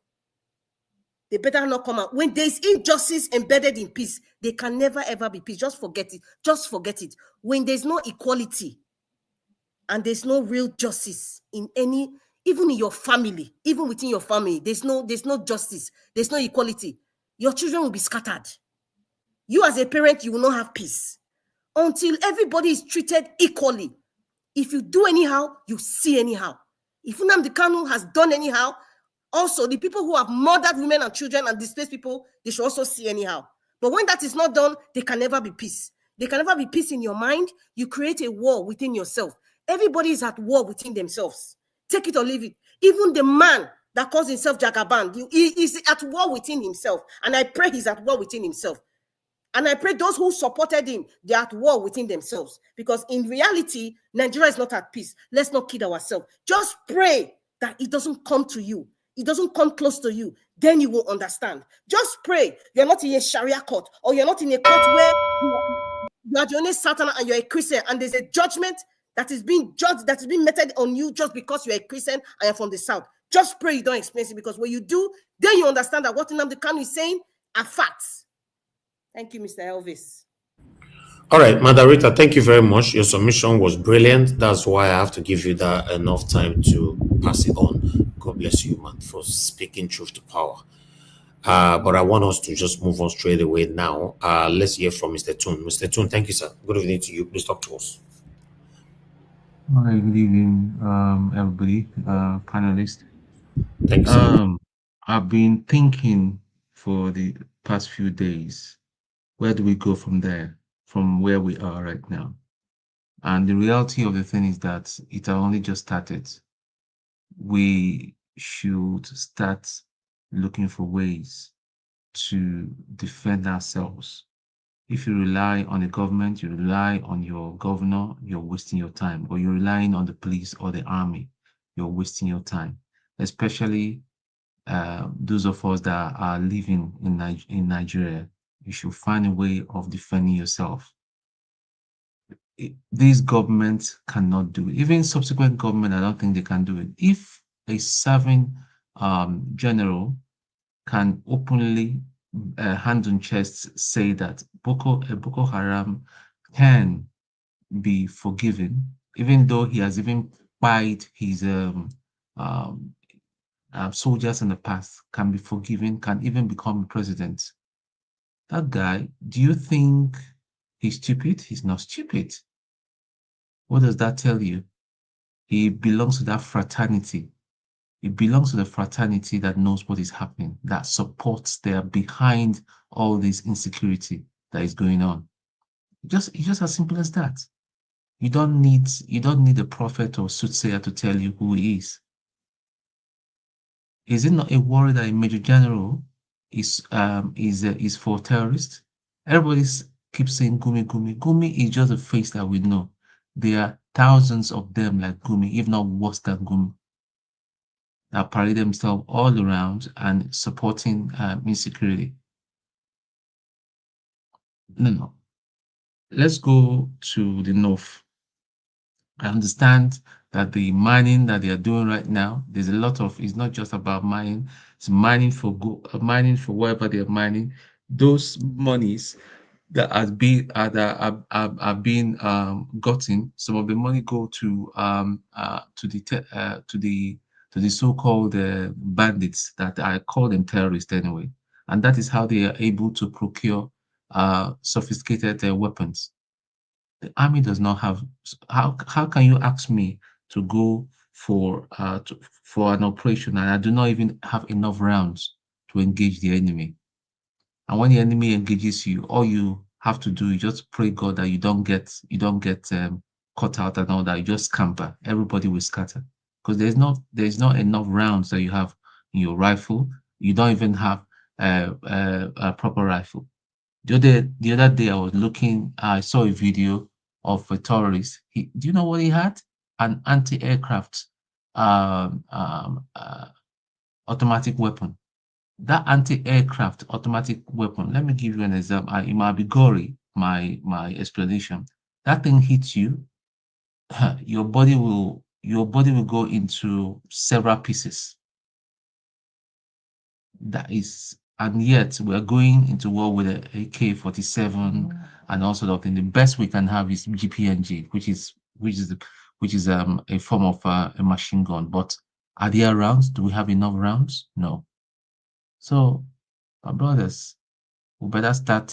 They better not come out. When there's injustice embedded in peace, they can never, ever be peace. Just forget it. Just forget it. When there's no equality and there's no real justice in any, even in your family, even within your family, there's no justice. There's no equality. Your children will be scattered. You as a parent, you will not have peace until everybody is treated equally. If you do anyhow, you see anyhow. If Nnamdi Kanu has done anyhow, also the people who have murdered women and children and displaced people, they should also see anyhow. But when that is not done, there can never be peace. There can never be peace in your mind. You create a war within yourself. Everybody is at war within themselves. Take it or leave it. Even the man that calls himself Jagaban, he is at war within himself. And I pray he's at war within himself. And I pray those who supported him, they're at war within themselves. Because in reality, Nigeria is not at peace. Let's not kid ourselves. Just pray that it doesn't come to you. It doesn't come close to you. Then you will understand. Just pray. You're not in a Sharia court, or you're not in a court where you are the only Satan and you're a Christian, and there's a judgment that is being judged, that is being meted on you just because you're a Christian and you're from the South. Just pray you don't experience it, because when you do, then you understand that what Nnamdi Kanu is saying are facts. Thank you, Mr. Elvis. All right, Madarita, thank you very much. Your submission was brilliant. That's why I have to give you that enough time to pass it on. God bless you, man, for speaking truth to power. But I want us to just move on straight away now. Let's hear from Mr. Toon. Mr. Toon, thank you, sir. Good evening to you. Please talk to us. Hi, good evening, everybody, panelists. Thank you, sir. I've been thinking for the past few days, where do we go from there, from where we are right now? And the reality of the thing is that it has only just started. We should start looking for ways to defend ourselves. If you rely on the government, you rely on your governor, you're wasting your time. Or you're relying on the police or the army, you're wasting your time. Especially those of us that are living in Nigeria, you should find a way of defending yourself. These governments cannot do it. Even subsequent government, I don't think they can do it. If a serving general can openly, hand on chest, say that Boko Haram can be forgiven, even though he has even fired his um, soldiers in the past, can be forgiven, can even become president. That guy, do you think he's stupid? He's not stupid. What does that tell you? He belongs to that fraternity. He belongs to the fraternity that knows what is happening, that supports, they're behind all this insecurity that is going on. It's just as simple as that. You don't need a prophet or soothsayer to tell you who he is. Is it not a worry that a major general is for terrorists? Everybody keeps saying Gumi, Gumi. Gumi is just a face that we know. There are thousands of them like Gumi, if not worse than Gumi, that parade themselves all around and supporting insecurity. No. Let's go to the north. I understand that the mining that they are doing right now, there's a lot of, it's not just about mining, it's mining for mining for whatever they're mining. Those monies that are being gotten, some of the money go to the so-called bandits that I call them terrorists anyway, and that is how they are able to procure sophisticated weapons. The army does not have. How can you ask me to go for an operation and I do not even have enough rounds to engage the enemy? And when the enemy engages you, all you have to do is just pray God that you don't get caught out and all that. You just scamper. Everybody will scatter because there's not enough rounds that you have in your rifle. You don't even have a proper rifle. The other day, I saw a video of a terrorist. Do you know what he had? An anti-aircraft automatic weapon. That anti-aircraft automatic weapon, let me give you an example. It might be gory, my explanation. That thing hits you, your body will go into several pieces. That is, and yet we're going into war with a AK-47 and all sort of thing. The best we can have is GPNG, which is a form of a machine gun. But are there rounds? Do we have enough rounds? No. So, my brothers, we better start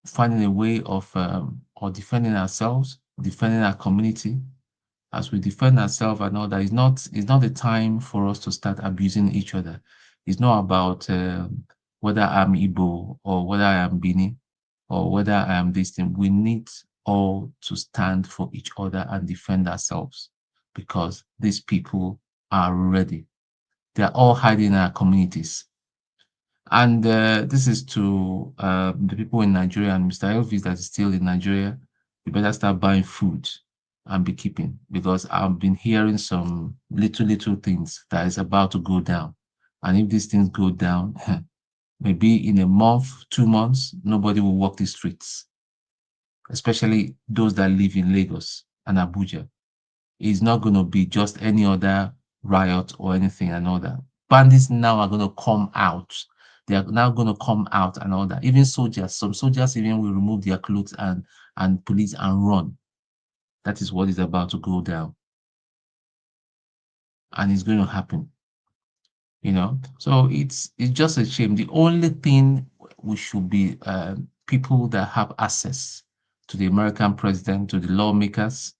finding a way of or defending ourselves, defending our community. As we defend ourselves and all that, it's not the time for us to start abusing each other. It's not about whether I'm Igbo or whether I am Bini or whether I am this thing. We need all to stand for each other and defend ourselves because these people are ready. They're all hiding in our communities. And this is to the people in Nigeria and Mr. Elvis that is still in Nigeria. You better start buying food and be keeping because I've been hearing some little things that is about to go down. And if these things go down, maybe in a month, 2 months, nobody will walk the streets, especially those that live in Lagos and Abuja. It's not going to be just any other riot or anything and all that. Bandits now are going to come out. They are now going to come out and all that. Even soldiers, some soldiers even will remove their clothes and police and run. That is what is about to go down. And it's going to happen. You know, so it's just a shame. The only thing we should be people that have access to the American president, to the lawmakers,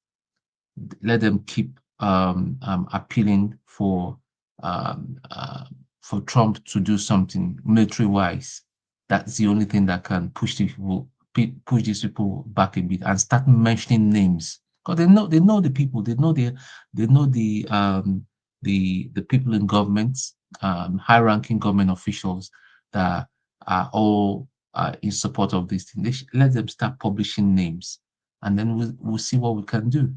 let them keep appealing for for Trump to do something military-wise. That's the only thing that can push these people back a bit and start mentioning names, because they know the people, they know the people in governments, high-ranking government officials that are all in support of this thing. Let them start publishing names, and then we'll see what we can do.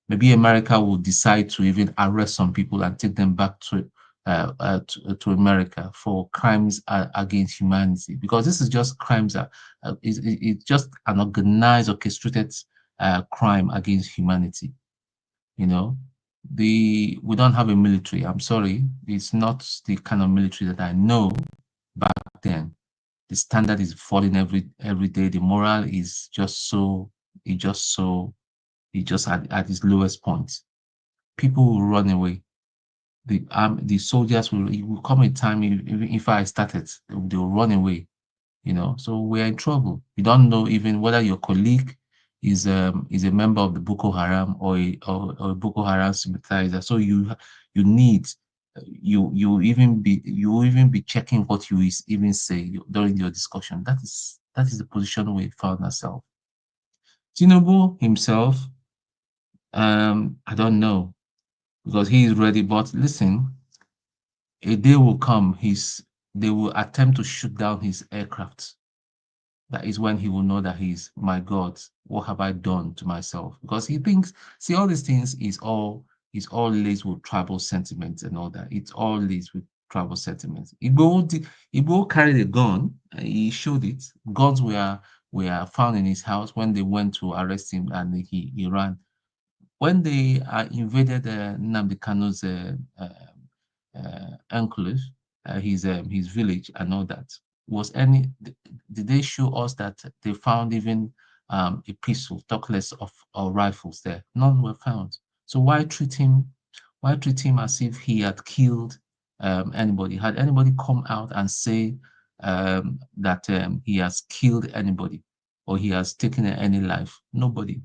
Maybe America will decide to even arrest some people and take them back to America for crimes against humanity, because this is just crimes it's just an organized, orchestrated crime against humanity. You know, we don't have a military. I'm sorry, it's not the kind of military that I know back then. The standard is falling every day. The moral is just at its lowest point. People will run away. The soldiers will come a time, even if I started, they'll run away, you know. So we're in trouble. You don't know even whether your colleague is a member of the Boko Haram or a Boko Haram sympathizer. So you even be checking what you even say during your discussion. That is the position we found ourselves. Tinubu himself, I don't know, because he is ready. But listen, a day will come, they will attempt to shoot down his aircraft. That is when he will know that he's, my God, what have I done to myself? Because he thinks, see, all these things is all laced with tribal sentiments and all that. It's all laced with tribal sentiments. Igbo carried a gun. He showed it. Guns were found in his house when they went to arrest him, and he ran. When they invaded Nnamdi Kanu's enclave, his village and all that, did they show us that they found even a pistol, talk less of rifles there? None were found. So why treat him as if he had killed anybody? Had anybody come out and say that he has killed anybody or he has taken any life? Nobody.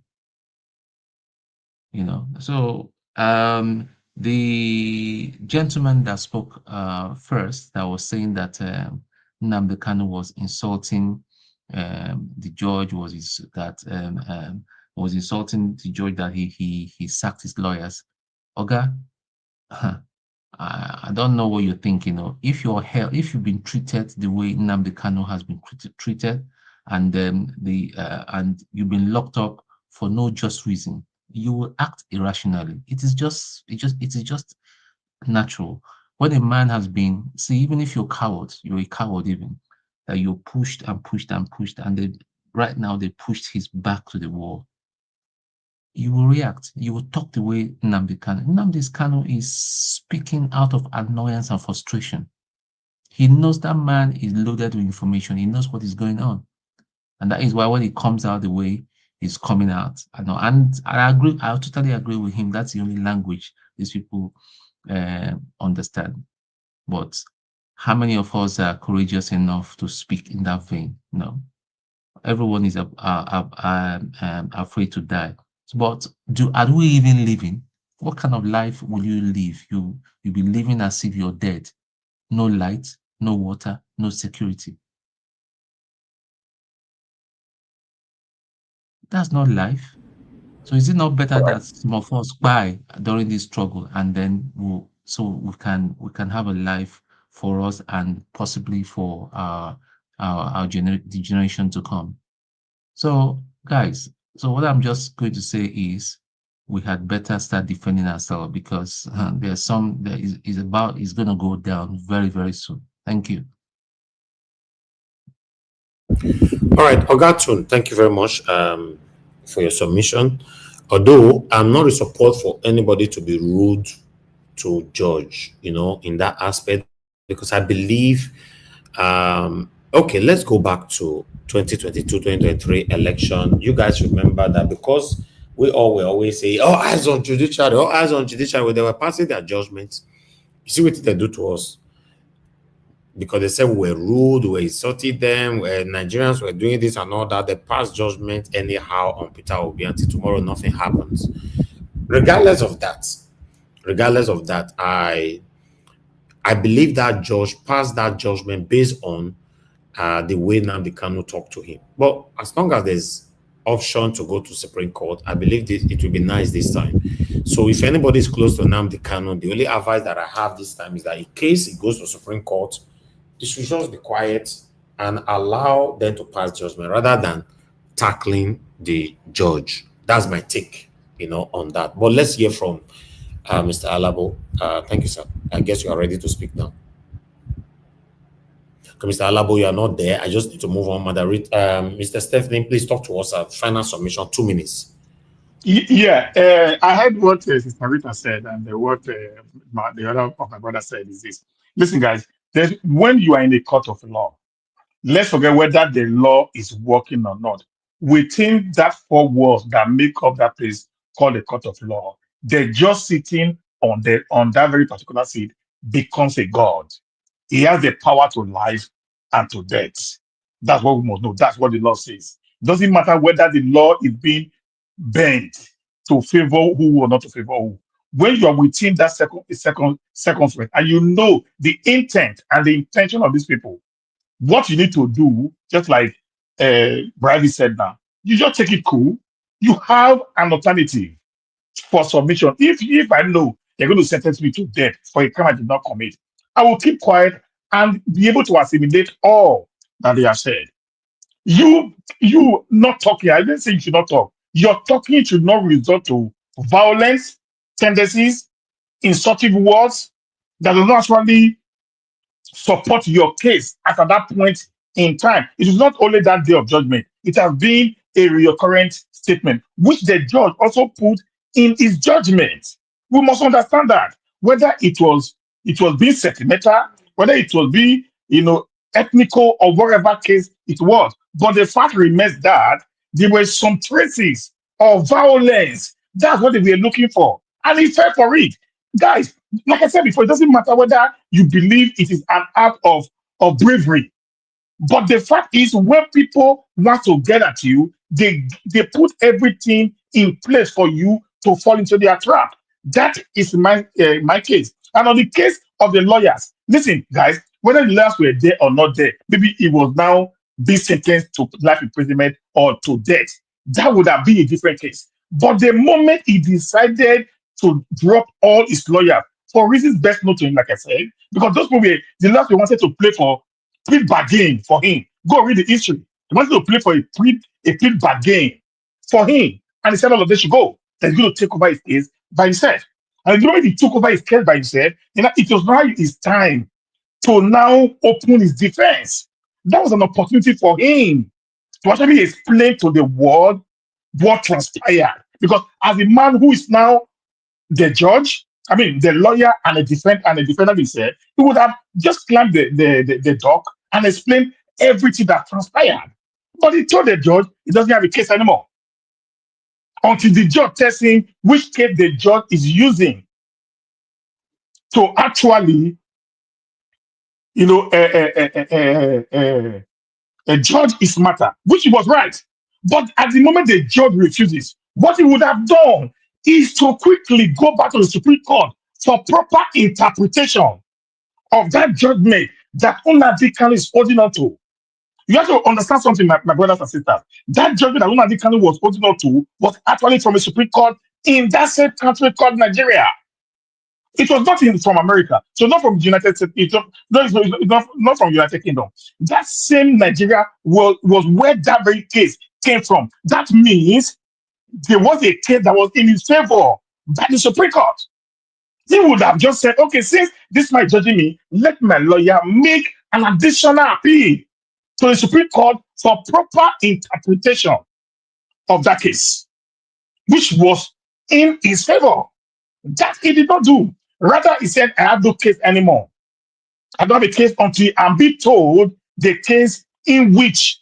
You know, so the gentleman that spoke first, that was saying that Nnamdi Kanu was insulting the judge, was insulting the judge, that he sacked his lawyers. Oga, I don't know what you're thinking of. If you've been treated the way Nnamdi Kanu has been treated, and and you've been locked up for no just reason, you will act irrationally. It is just natural. When a man has been, see, even if you're a coward even, that you're pushed and pushed and pushed, and right now they pushed his back to the wall, you will react. You will talk the way Nnamdi Kanu. Nnamdi Kanu is speaking out of annoyance and frustration. He knows that man is loaded with information. He knows what is going on. And that is why when it comes out the way is coming out. And I agree. I totally agree with him. That's the only language these people understand. But how many of us are courageous enough to speak in that vein? No. Everyone is afraid to die. But are we even living? What kind of life will you live? You'll be living as if you're dead. No light, no water, no security. That's not life. So is it not better that some of us buy during this struggle, and then we can have a life for us and possibly for the generation to come? So guys, so what I'm just going to say is we had better start defending ourselves, because it's going to go down very, very soon. Thank you. All right, Ogatun, thank you very much for your submission. Although I'm not in support for anybody to be rude to judge, you know, in that aspect, because I believe, okay, let's go back to 2022-2023 election. You guys remember that, because we all will always say, oh, eyes on judiciary, oh, eyes on judiciary, when they were passing their judgments. You see what they do to us? Because they said we were rude, we insulted them, Nigerians were doing this and all that. They passed judgment anyhow on Peter Obi until tomorrow nothing happens. Regardless of that, I believe that judge passed that judgment based on the way Nnamdi Kanu talked to him. But as long as there's option to go to Supreme Court, I believe it will be nice this time. So if anybody is close to Nnamdi Kanu, the only advice that I have this time is that in case it goes to Supreme Court, it should just be quiet and allow them to pass judgment rather than tackling the judge. That's my take, on that. But let's hear from Mr. Alabo. Thank you, sir. I guess you are ready to speak now. Okay, Mr. Alabo, you are not there. I just need to move on. Mr. Stephanie, please talk to us. Final submission, 2 minutes. Yeah, I heard what Sister Rita said, and what the other of my brother said is this. Listen, guys, when you are in a court of law, let's forget whether the law is working or not. Within that 4 walls that make up that place called a court of law, the judge sitting on that very particular seat becomes a god. He has the power to life and to death. That's what we must know. That's what the law says. Doesn't matter whether the law is being bent to favor who or not to favor who. When you are within that circumference and you know the intent and the intention of these people, what you need to do, just like Bradley said now, you just take it cool. You have an alternative for submission. If I know they're going to sentence me to death for a crime I did not commit, I will keep quiet and be able to assimilate all that they have said. You not talking, I didn't say you should not talk. Your talking should not resort to violence, tendencies, insultive words that do not actually support your case at that point in time. It is not only that day of judgment, it has been a recurrent statement, which the judge also put in his judgment. We must understand that whether it was being sentimental, whether it was being ethnical or whatever case it was, but the fact remains that there were some traces of violence. That's what they were looking for, and he fell for it. Guys, like I said before, it doesn't matter whether you believe it is an act of bravery. But the fact is, when people want to get at you, they put everything in place for you to fall into their trap. That is my case. And on the case of the lawyers, listen, guys, whether the lawyers were there or not there, maybe it was now being sentenced to life imprisonment or to death. That would have been a different case. But the moment he decided to drop all his lawyers, for reasons best known to him, like I said, because those people were the last we wanted to play for pre-bargain for him. Go read the history. They wanted to play for a pre-bargain for him. And he said all of this should go. That he's going to take over his case by himself. And the moment he took over his case by himself, it was now his time to now open his defense. That was an opportunity for him to actually explain to the world what transpired. Because as a man who is now the judge, the lawyer and the defendant himself, he would have just climbed the dock and explained everything that transpired. But he told the judge he doesn't have a case anymore until the judge tells him which case the judge is using to actually, judge his matter, which was right. But at the moment the judge refuses, what he would have done is to quickly go back to the Supreme Court for proper interpretation of that judgment that Nnamdi Kanu is holding on to. You have to understand something, my brothers and sisters. That judgment that Nnamdi Kanu was holding on to was actually from a Supreme Court in that same country called Nigeria. It was not from America, so not from the United States. It's not from the United Kingdom. That same Nigeria was where that very case came from. That means there was a case that was in his favor by the Supreme Court. He would have just said, okay, since this might judging me, let my lawyer make an additional appeal to the Supreme Court for proper interpretation of that case, which was in his favor. That he did not do. Rather, he said, I have no case anymore. I don't have a case until I'm being told the case in which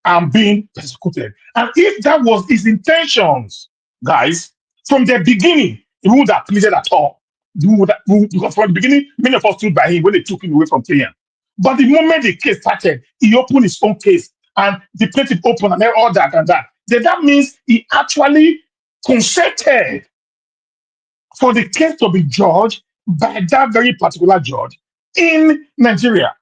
I'm being persecuted. And if that was his intentions, guys, from the beginning, he would have pleaded at all. Because from the beginning, many of us stood by him when they took him away from Kenya. But the moment the case started, he opened his own case and the plaintiff opened and all that and that. Then that means he actually consented for the case to be judged by that very particular judge in Nigeria.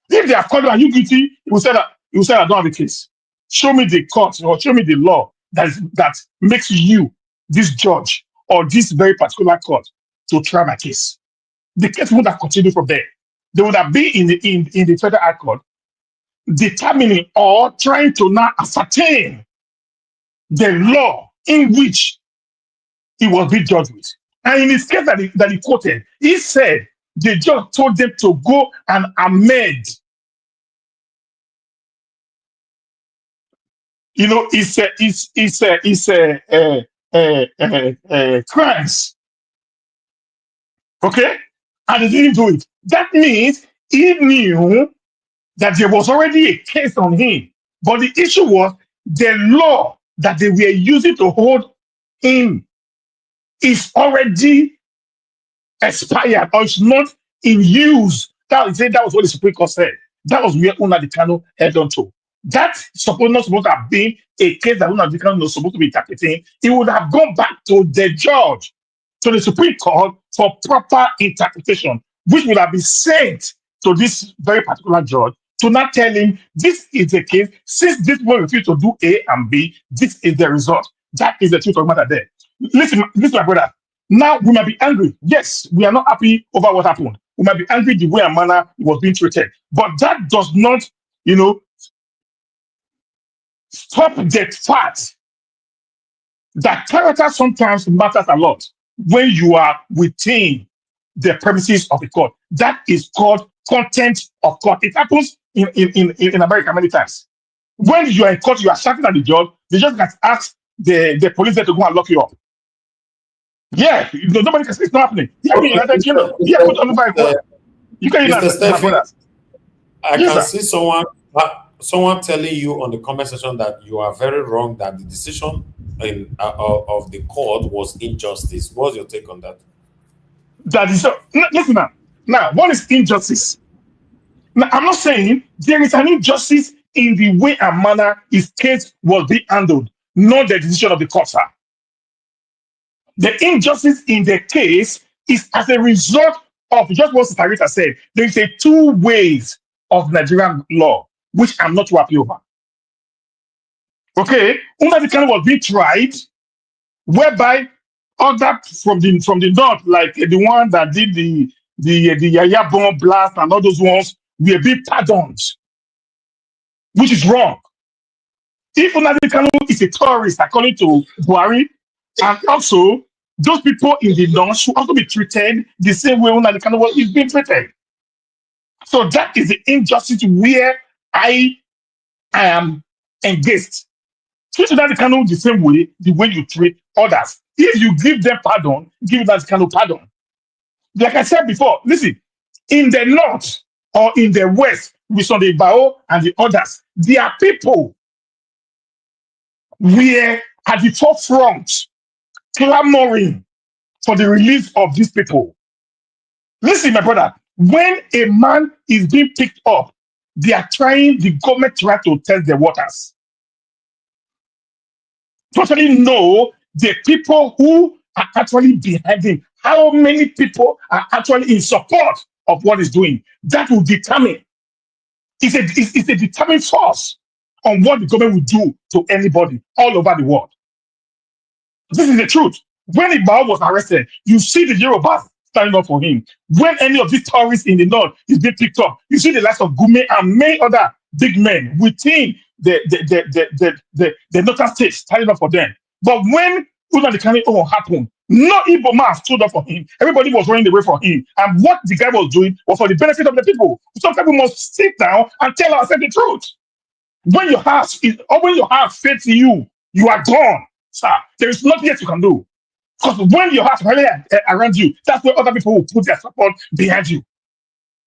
If they have called you and you guilty, you will say that I don't have a case. Show me the court or show me the law that makes you this judge or this very particular court to try my case. The case would have continued from there. They would have been in the federal high court determining or trying to now ascertain the law in which he was being judged with. And in his case that he quoted, he said the judge told them to go and amend. You know, crimes. Okay? And he didn't do it. That means he knew that there was already a case on him. But the issue was the law that they were using to hold him is already expired or it's not in use. That was what the Supreme Court said. That was where Nnamdi Kanu held on to. That's not supposed to have been a case that Nnamdi Kanu was supposed to be interpreting. It would have gone back to the judge, to the Supreme Court for proper interpretation, which would have been sent to this very particular judge to not tell him this is the case. Since this one refused to do A and B, this is the result. That is the truth of the matter there. Listen, my brother. Now we might be angry. Yes, we are not happy over what happened. We might be angry the way and manner it was being treated. But that does not, stop the fact that character sometimes matters a lot when you are within the premises of the court. That is called contempt of court. It happens in America many times. When you are in court, you are shouting at the judge can ask the police there to go and lock you up. Yeah, nobody can say it's not happening. Yeah, put on the bike. You can't I can see someone telling you on the comment section that you are very wrong, that the decision of the court was injustice. What's your take on that? That is listen now. What is injustice? Now, I'm not saying there is an injustice in the way and manner his case was being handled, not the decision of the court, sir. The injustice in the case is as a result of just what Sister Rita said. There is two ways of Nigerian law, which I'm not too happy over. Okay, Nnamdi Kanu was being tried, whereby other from the north, like the one that did the Yaya bomb blast and all those ones, were being pardoned, which is wrong. If Nnamdi Kanu is a terrorist, according to Buhari, and also those people in the north should also be treated the same way Nnamdi Kanu is being treated. So that is the injustice where I am engaged. Treat Nnamdi Kanu the same way, the way you treat others. If you give them pardon, give Nnamdi Kanu pardon. Like I said before, listen, in the north or in the west, with Sunday Bao and the others, there are people were at the forefront clamoring for the release of these people. Listen, my brother, when a man is being picked up, the government try to test the waters. Totally know the people who are actually behind him. How many people are actually in support of what he's doing? That will determine. It's a determined force on what the government will do to anybody all over the world. This is the truth. When Igbao was arrested, you see the Yorubas standing up for him. When any of these terrorists in the north is being picked up, you see the likes of Gume and many other big men within the northern states standing up for them. But when Nnamdi Kanu happened, no Igbo man stood up for him. Everybody was running away from him. And what the guy was doing was for the benefit of the people. Some people must sit down and tell ourselves the truth. When your heart fails you, you are gone, sir. There is nothing else you can do. Because when your heart really around you, that's where other people will put their support behind you.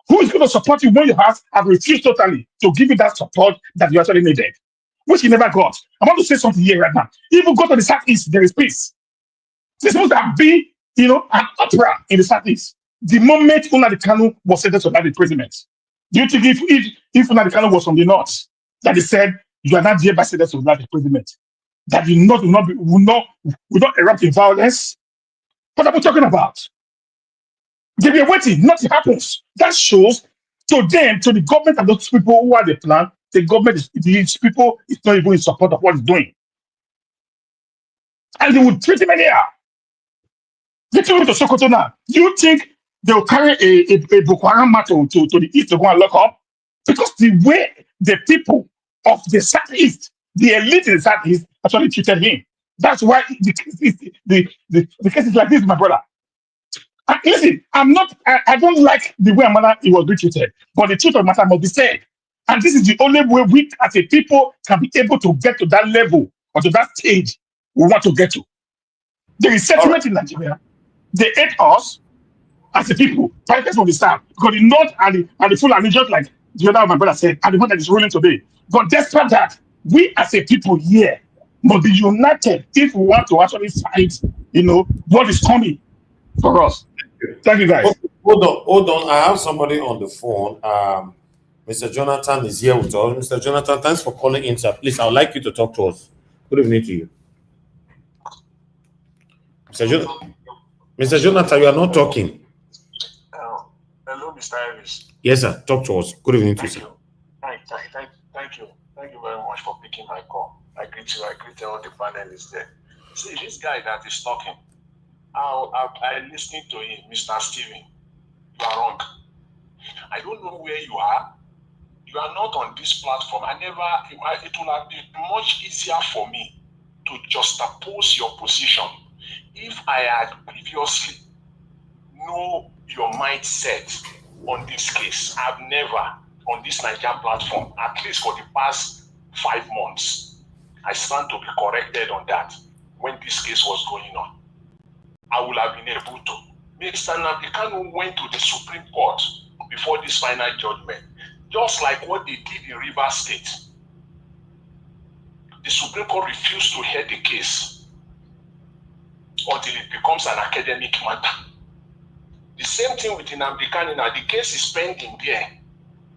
Who is going to support you when your heart have refused totally to give you that support that you actually needed, which you never got? I want to say something here right now. If you go to the Southeast, there is peace. This supposed to be, an opera in the Southeast. The moment Nnamdi Kanu was sentenced to life imprisonment, do you think if Nnamdi Kanu was from the north, that they said you are not hereby sentenced to life imprisonment, that you will not erupt in violence? What are we talking about? They were waiting, nothing happens. That shows to them, to the government and those people who are the plan, the government is these people is not even in support of what it's doing. And they would treat him anyhow. They took him to Sokoto now. Do you think they will carry a Boko Haram matter to the east to go and lock up? Because the way the people of the southeast, the elite in the southeast, actually treated him. That's why the case is like this, my brother. Listen, I don't like the way Amana he was being treated, but the truth of the matter must be said. And this is the only way we as a people can be able to get to that level or to that stage we want to get to. There is settlement in Nigeria. They hate us as a people, prices will be served. Because the North and the Fulani, just like the other my brother said, and the one that is ruling today. But despite that, we as a people here must be united if we want to actually fight, what is coming for us. Thank you, guys. Hold on. I have somebody on the phone. Mr. Jonathan is here with us. Mr. Jonathan, thanks for calling in, sir. Please, I would like you to talk to us. Good evening to you. Mr. Jonathan, you are not talking. Hello, Mr. Elvis. Yes, sir. Talk to us. Good evening to you, sir. Thank you. Thank you very much for picking my call. I greet you. I greet all the panelists there. See, this guy that is talking, I listening to him, Mr. Steven. You are wrong. I don't know where you are. You are not on this platform. It would have been much easier for me to juxtapose your position if I had previously know your mindset on this case. I've never, on this Nigerian platform, at least for the past 5 months, I stand to be corrected on that when this case was going on. I would have been able to. Mr. Nnamdi Kanu went to the Supreme Court before this final judgment, just like what they did in Rivers State. The Supreme Court refused to hear the case until it becomes an academic matter. The same thing with Nnamdi Kanu. Now, the case is pending there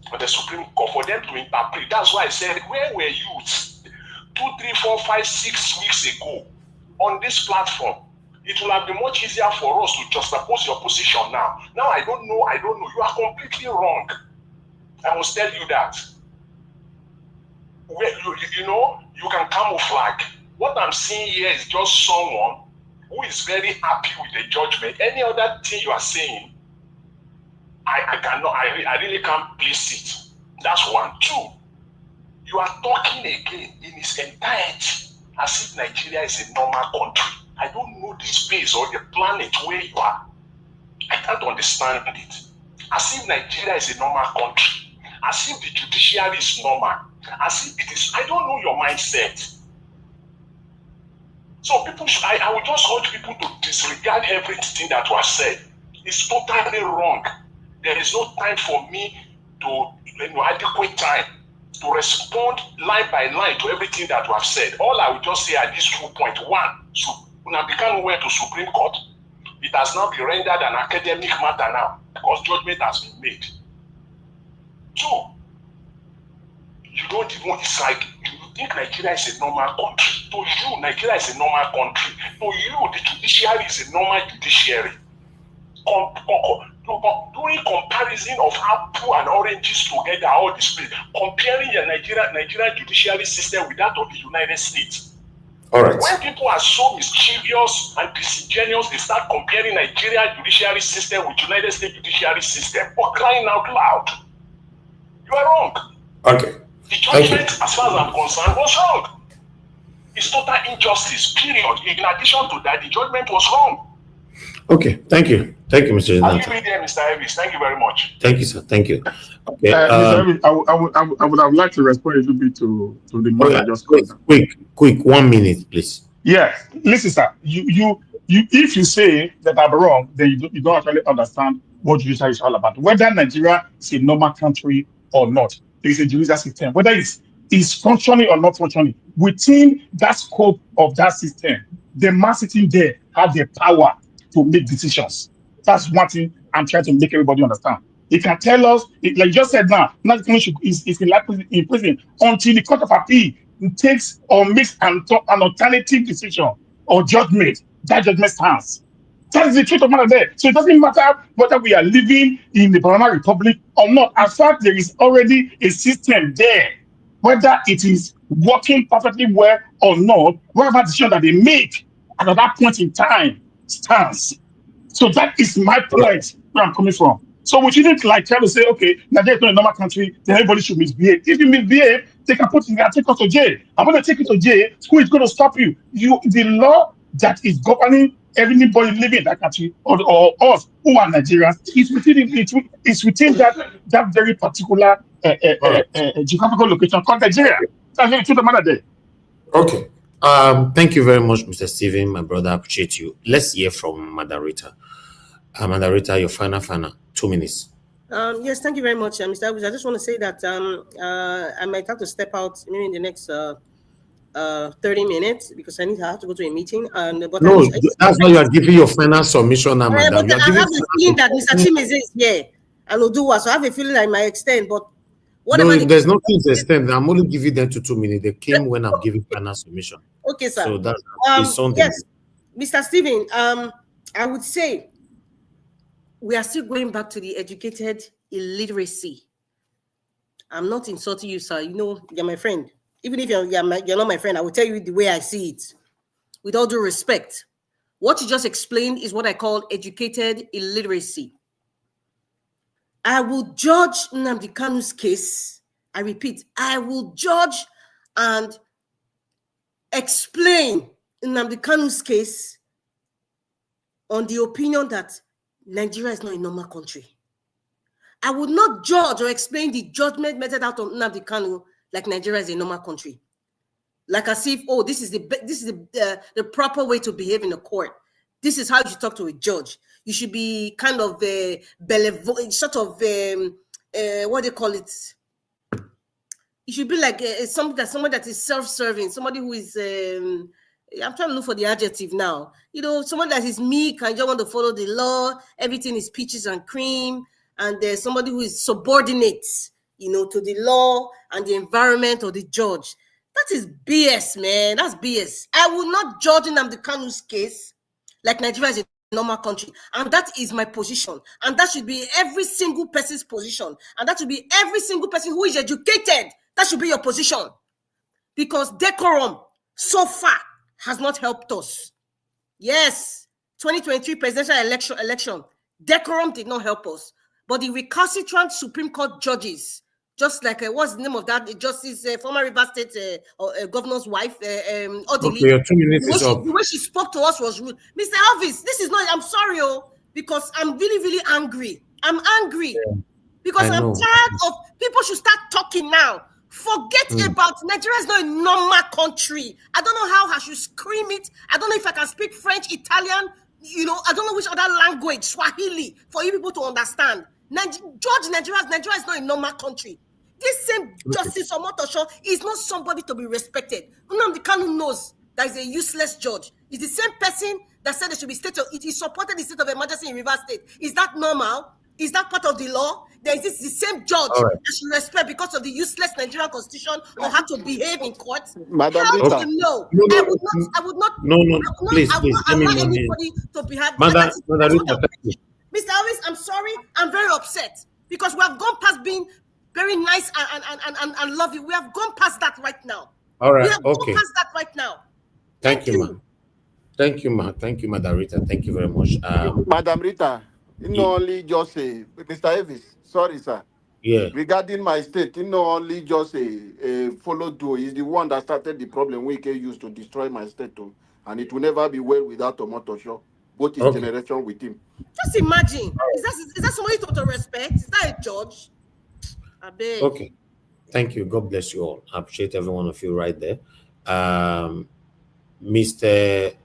for the Supreme Court for them to interpret. That's why I said, where were you 2, 3, 4, 5, 6 weeks ago on this platform? It will have been much easier for us to juxtapose your position now. Now, I don't know. You are completely wrong. I must tell you that. Where you can camouflage. What I'm seeing here is just someone who is very happy with the judgment. Any other thing you are saying, I really can't place it. That's 1. 2, you are talking again in its entirety as if Nigeria is a normal country. I don't know the space or the planet where you are. I can't understand it. As if Nigeria is a normal country. As if the judiciary is normal. As if it is. I don't know your mindset. So I would just urge people to disregard everything that was said. It's totally wrong. There is no time for me to, adequate time to respond line by line to everything that was said. All I would just say at this 2 points. 1, Nnamdi Kanu went to Supreme Court. It has now been rendered an academic matter now because judgment has been made. 2, it's like you think Nigeria is a normal country. To you, Nigeria is a normal country. To you, the judiciary is a normal judiciary. Doing comparison of apple and oranges together, all this place, comparing the Nigerian judiciary system with that of the United States. All right. When people are so mischievous and disingenuous, they start comparing Nigeria judiciary system with United States judiciary system. For crying out loud. You are wrong. Okay. The judgment, as far as I'm concerned, was wrong. It's total injustice, period. In addition to that, the judgment was wrong. Okay, thank you. Thank you, Mr. I'll Jonathan. leave it there, Mr. Elvis. Thank you very much. Thank you, sir. Thank you. Okay. Mr. Elvis, I would have liked to respond a little bit to the man that just called. Quick, 1 minute, please. Yeah, listen, sir. You if you say that I'm wrong, then you don't actually understand what judiciary is all about. Whether Nigeria is a normal country or not, there is a judicial system. Whether it's functioning or not functioning, within that scope of that system, the man sitting there has the power to make decisions. That's one thing I'm trying to make everybody understand. He can tell us, like you just said now, not is in prison until the Court of Appeal takes or makes an alternative decision or judgment. That judgment stands. That is the truth of matter there. So it doesn't matter whether we are living in the Banana Republic or not. As far as there is already a system there, whether it is working perfectly well or not, whatever decision that they make at that point in time stands. So that is my point where I'm coming from. So we shouldn't like try to say, okay, Nigeria is not a normal country, then everybody should misbehave. If you misbehave, they can take us to jail. I'm going to take you to jail. Who is going to stop you? The law that is governing everybody living in that country or us who are Nigerians is within that very particular geographical location called Nigeria. That's the truth of the matter there. Okay. Thank you very much, Mr. Stephen, my brother. I appreciate you. Let's hear from Madam Rita. Madam Rita, your final 2 minutes. Yes, thank you very much, Mr. Elvis. I just want to say that I might have to step out maybe in the next 30 minutes because I have to go to a meeting. But no, that's why you are giving your final submission now, madam. But I have a feeling that Mr. Chimeze is here and Oduwa, so I have a feeling I might extend. But whatever. No, there's nothing to extend. I'm only giving them to 2 minutes. They came when I'm giving final submission. Okay, sir. So that's something. Yes, Mr. Stephen. I would say we are still going back to the educated illiteracy. I'm not insulting you, sir. You know, you're my friend. Even if you're not my friend, I will tell you the way I see it. With all due respect, what you just explained is what I call educated illiteracy. I will judge Nnamdi Kanu's case. I repeat, I will judge and explain Nnamdi Kanu's case on the opinion that Nigeria is not a normal country. I would not judge or explain the judgment meted out on Nnamdi Kanu like Nigeria is a normal country. Like as if, oh, this is the proper way to behave in a court. This is how you should talk to a judge. You should be kind of sort of what do you call it? You should be like someone that is self-serving, somebody who is I'm trying to look for the adjective now. You know, someone that is meek and just want to follow the law. Everything is peaches and cream, and there's somebody who is subordinate, you know, to the law and the environment or the judge. That is BS, man. That's BS. I will not judge Nnamdi Kanu's case like Nigeria is a normal country. And that is my position. And that should be every single person's position. And that should be every single person who is educated. That should be your position. Because decorum so far has not helped us. Yes, 2023 presidential election, decorum did not help us. But the recalcitrant Supreme Court judges, just like what's the name of that justice, former Rivers State governor's wife, Odili. Okay, 2 minutes is up. The way she spoke to us was rude. Mr. Elvis, this is not, I'm sorry, because I'm really, really angry. I'm angry because I'm tired of people should start talking now. Forget about Nigeria is not a normal country. I don't know how I should scream it. I don't know if I can speak French, Italian, you know, I don't know which other language, Swahili, for you people to understand. Nigeria is not a normal country. This same Justice Omotosho is not somebody to be respected. Nnamdi Kanu knows that is a useless judge. It's the same person that said there should be he supported the state of emergency in Rivers State. Is that normal? Is that part of the law? There is the same judge that should respect because of the useless Nigerian constitution or how to behave in court. Madam Rita. No. I would not. Please. Let me allow anybody to behave. Madam Rita, Mr. Elvis, I'm sorry. I'm very upset because we have gone past being very nice and love you. We have gone past that right now. All right. We have gone past that right now. Thank you, ma. Thank you, ma. Thank you, Madam Rita. Thank you very much. Madam Rita, only just say, Mr. Elvis, sorry, sir. Yeah. Regarding my state, only just a follow through is the one that started the problem we can use to destroy my state too. And it will never be well without Omotosho. Both his generation with him. Just imagine. Is that somebody to respect? Is that a judge? I beg. Okay. Thank you. God bless you all. I appreciate every one of you right there. Mr.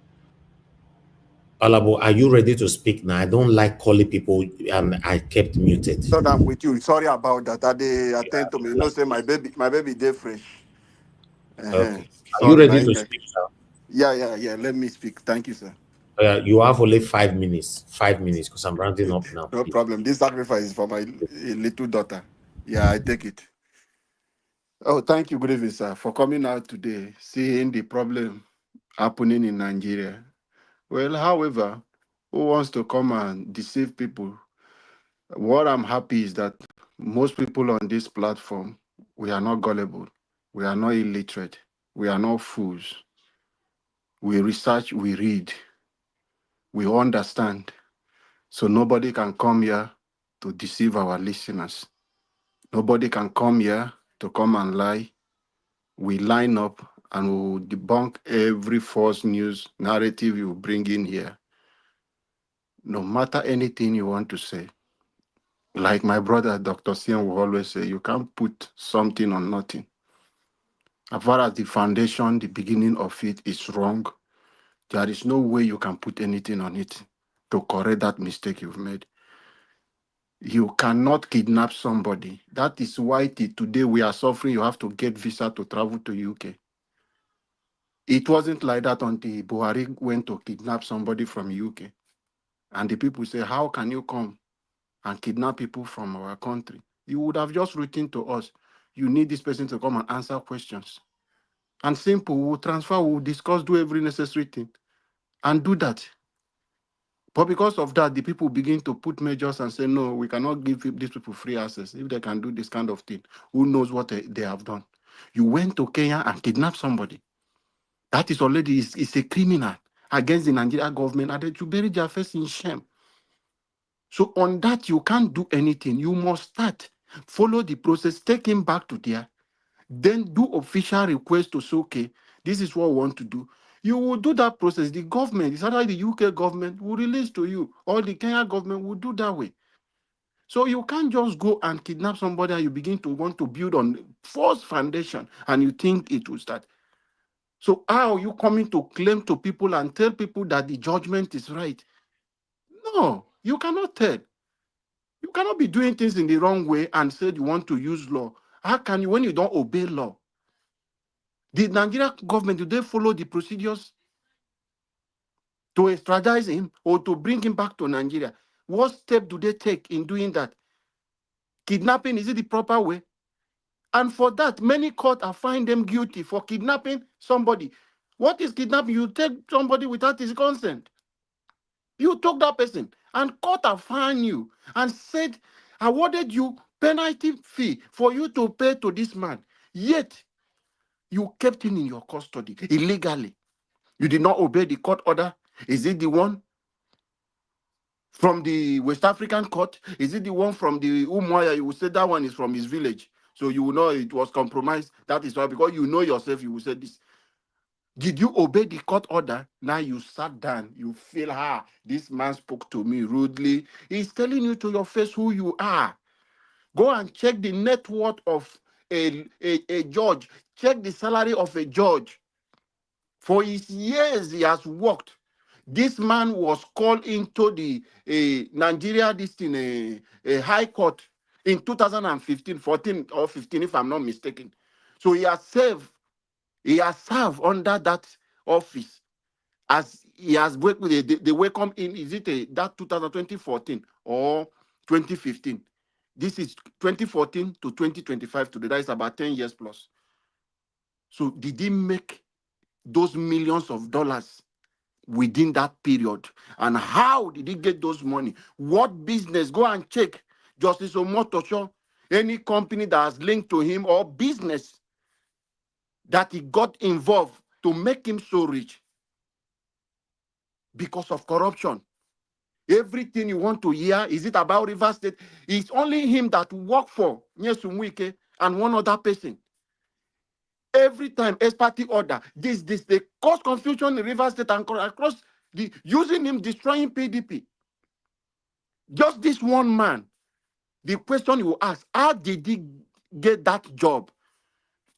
Alabo, are you ready to speak now? I don't like calling people and I kept muted. So I'm with you. Sorry about that. I attend to me. You know, say my baby day fresh. Okay. Are you ready to speak now? Yeah. Let me speak. Thank you, sir. You have only 5 minutes. 5 minutes because I'm rounding up now. No problem. This sacrifice is for my little daughter. Yeah, I take it. Oh, thank you, good evening, sir, for coming out today, seeing the problem happening in Nigeria. Well, however, who wants to come and deceive people. What I'm happy is that most people on this platform, we are not gullible. We are not illiterate. We are not fools. We research, we read, we understand. So nobody can come here to deceive our listeners. Nobody can come here to come and lie. We line up and we will debunk every false news narrative you bring in here. No matter anything you want to say. Like my brother, Dr. Sian, will always say, you can't put something on nothing. As far as the foundation, the beginning of it is wrong, there is no way you can put anything on it to correct that mistake you've made. You cannot kidnap somebody. That is why today we are suffering. You have to get visa to travel to UK. It wasn't like that until Buhari went to kidnap somebody from UK. And the people say, how can you come and kidnap people from our country? You would have just written to us, you need this person to come and answer questions. And simple, we'll transfer, we'll discuss, do every necessary thing, and do that. But because of that, the people begin to put measures and say, no, we cannot give these people free access. If they can do this kind of thing, who knows what they have done? You went to Kenya and kidnapped somebody. That is already is a criminal against the Nigerian government, and they should bury their face in shame. So on that, you can't do anything. You must start, follow the process, take him back to there, then do official request to say, okay, this is what we want to do. You will do that process. The government, it's either the UK government will release to you, or the Kenya government will do that way. So you can't just go and kidnap somebody and you begin to want to build on false foundation and you think it will start. So how are you coming to claim to people and tell people that the judgment is right? No, you cannot tell. You cannot be doing things in the wrong way and say you want to use law. How can you when you don't obey law? The Nigerian government, do they follow the procedures to extradite him or to bring him back to Nigeria? What step do they take in doing that? Kidnapping, is it the proper way? And for that, many courts are find them guilty for kidnapping somebody. What is kidnapping? You take somebody without his consent. You took that person and court have fined you and said, awarded you penalty fee for you to pay to this man. Yet, you kept him in your custody illegally. You did not obey the court order. Is it the one from the West African court? Is it the one from the Umuaya? You will say that one is from his village. So you will know it was compromised. That is why, because you know yourself, you will say this. Did you obey the court order? Now you sat down. You feel, this man spoke to me rudely. He's telling you to your face who you are. Go and check the net worth of a judge. Check the salary of a judge. For his years he has worked. This man was called into the Nigeria, a high court in 2015, 14 or 15, if I'm not mistaken. So he has served under that office as he has worked with the welcome in, is it that 2014 or 2015? This is 2014 to 2025 today. That is about 10 years plus. So did he make those millions of dollars within that period? And how did he get those money? What business? Go and check. Justice Omotosho, any company that has linked to him or business that he got involved to make him so rich because of corruption. Everything you want to hear, is it about Rivers State? It's only him that work for Nyesom Wike and one other person. Every time, as party order, they cause confusion in Rivers State and across using him destroying PDP. Just this one man. The question you ask, how did he get that job?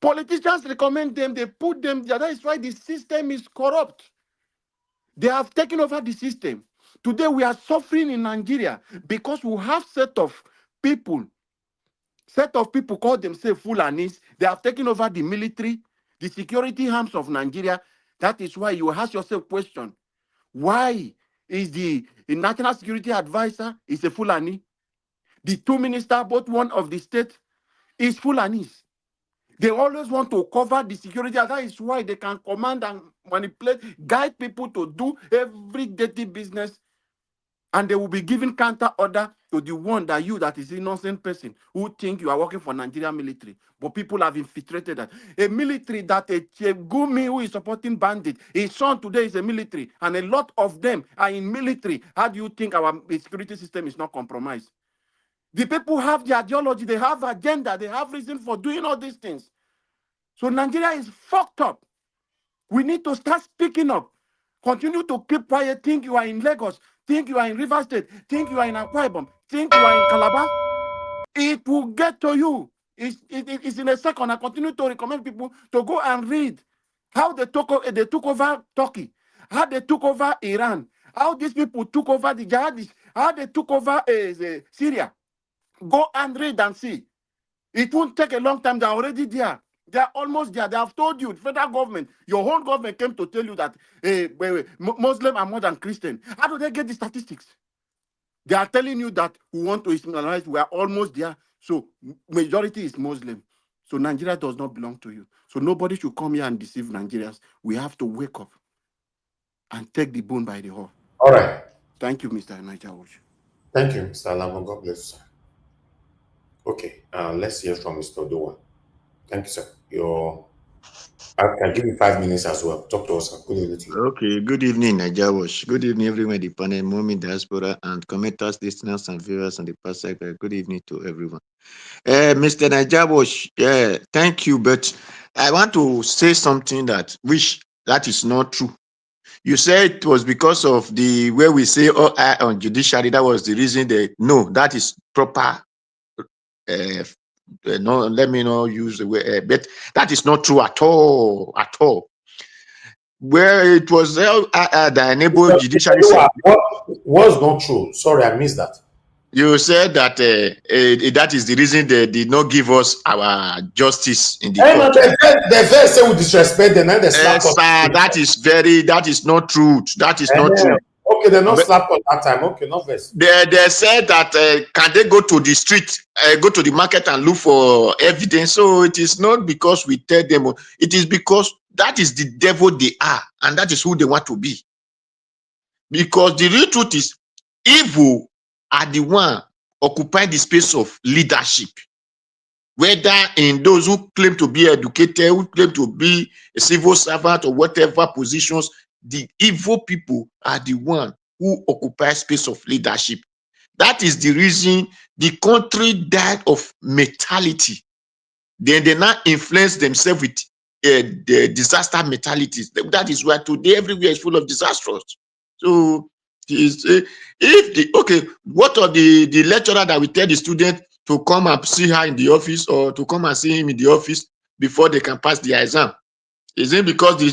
Politicians recommend them, they put them there. That is why the system is corrupt. They have taken over the system. Today we are suffering in Nigeria because we have set of people call themselves Fulanis. They have taken over the military, the security arms of Nigeria. That is why you ask yourself question, why is the national security advisor is a Fulani? The two ministers, both one of the state, is Fulanis. They always want to cover the security. That is why they can command and manipulate, guide people to do every dirty business And they will be giving counter order to the one that you, that is innocent person, who think you are working for Nigerian military. But people have infiltrated that. A military that a Gumi who is supporting bandit, his son today is a military, and a lot of them are in military. How do you think our security system is not compromised? The people have the ideology, they have agenda, they have reason for doing all these things. So Nigeria is fucked up. We need to start speaking up. Continue to keep quiet. Think you are in Lagos. Think you are in River State. Think you are in Akwa Ibom. Think you are in Calabar. It will get to you. It's in a second. I continue to recommend people to go and read how they took over Turkey, how they took over Iran, how these people took over the jihadists, how they took over Syria. Go and read and see. It won't take a long time. They're already there. They're almost there. They have told you, the federal government, your own government came to tell you that Muslims are more than Christian. How do they get the statistics? They are telling you that we want to Islamize. We are almost there. So majority is Muslim. So Nigeria does not belong to you. So nobody should come here and deceive Nigerians. We have to wake up and take the bone by the horn. All right. Thank you, Mr. Niger. Thank you, Mr. Alamo. God bless you, sir. Okay, let's hear from Mr. Odowa. Thank you, sir. I can give you 5 minutes as well. Talk to us, sir. Good evening to you. Okay, good evening, Najawash. Good evening, everyone, the panel, Momi Diaspora, and commenters, listeners, and viewers on the past cycle. Good evening to everyone. Mr. Najawash, thank you, but I want to say something that is not true. You said it was because of the way we say on judiciary, that was the reason no, that is proper. No, let me not use the word, but that is not true at all. Where it was that enabled judiciary. What's not true? Sorry, I missed that. You said that that is the reason they did not give us our justice in the court. They first say we disrespect them, and they slap us. That is not true. That is not true. Okay, they're not slapped at that time. Okay, not first. They said that can they go to the street, go to the market and look for evidence? So it is not because we tell them. It is because that is the devil they are, and that is who they want to be. Because the real truth is, evil are the one occupying the space of leadership. Whether in those who claim to be educated, who claim to be a civil servant or whatever positions, the evil people are the one who occupy space of leadership. That is the reason the country died of mentality. Then they now influence themselves with the disaster mentalities. That is why today everywhere is full of disasters. So what are the lecturer that will tell the student to come and see her in the office or to come and see him in the office before they can pass the exam? Is it because they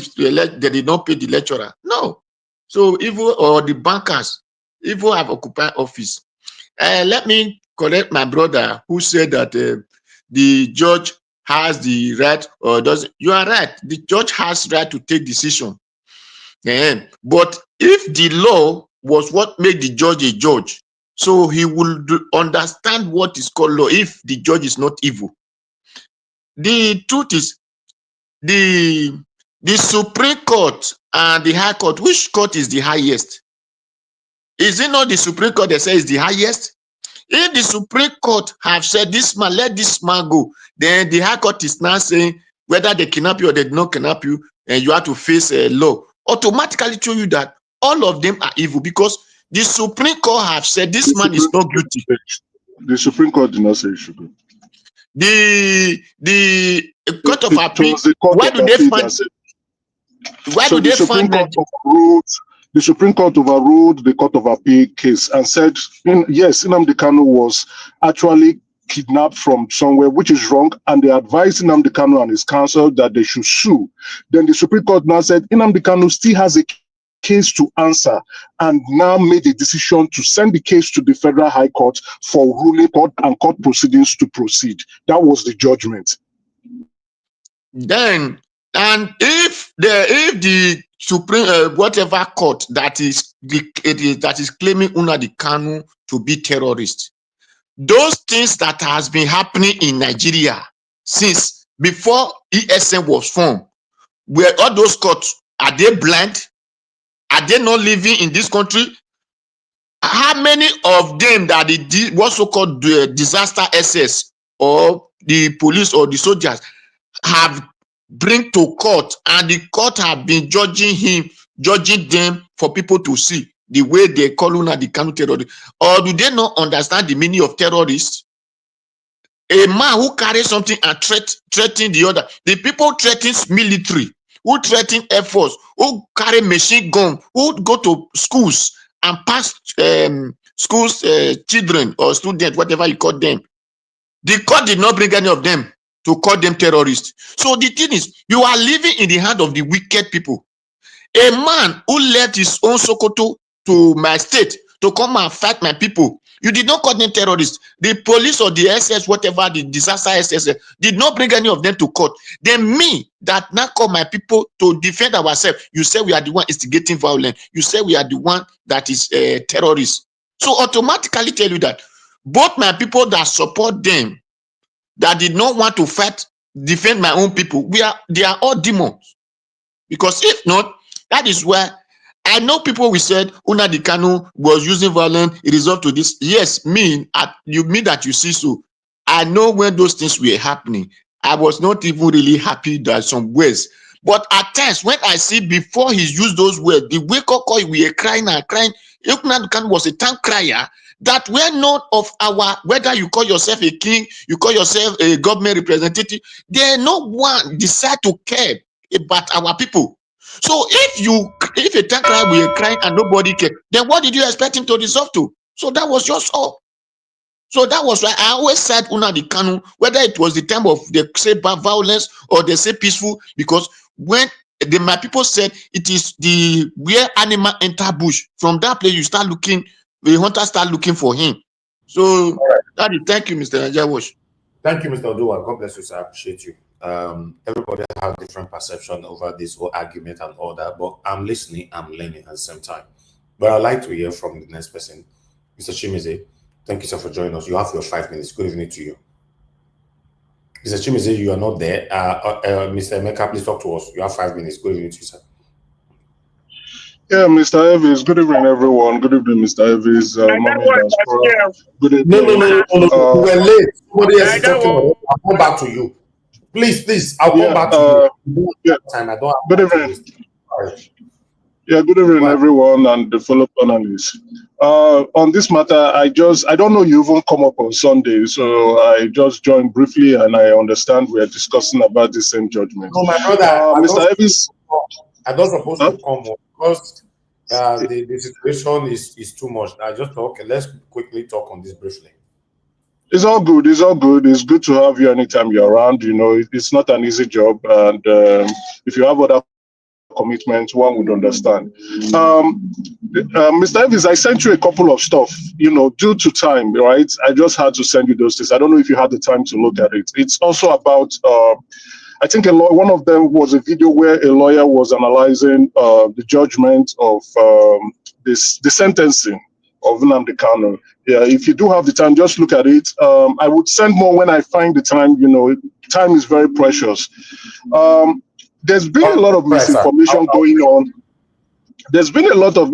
did not pay the lecturer? No. So evil, or the bankers, evil have occupied office. Let me correct my brother who said that the judge has the right, or doesn't. You are right. The judge has right to take decision. But if the law was what made the judge a judge, so he will understand what is called law if the judge is not evil. The truth is, the Supreme Court and the High Court, which court is the highest? Is it not the Supreme Court that says the highest? If the Supreme Court have said this man, let this man go, then the High Court is now saying whether they kidnap you or they did not kidnap you, and you have to face a law. Automatically show you that all of them are evil, because the Supreme Court have said this man is not guilty. The Supreme Court did not say you should go. The Court of Appeal, why do they find? Why do they find that? The Supreme Court overruled the Court of Appeal case and said, yes, Nnamdi Kanu was actually kidnapped from somewhere, which is wrong, and they advised Nnamdi Kanu and his counsel that they should sue. Then the Supreme Court now said Nnamdi Kanu still has a case to answer, and now made a decision to send the case to the Federal High Court for ruling court and court proceedings to proceed. That was the judgment. Then, and if the Supreme whatever court that is claiming Nnamdi Kanu to be terrorist, those things that has been happening in Nigeria since before ESN was formed, where all those courts, are they blind? Are they not living in this country? How many of them that the what's so-called disaster SS or the police or the soldiers have bring to court, and the court have been judging them for people to see the way they call una the Kanu terrorist? Or do they not understand the meaning of terrorists? A man who carries something and threaten the other. The people threaten military, who threaten Air Force, who carry machine gun, who go to schools and pass schools children or students, whatever you call them. The court did not bring any of them to call them terrorists. So the thing is, you are living in the hand of the wicked people. A man who left his own Sokoto to my state to come and fight my people, you did not call them terrorists. The police or the SS, whatever, the disaster SS, did not bring any of them to court. Then me, that now call my people to defend ourselves, you say we are the one instigating violence. You say we are the one that is terrorists. So automatically tell you that both my people that support them, that did not want to fight, defend my own people, they are all demons. Because if not, that is where I know people we said Una the Kanu was using violence, it is up to this. Yes, you mean that you see so. I know when those things were happening, I was not even really happy that some words. But at times when I see before he used those words, the wake up call, we were crying and crying. Una the Kanu was a town crier that we're not of our, whether you call yourself a king, you call yourself a government representative, there no one decide to care about our people. So if a town crier were crying and nobody cared, then what did you expect him to resolve to? So that was just all. So that was why I always said Una the Kanu, whether it was the time of they say violence or they say peaceful, because when my people said it is the where animal enter bush, from that place you start looking, the hunter start looking for him. So that is, thank you, Mr. Najawash. Thank you, Mr. Odua. God bless you, sir. I appreciate you. Everybody has different perception over this whole argument and all that, but I'm listening, I'm learning at the same time. But I'd like to hear from the next person. Mr. Chimize, thank you, sir, for joining us. You have your 5 minutes. Good evening to you. Mr. Chimize, you are not there. Mr. Emeka, please talk to us. You have 5 minutes. Good evening to you, sir. Yeah, Mr. Elvis. Good evening, everyone. Good evening, Mr. Elvis. Good evening. No. We're late. Somebody else is talking. I'll come back to you. Please. I'll come back to you. Time. I don't have good evening. Yeah, good evening, everyone, and the fellow panelists. On this matter, I don't know you even come up on Sunday, so I just joined briefly, and I understand we are discussing about the same judgment. No, my brother, Mr. Elvis. I don't supposed to come on because the situation is too much. I just thought, okay, let's quickly talk on this briefly. It's all good. It's all good. It's good to have you anytime you're around. You know, it's not an easy job, and if you have other commitments, one would understand. Mr. Elvis, I sent you a couple of stuff, due to time, right? I just had to send you those things. I don't know if you had the time to look at it. It's also about, I think one of them was a video where a lawyer was analyzing the judgment of the sentencing of Nnamdi Kanu. Yeah, if you do have the time, just look at it. I would send more when I find the time. Time is very precious. There's been a lot of misinformation going on. There's been a lot of,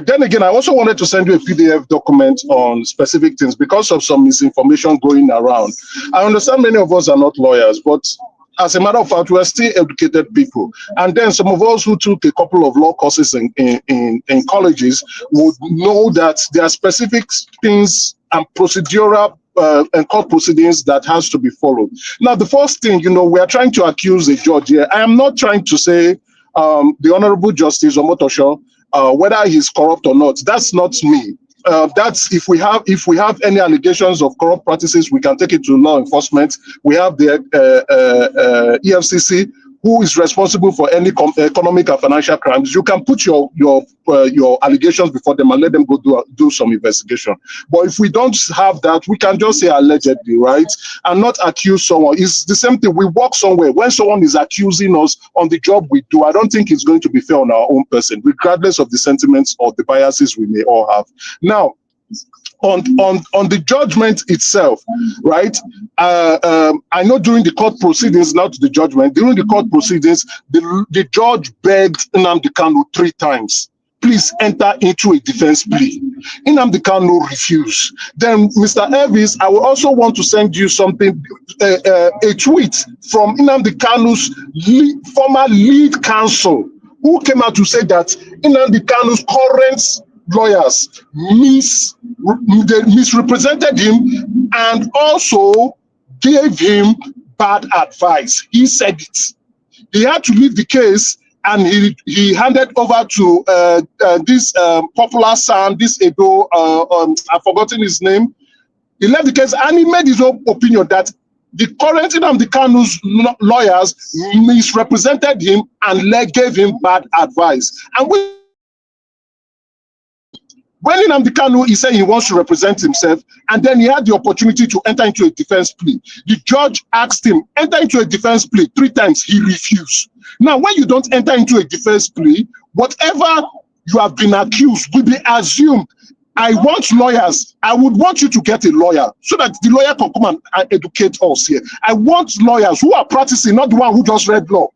then again, I also wanted to send you a PDF document on specific things because of some misinformation going around. I understand many of us are not lawyers, but as a matter of fact, we are still educated people. And then some of us who took a couple of law courses in colleges would know that there are specific things and procedural and court proceedings that has to be followed. Now, the first thing, we are trying to accuse a judge here. I am not trying to say the Honorable Justice Omotosho, whether he's corrupt or not. That's not me. That's if we have any allegations of corrupt practices, we can take it to law enforcement. We have the EFCC, who is responsible for any economic and financial crimes. You can put your allegations before them and let them go do some investigation. But if we don't have that, we can just say allegedly, right? And not accuse someone. It's the same thing. We work somewhere. When someone is accusing us on the job we do, I don't think it's going to be fair on our own person, regardless of the sentiments or the biases we may all have. Now, on the judgment itself, right? I know during the court proceedings, not the judgment, during the court proceedings, the judge begged Nnamdi Kanu 3 times, please enter into a defense plea. Nnamdi Kanu refused. Then, Mr. Elvis, I will also want to send you something, a tweet from Nnamdi Kanu's former lead counsel, who came out to say that Nnamdi Kanu's current lawyers misrepresented him and also gave him bad advice. He said it. He had to leave the case, and he handed over to this popular son, this Edo, I've forgotten his name. He left the case and he made his own opinion that the current Nnamdi Kanu's lawyers misrepresented him and gave him bad advice. And when Nnamdi Kanu is saying he wants to represent himself, and then he had the opportunity to enter into a defense plea, the judge asked him, enter into a defense plea 3 times, he refused. Now, when you don't enter into a defense plea, whatever you have been accused will be assumed. I want lawyers. I would want you to get a lawyer so that the lawyer can come and educate us here. I want lawyers who are practicing, not the one who just read law,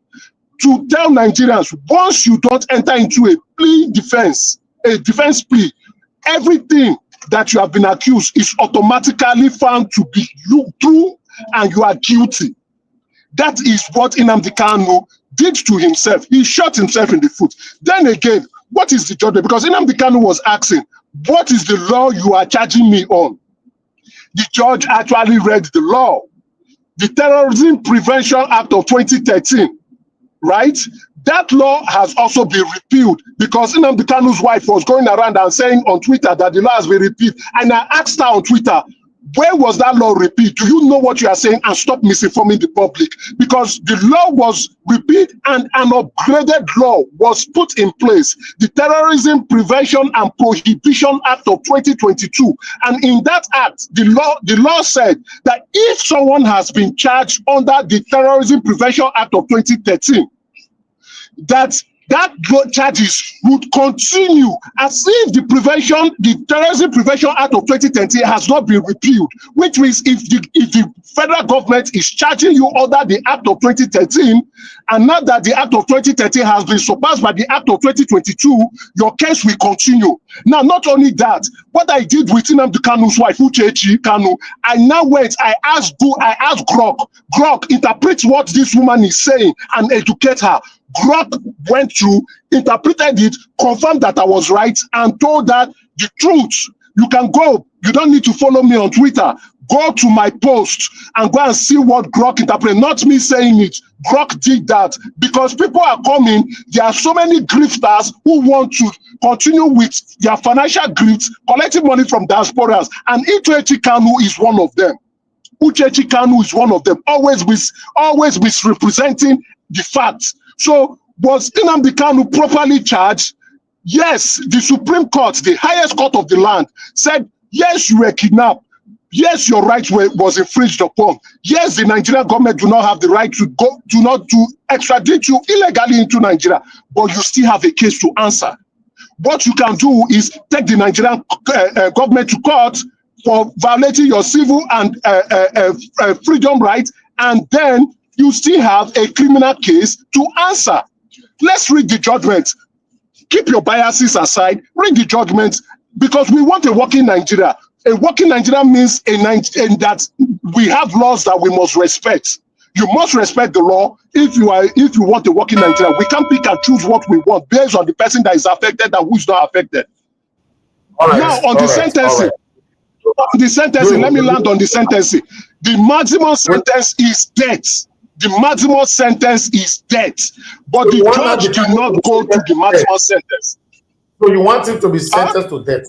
to tell Nigerians, once you don't enter into a defense plea, everything that you have been accused is automatically found to be true and you are guilty. That is what Nnamdi Kanu did to himself. He shot himself in the foot. Then again, what is the judgment? Because Nnamdi Kanu was asking, what is the law you are charging me on? The judge actually read the law. The Terrorism Prevention Act of 2013, right? That law has also been repealed because Nnamdi Kanu's wife was going around and saying on Twitter that the law has been repealed. And I asked her on Twitter, where was that law repealed? Do you know what you are saying? And stop misinforming the public. Because the law was repealed and an upgraded law was put in place. The Terrorism Prevention and Prohibition Act of 2022. And in that act, the law said that if someone has been charged under the Terrorism Prevention Act of 2013, that charges would continue as if the Terrorism Prevention Act of 2020 has not been repealed, which means if the federal government is charging you under the Act of 2013, and now that the Act of 2013 has been surpassed by the Act of 2022, your case will continue. Now, not only that, what I did with Nnamdi Kanu's wife, Uchechi Kanu, I now went, I asked Grok, interpret what this woman is saying and educate her. Grok went through, interpreted it, confirmed that I was right, and told that the truth. You can go, you don't need to follow me on Twitter. Go to my post and go and see what Grok interpreted, not me saying it. Grok did that because people are coming. There are so many grifters who want to continue with their financial grift, collecting money from diasporas, and Uchechi Kanu is one of them. Uchechi Kanu is one of them, always misrepresenting the facts. So, was Nnamdi Kanu properly charged? Yes, the Supreme Court, the highest court of the land, said, yes, you were kidnapped. Yes, your rights was infringed upon. Yes, the Nigerian government do not have the right to extradite you illegally into Nigeria, but you still have a case to answer. What you can do is take the Nigerian government to court for violating your civil and freedom rights, and then you still have a criminal case to answer. Let's read the judgment. Keep your biases aside, read the judgment, because we want a working Nigeria. A working Nigeria means that we have laws that we must respect. You must respect the law if you want a working Nigeria. We can't pick and choose what we want based on the person that is affected and who is not affected. Now, on the sentencing, let me land on the sentencing. The maximum sentence is death. The maximum sentence is death. But the judge did not go to the maximum sentence. So you want him to be sentenced to death?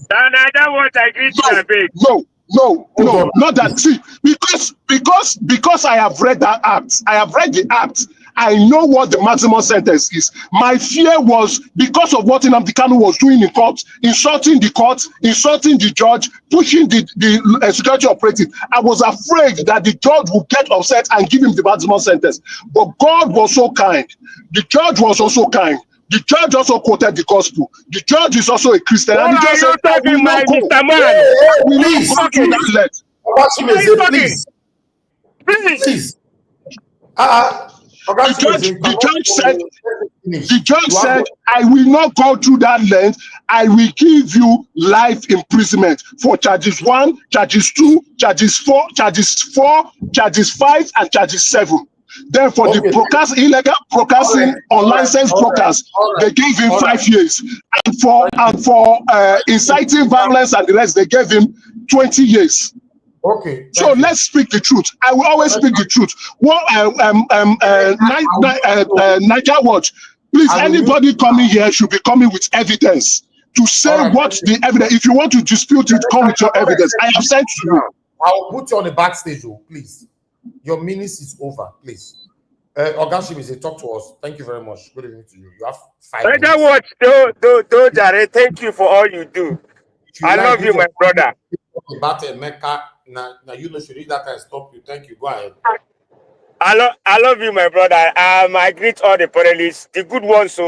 No, not that. See, because I have read that act. I have read the act. I know what the maximum sentence is. My fear was because of what Nnamdi Kanu was doing in court, insulting the court, insulting the judge, pushing the security operative. I was afraid that the judge would get upset and give him the maximum sentence. But God was so kind. The judge was also kind. The judge also quoted the gospel. The judge is also a Christian. And he just said, Please. The judge said, I will not go through that length. I will give you life imprisonment for charges 1, charges 2, charges 4, charges 5, and charges 7. Then for the broadcast, illegal broadcasting, unlicensed broadcast, they gave him 5 years. And for inciting violence and the rest, they gave him 20 years. Okay. So let's speak the truth. I will always speak the truth. What Niger Watch, please, anybody coming here should be coming with evidence to say what the evidence. If you want to dispute it, come with your evidence. I have sent to you. I'll put you on the backstage, please. Your minutes is over, please. Ogashim is a talk to us. Thank you very much. Good evening to you. You have 5 minutes. Niger Watch, Jare, thank you for all you do. I love you, my brother. About Mecca, now you know should read that and stop you. Thank you. Go ahead. I love you, my brother. I greet all the panelists, the good ones,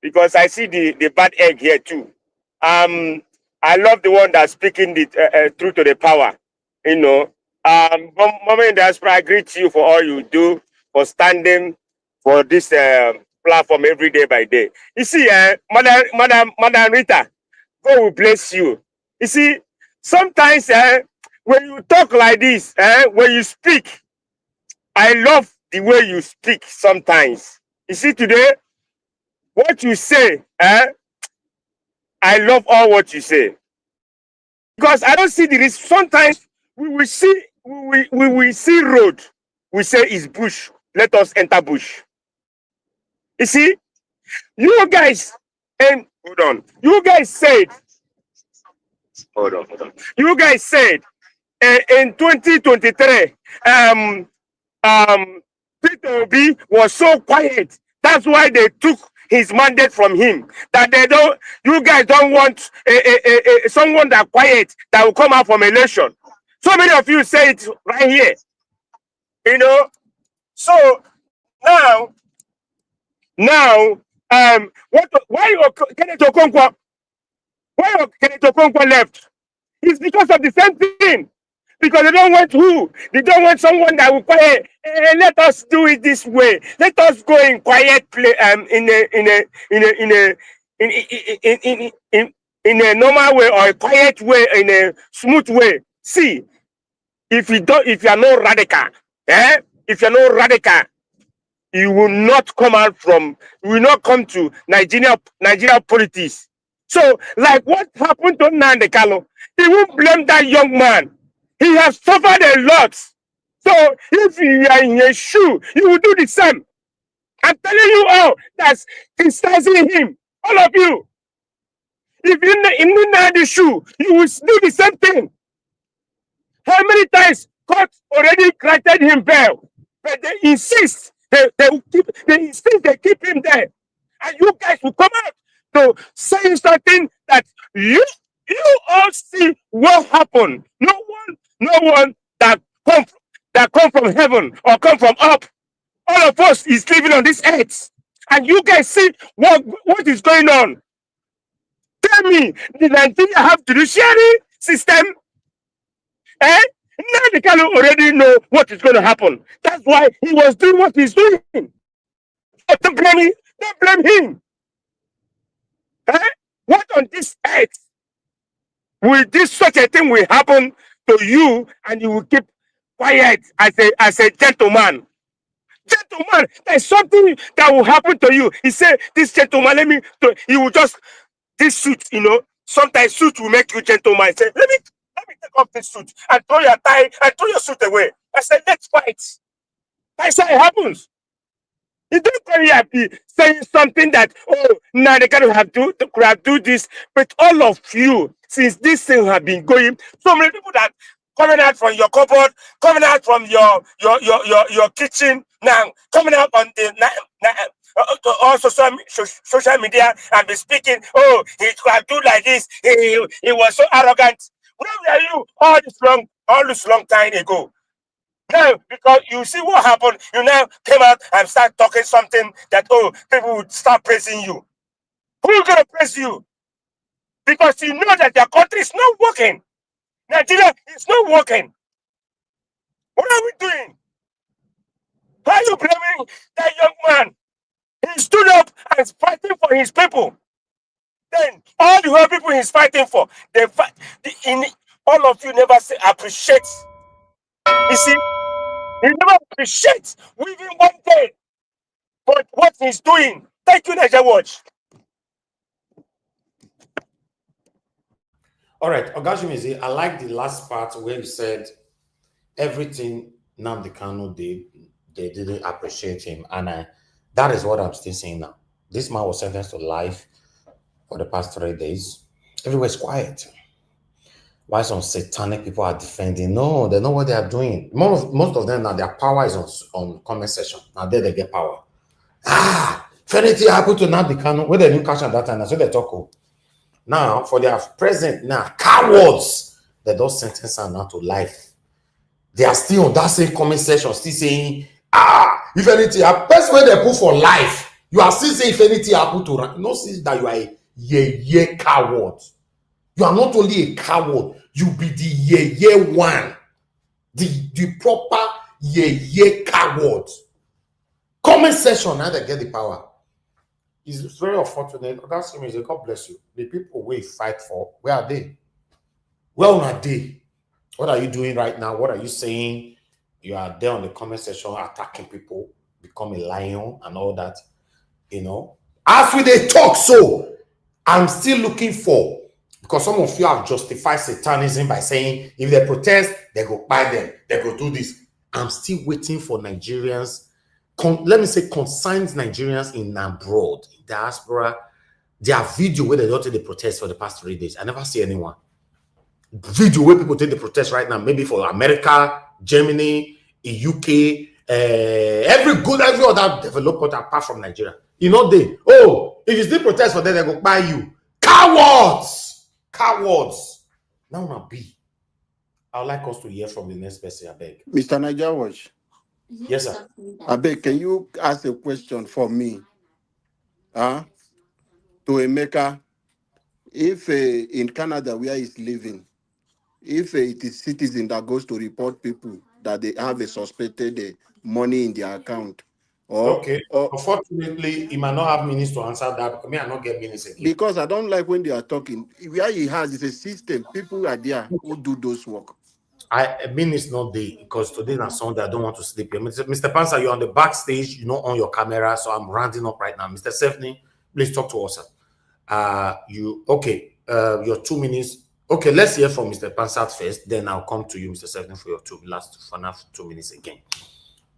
because I see the bad egg here too. I love the one that's speaking the truth to the power. You know, Mama in Diaspora, I greet you for all you do, for standing for this platform every day by day. You see, Madam Rita, God will bless you. You see, sometimes when you talk like this, when you speak, I love the way you speak sometimes. You see, today, what you say, I love all what you say. Because I don't see the risk. Sometimes we will see road. We say it's bush. Let us enter bush. You see, you guys, and hold on. You guys said, hold on. You guys said in 2023, Peter Obi was so quiet. That's why they took his mandate from him. That you guys don't want someone that quiet that will come out from election. So many of you say it right here. You know. So now, why Kenneth Okonkwo left? It's because of the same thing. Because they don't want who? They don't want someone that will quiet. Let us do it this way. Let us go in quiet play. In a normal way or a quiet way, in a smooth way. See, if you are not radical, if you're not radical, you will not come to Nigeria politics. So, like what happened to Nnamdi Kanu, he won't blame that young man. He has suffered a lot. So if you are in his shoe, you will do the same. I'm telling you all that's criticizing him. All of you. If you're not in the shoe, you will do the same thing. How many times court already granted him bail? But they insist. They keep him there. And you guys will come out to say something that you all see what happened. No one that come from heaven or come from up. All of us is living on this earth. And you guys see what is going on. Tell me, did Nigeria have judiciary system? Now the Kanu already know what is going to happen. That's why he was doing what he's doing. Don't blame him. What on this earth will this such a thing will happen to you and you will keep quiet as a gentleman? Gentleman, there's something that will happen to you. He said, this gentleman, he will just, this suit, sometimes suit will make you gentleman. Say, let me take off this suit and throw your tie and throw your suit away. I said, let's fight. That's how it happens. You don't come here be saying something that, now they could have do this. But all of you, since this thing have been going, so many people that coming out from your cupboard, coming out from your kitchen, now coming out on the also some social media and be speaking, he could do like this, he was so arrogant. Where were you all this long time ago? Now, because you see what happened, you now came out and start talking something that, people would start praising you. Who is going to praise you? Because you know that your country is not working. Nigeria is not working. What are we doing? How are you blaming that young man? He stood up and is fighting for his people. Then all the other people he's fighting for, they fight. All of you never say appreciate. You see, he never appreciates within one day. But what he's doing. Thank you, Niger Watch. All right, Ogashimizi, I like the last part where you said everything Nnamdi Kanu did, they didn't appreciate him. And that is what I'm still saying now. This man was sentenced to life for the past 3 days. Everywhere's quiet. Why some satanic people are defending? No, they know what they are doing. Most of them now, their power is on comment section. Now there they get power. If anything happened to Nnamdi Kanu, where they didn't catch at that time, that's what they talk. Now, for their present now, cowards, they don't sentence them now to life. They are still on that same comment section, still saying, if anything happens, that's where they put for life. You are still saying if anything happened to you know, see that you are a coward. You are not only a coward, you be the one. The proper coward. Comment section, now they get the power. It's very unfortunate. That's him. God bless you. The people we fight for, where are they? Where are they? What are you doing right now? What are you saying? You are there on the comment section attacking people, become a lion and all that. You know, as we they talk, so I'm still looking for, because some of you have justified satanism by saying if they protest, they go buy them, they go do this. I'm still waiting for Nigerians. Let me say consigned Nigerians in abroad, in diaspora, their video where they don't take the protest for the past 3 days. I never see anyone. Video where people take the protest right now, maybe for America, Germany, UK, every other developed apart from Nigeria. You know, if you still protest for them, they go buy you. Cowards! Cowards! Now not be. I would like us to hear from the next person, I beg. Mr. Niger Watch. Yes, sir. I beg, can you ask a question for me? To Emeka, if in Canada where he's living, if it is citizen that goes to report people that they have a suspected money in their account, okay. Unfortunately, he might not have minutes to answer that. Because me, I not get minutes again. Because I don't like when they are talking. Where he has is a system. People are there who do those work. Minutes not there because today is Sunday. I don't want to sleep here. Mr. Pansa, you're on the backstage. You know, on your camera. So I'm rounding up right now. Mr. Stephanie, please talk to us. Sir. Your 2 minutes. Okay, let's hear from Mr. Pansat first. Then I'll come to you, Mr. Stephanie, for your 2 minutes again.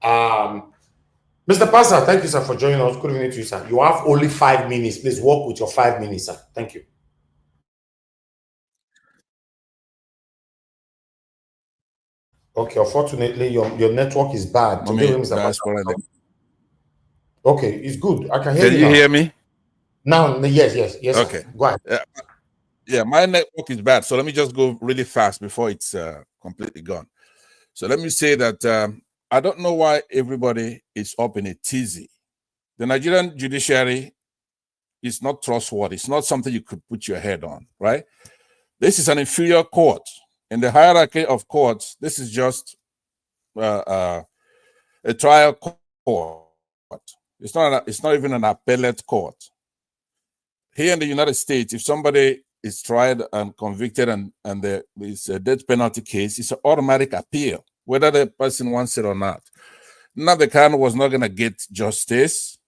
Mr. Pansat, thank you, sir, for joining us. Good evening to you, sir. You have only 5 minutes. Please work with your 5 minutes, sir. Thank you. Okay, unfortunately, your network is bad. Today, Mr. Okay, it's good. I can hear you. Can you hear me? Now, yes. Okay. Sir. Go ahead. Yeah, my network is bad. So let me just go really fast before it's completely gone. So let me say that I don't know why everybody is up in a tizzy. The Nigerian judiciary is not trustworthy. It's not something you could put your head on, right? This is an inferior court. In the hierarchy of courts, this is just a trial court. It's not even an appellate court. Here in the United States, if somebody is tried and convicted and there is a death penalty case, it's an automatic appeal, whether the person wants it or not. Nnamdi Kanu was not going to get justice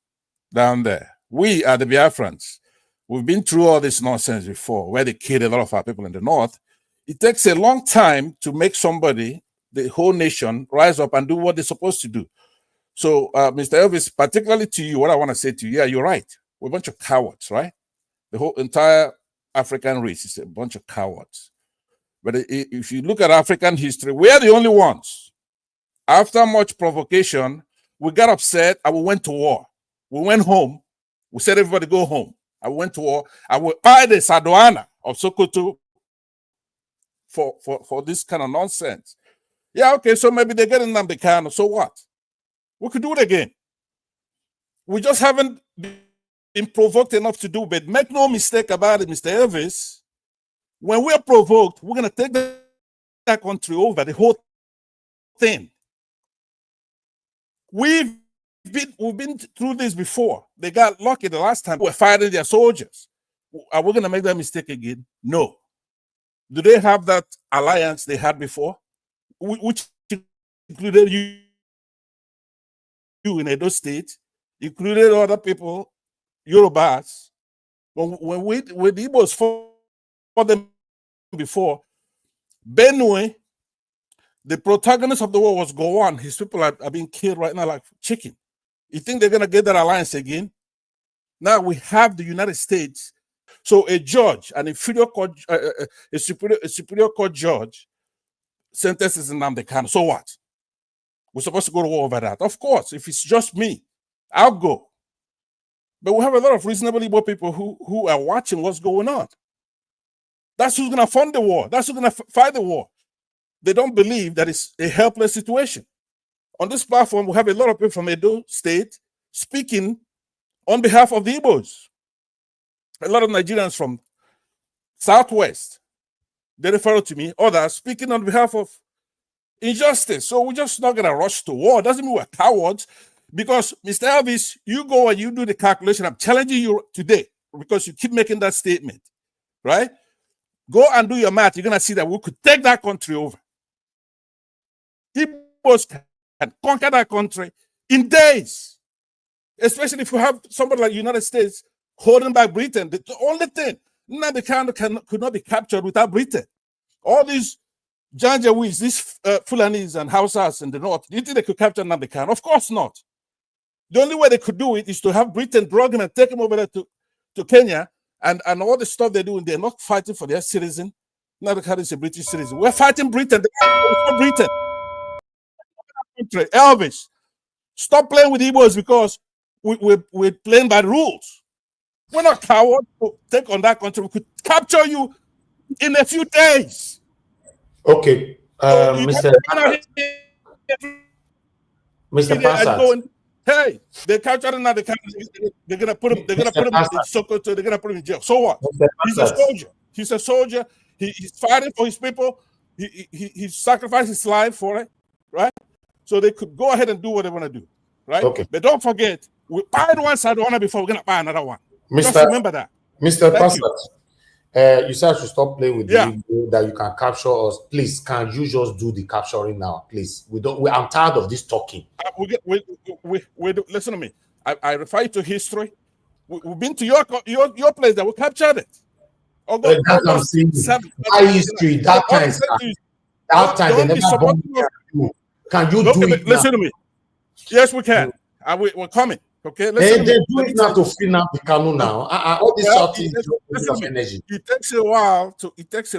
down there. We are the Biafrans. We've been through all this nonsense before, where they killed a lot of our people in the north. It takes a long time to make somebody, the whole nation, rise up and do what they're supposed to do. So, Mr. Elvis, particularly to you, what I want to say to you, yeah, you're right. We're a bunch of cowards, right? The whole entire African race is a bunch of cowards. But if you look at African history, we are the only ones. After much provocation, we got upset and we went to war. We went home. We said, everybody go home. I went to war. I will buy the Sadoana of Sokoto for this kind of nonsense. Yeah, okay, so maybe they're getting Nnamdi Kanu. So what? We could do it again. We just haven't been provoked enough to do, but make no mistake about it, Mr. Elvis. When we're provoked, we're going to take that country over, the whole thing. We've been through this before. They got lucky the last time. We're fighting their soldiers. Are we going to make that mistake again? No. Do they have that alliance they had before, which included you in Edo State, included other people, Yorubas? When the Igbos fought them before, Benue, the protagonist of the war was Gowon. His people are being killed right now like chicken. You think they're going to get that alliance again? Now we have the United States. So a judge, an inferior court, a superior court judge sentences Nnamdi Kanu. So what? We're supposed to go to war over that. Of course, if it's just me, I'll go. But we have a lot of reasonable Igbo people who are watching what's going on. That's who's going to fund the war. That's who's going to fight the war. They don't believe that it's a helpless situation. On this platform, we have a lot of people from Edo State speaking on behalf of the Igbos. A lot of Nigerians from Southwest, they refer to me, others speaking on behalf of injustice. So we're just not going to rush to war. Doesn't mean we're cowards. Because, Mr. Elvis, you go and you do the calculation. I'm challenging you today because you keep making that statement, right? Go and do your math. You're going to see that we could take that country over. Igbos can conquer that country in days, especially if you have somebody like the United States holding back Britain. The only thing, Nnamdi Kanu could not be captured without Britain. All these Janjaweeds, these Fulanis and Hausas in the north, do you think they could capture Nnamdi Kanu? Of course not. The only way they could do it is to have Britain drag him and take him over there to Kenya and all the stuff they're doing. They're not fighting for their citizen. Nnamdi Kanu is a British citizen. We're fighting Britain. They're Britain. Elvis, stop playing with Igbos because we're playing by the rules. We're not cowards to take on that country. We could capture you in a few days. Okay, Mr. Passat. Hey, they captured another country. They're gonna put him. They're gonna put him in Sokoto. They're gonna put him in jail. So what? He's a soldier. He's a soldier. He's fighting for his people. He sacrificed his life for it, right? So they could go ahead and do what they want to do, right? Okay. But don't forget, we buyed one side one before we're gonna buy another one. Just remember that. Mr. Passat, you said I should stop playing with the video that you can capture us. Please, can you just do the capturing now, please? I'm tired of this talking. Listen to me. I refer you to history. We've been to your place that we captured it. History, that time they never bombed you. Can you do it? Listen to me. Yes, we can. We're coming. Okay, they do it now to fill up the Kanu now. All this of energy. It takes a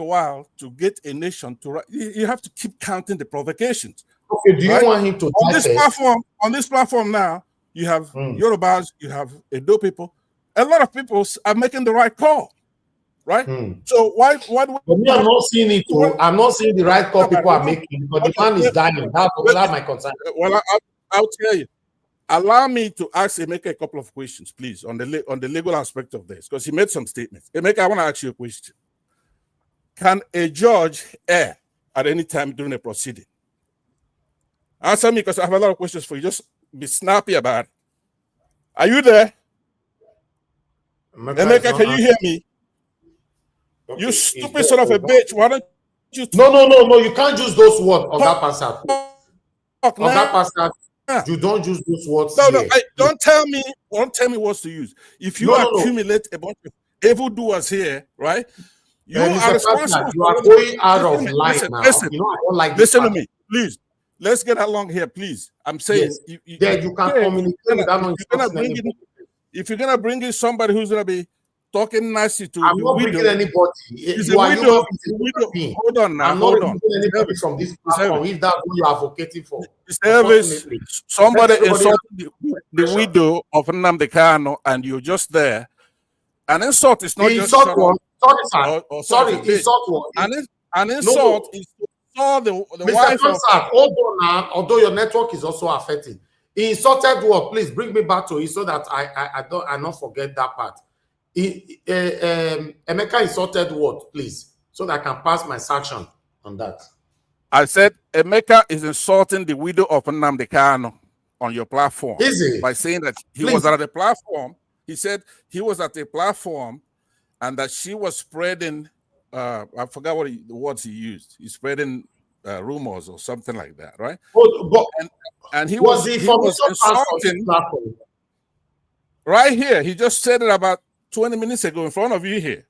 while to get a nation to. You have to keep counting the provocations. Okay, do you want him to on this platform now? You have Yorubas, you have Edo people. A lot of people are making the right call, right? So why do we? Me, I'm not seeing it. I'm not seeing the right call people are making, but the man is dying. That's my concern. Well, I'll tell you. Allow me to ask Emeka a couple of questions, please, on the legal aspect of this, because he made some statements. Emeka, I want to ask you a question. Can a judge err at any time during a proceeding? Answer me, because I have a lot of questions for you. Just be snappy about it. Are you there? Emeka, can you hear me? Okay, you stupid son of a bitch. Why don't you... No. You can't use those words on that Passat. On that Passat. You don't use those words. Don't tell me what to use. If you accumulate a bunch of evildoers here, right? You are responsible. You are going out of line now. Listen, I don't like this. Listen to me, please. Let's get along here, please. I'm saying you can communicate without if you're gonna bring in somebody who's gonna be talking nicely to I'm not bringing anybody. You are hold on now. I'm not bringing anybody from this platform if that's what you are advocating for. Somebody insulted the widow of Nnamdi Kanu and you're just there. An insult is not just insult. An insult is to saw the wife of... Hold on now, although your network is also affected. He insulted what? Please bring me back to it so that I don't forget that part. Emeka insulted what, please, so that I can pass my sanction on that. I said Emeka is insulting the widow of Nnamdi Kanu on your platform by saying that he was at the platform. He said he was at the platform and that she was spreading, I forgot what the words he used. He's spreading rumors or something like that, right? And he was insulting. Right here. He just said it about 20 minutes ago in front of you here.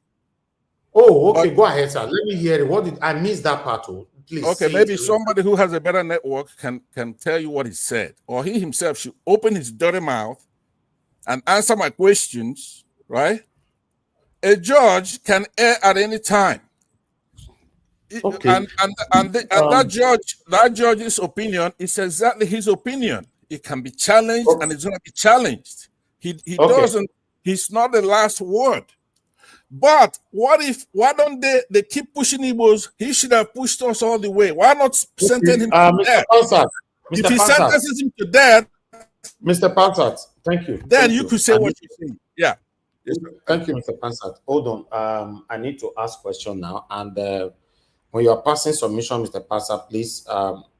Oh, okay. Go ahead, sir. Let me hear it. What did I miss that part? Please. Okay, maybe somebody who has a better network can tell you what he said, or he himself should open his dirty mouth and answer my questions. Right? A judge can err at any time. Okay. And that judge's opinion is exactly his opinion. It can be challenged, and it's going to be challenged. He doesn't. He's not the last word. But why don't they keep pushing Igbos? He should have pushed us all the way. Why not sentence him to death? If he sentences him to death, Mr. Pansat, thank you. Then you could say what you think. Yeah. Yes, thank you, Mr. Pansat. Hold on. I need to ask question now. And when you are passing submission, Mr. Pansat, please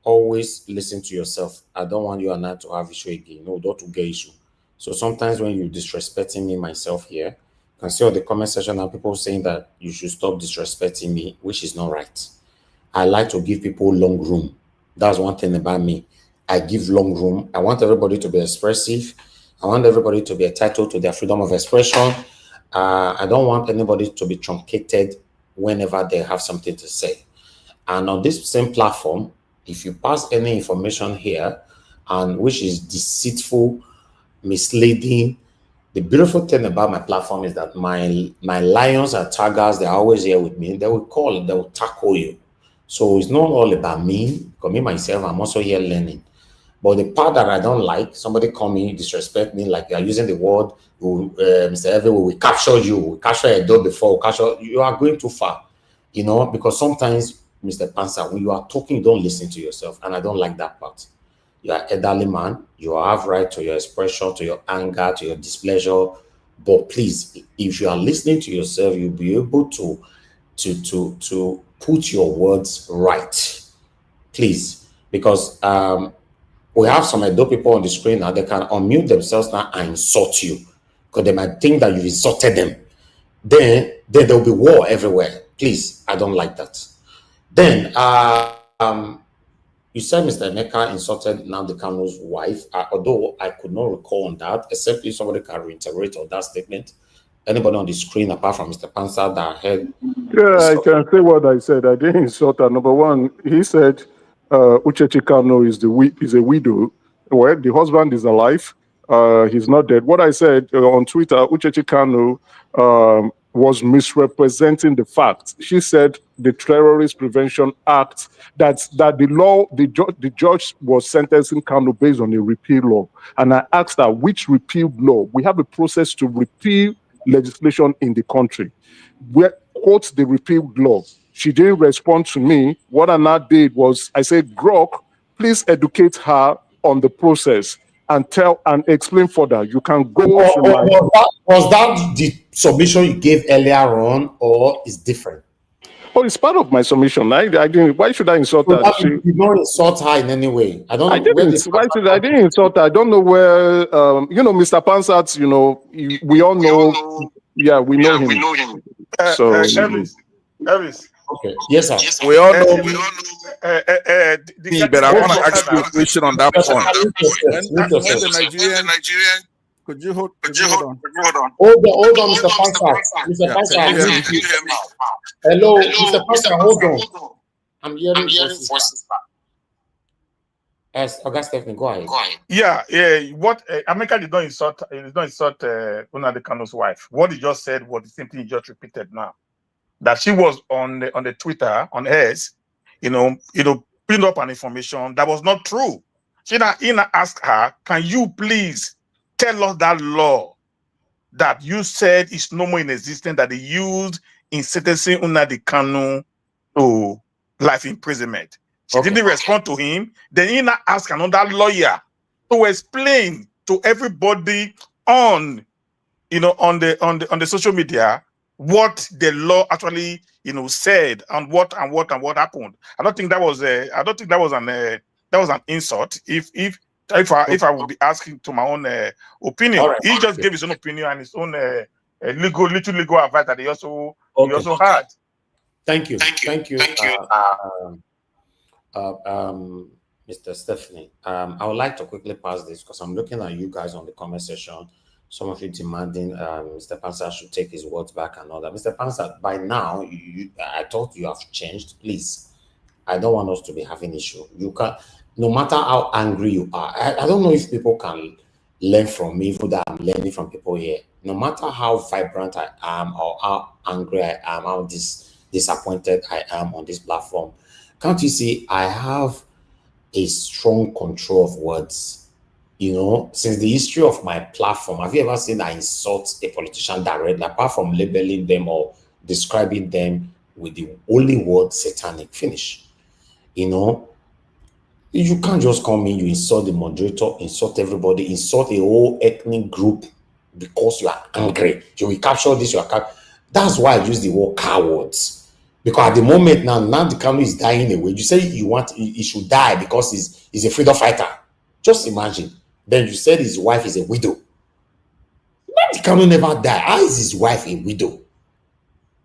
always listen to yourself. I don't want you and I to have issue again. No, don't get issue. So sometimes when you're disrespecting me myself here, can see all the comment section and people saying that you should stop disrespecting me, which is not right. I like to give people long room. That's one thing about me. I give long room. I want everybody to be expressive. I want everybody to be entitled to their freedom of expression. I don't want anybody to be truncated whenever they have something to say. And on this same platform, if you pass any information here, and which is deceitful, misleading, the beautiful thing about my platform is that my lions and tigers, they're always here with me. They will call, they will tackle you. So it's not all about me. Because me, myself, I'm also here learning. But the part that I don't like, somebody call me, disrespect me, like you're using the word, Mr. Everywhere, we capture you, we capture a door before, we capture, you are going too far. You know, because sometimes, Mr. Pansa, when you are talking, you don't listen to yourself. And I don't like that part. You are elderly man. You have right to your expression, to your anger, to your displeasure. But please, if you are listening to yourself, you'll be able to put your words right. Please, because we have some adult people on the screen now. They can unmute themselves now and insult you because they might think that you insulted them. Then there will be war everywhere. Please, I don't like that. Then you said Mr. Emeka insulted Nnamdi Kanu's wife, although I could not recall on that, except if somebody can reiterate on that statement. Anybody on the screen apart from Mr. Pansa that heard? Yeah, I can say what I said. I didn't insult her. Number one, he said Uchechi Kanu is a widow. Well, the husband is alive. He's not dead. What I said on Twitter, Uchechi Kanu was misrepresenting the facts. She said the Terrorist Prevention Act, that the judge was sentencing Kanu based on a repeal law. And I asked her, which repeal law? We have a process to repeal legislation in the country. Where quotes the repealed law. She didn't respond to me. What I now did was I said, Grok, please educate her on the process and explain further. You can go was that the submission you gave earlier on, or is different? Oh, it's part of my submission. I didn't. Why should I insult her? You did not insult her in any way. I don't know. I didn't insult her. I don't know where. Mr. Pansat. We all know. Yeah, we know him. So, Elvis. Okay. Yes, sir. We all know. But I want to ask you a question on that point. When the Nigerian, could you hold on? Hold on, Mr. Pansa. Mr. Pansa, hello, Mr. Pansa, hold on. I'm hearing voices. Yes, Stephanie, go ahead. Yeah. What America did not insult Nnamdi Kanu's wife. What he just said was the same thing he just repeated now. That she was on the Twitter, on hers, putting up an information that was not true. Ina asked her, can you please tell us that law that you said is no more in existence that they used in sentencing Nnamdi Kanu to life imprisonment? She didn't respond to him. Then Ina asked another lawyer to explain to everybody on the social media what the law actually said and what happened. I don't think that was an insult. If if I would be asking to my own opinion. Right. He just gave his own opinion and his own little legal advice that he also had. Thank you. Mr. Stephanie. I would like to quickly pass this because I'm looking at you guys on the comment section. Some of you demanding Mr. Pansa should take his words back and all that. Mr. Pansa, by now, I thought you have changed. Please, I don't want us to be having issue. You can, no matter how angry you are. I don't know if people can learn from me, even that I'm learning from people here. No matter how vibrant I am or how angry I am, how disappointed I am on this platform, can't you see I have a strong control of words? You know, since the history of my platform, have you ever seen I insult a politician directly, apart from labeling them or describing them with the only word satanic? Finish. You know, you can't just come in, you insult the moderator, insult everybody, insult a whole ethnic group because you are angry. You will capture this, that's why I use the word cowards. Because at the moment now the Kanu is dying away. You say he should die because he's a freedom fighter. Just imagine. Then you said his wife is a widow. The Kanu never die. How is his wife a widow?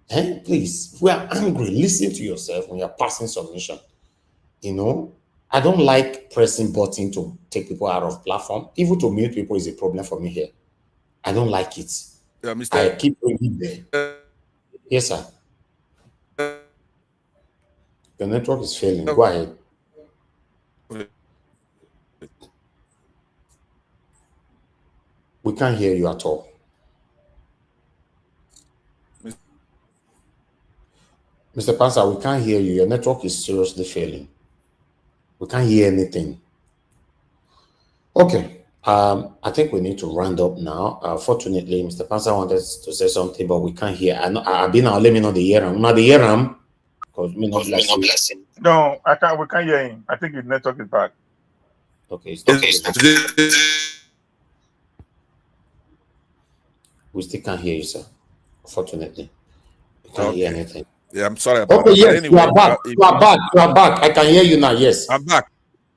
Please, if we are angry, listen to yourself when you're passing submission. You know, I don't like pressing button to take people out of platform. Even to mute people is a problem for me here. I don't like it. I keep bringing there. Yes, sir. The network is failing. Go ahead. We can't hear you at all. Mr. Pansa, we can't hear you. Your network is seriously failing. We can't hear anything. Okay. I think we need to round up now. Fortunately, Mr. Pansa wanted to say something, but we can't hear. I've been now let me know the year. Not the year. Because me not bless him. No, I can't. We can't hear him. I think his network is bad. Okay, stop. We still can't hear you, sir. Fortunately, we can't hear anything. Yeah, I'm sorry about that. Yes, Anyway, you are back. You are back. You are back. I can hear you now. Yes, I'm back.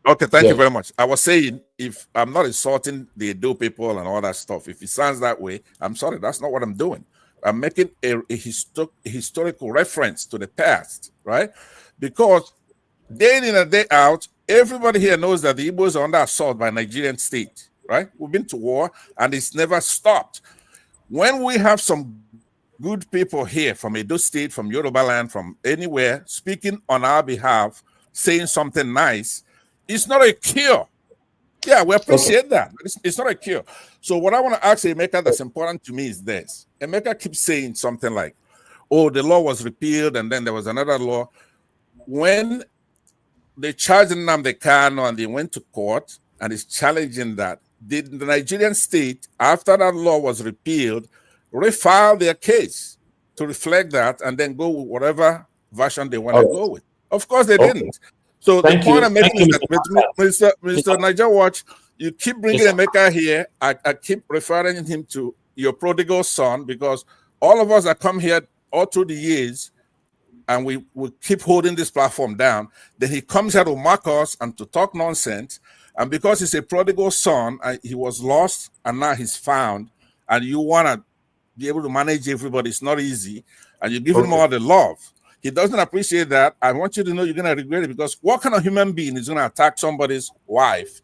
Okay, thank you very much. I was saying, if I'm not insulting the Edo people and all that stuff, if it sounds that way, I'm sorry. That's not what I'm doing. I'm making a historical reference to the past, right? Because day in and day out, everybody here knows that the Igbos are under assault by Nigerian state, right? We've been to war and it's never stopped. When we have some good people here from Edo State, from Yoruba land, from anywhere, speaking on our behalf, saying something nice, it's not a cure. Yeah, we appreciate that. But it's not a cure. So what I want to ask Emeka that's important to me is this. Emeka keeps saying something like, oh, the law was repealed and then there was another law. When they charged Nnamdi Kanu and they went to court and is challenging that, did the Nigerian state, after that law was repealed, refile their case to reflect that and then go with whatever version they want to go with? Of course they didn't. So the point I'm making is that Mr. Niger Watch, you keep bringing Emeka here. I keep referring him to your prodigal son because all of us that come here all through the years and we keep holding this platform down, then he comes here to mock us and to talk nonsense. And because he's a prodigal son, he was lost and now he's found, and you want to be able to manage everybody, it's not easy, and you give him all the love. He doesn't appreciate that. I want you to know you're going to regret it, because what kind of human being is going to attack somebody's wife,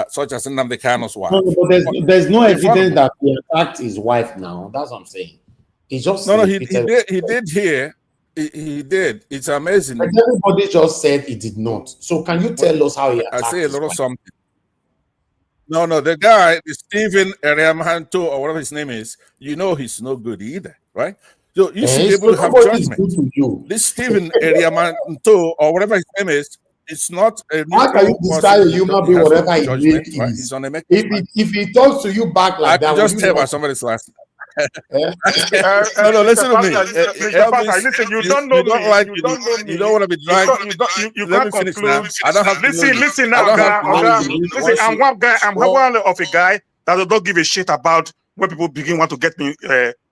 such as Nnamdi Kanu's wife? No, but there's no evidence that he attacked his wife now. That's what I'm saying. He just he did here. He did. It's amazing. But everybody just said he did not. So can you tell us how he attacked? I say a little something. No, the guy, Stephen Eriamanto, or whatever his name is, you know he's no good either, right? So you should be able to have judgment. This Stephen Eriamanto, or whatever his name is, it's not a how can you describe a human being whatever he made is? Right? If he talks to you back like that, I can just tell by somebody's last name. No, listen to me. Listen, you don't know me. You don't want to be dragged. You Let can't me finish conclude. now. I don't have to Listen now, guy. Listen, I'm one of a guy that don't give a shit about when people want to get me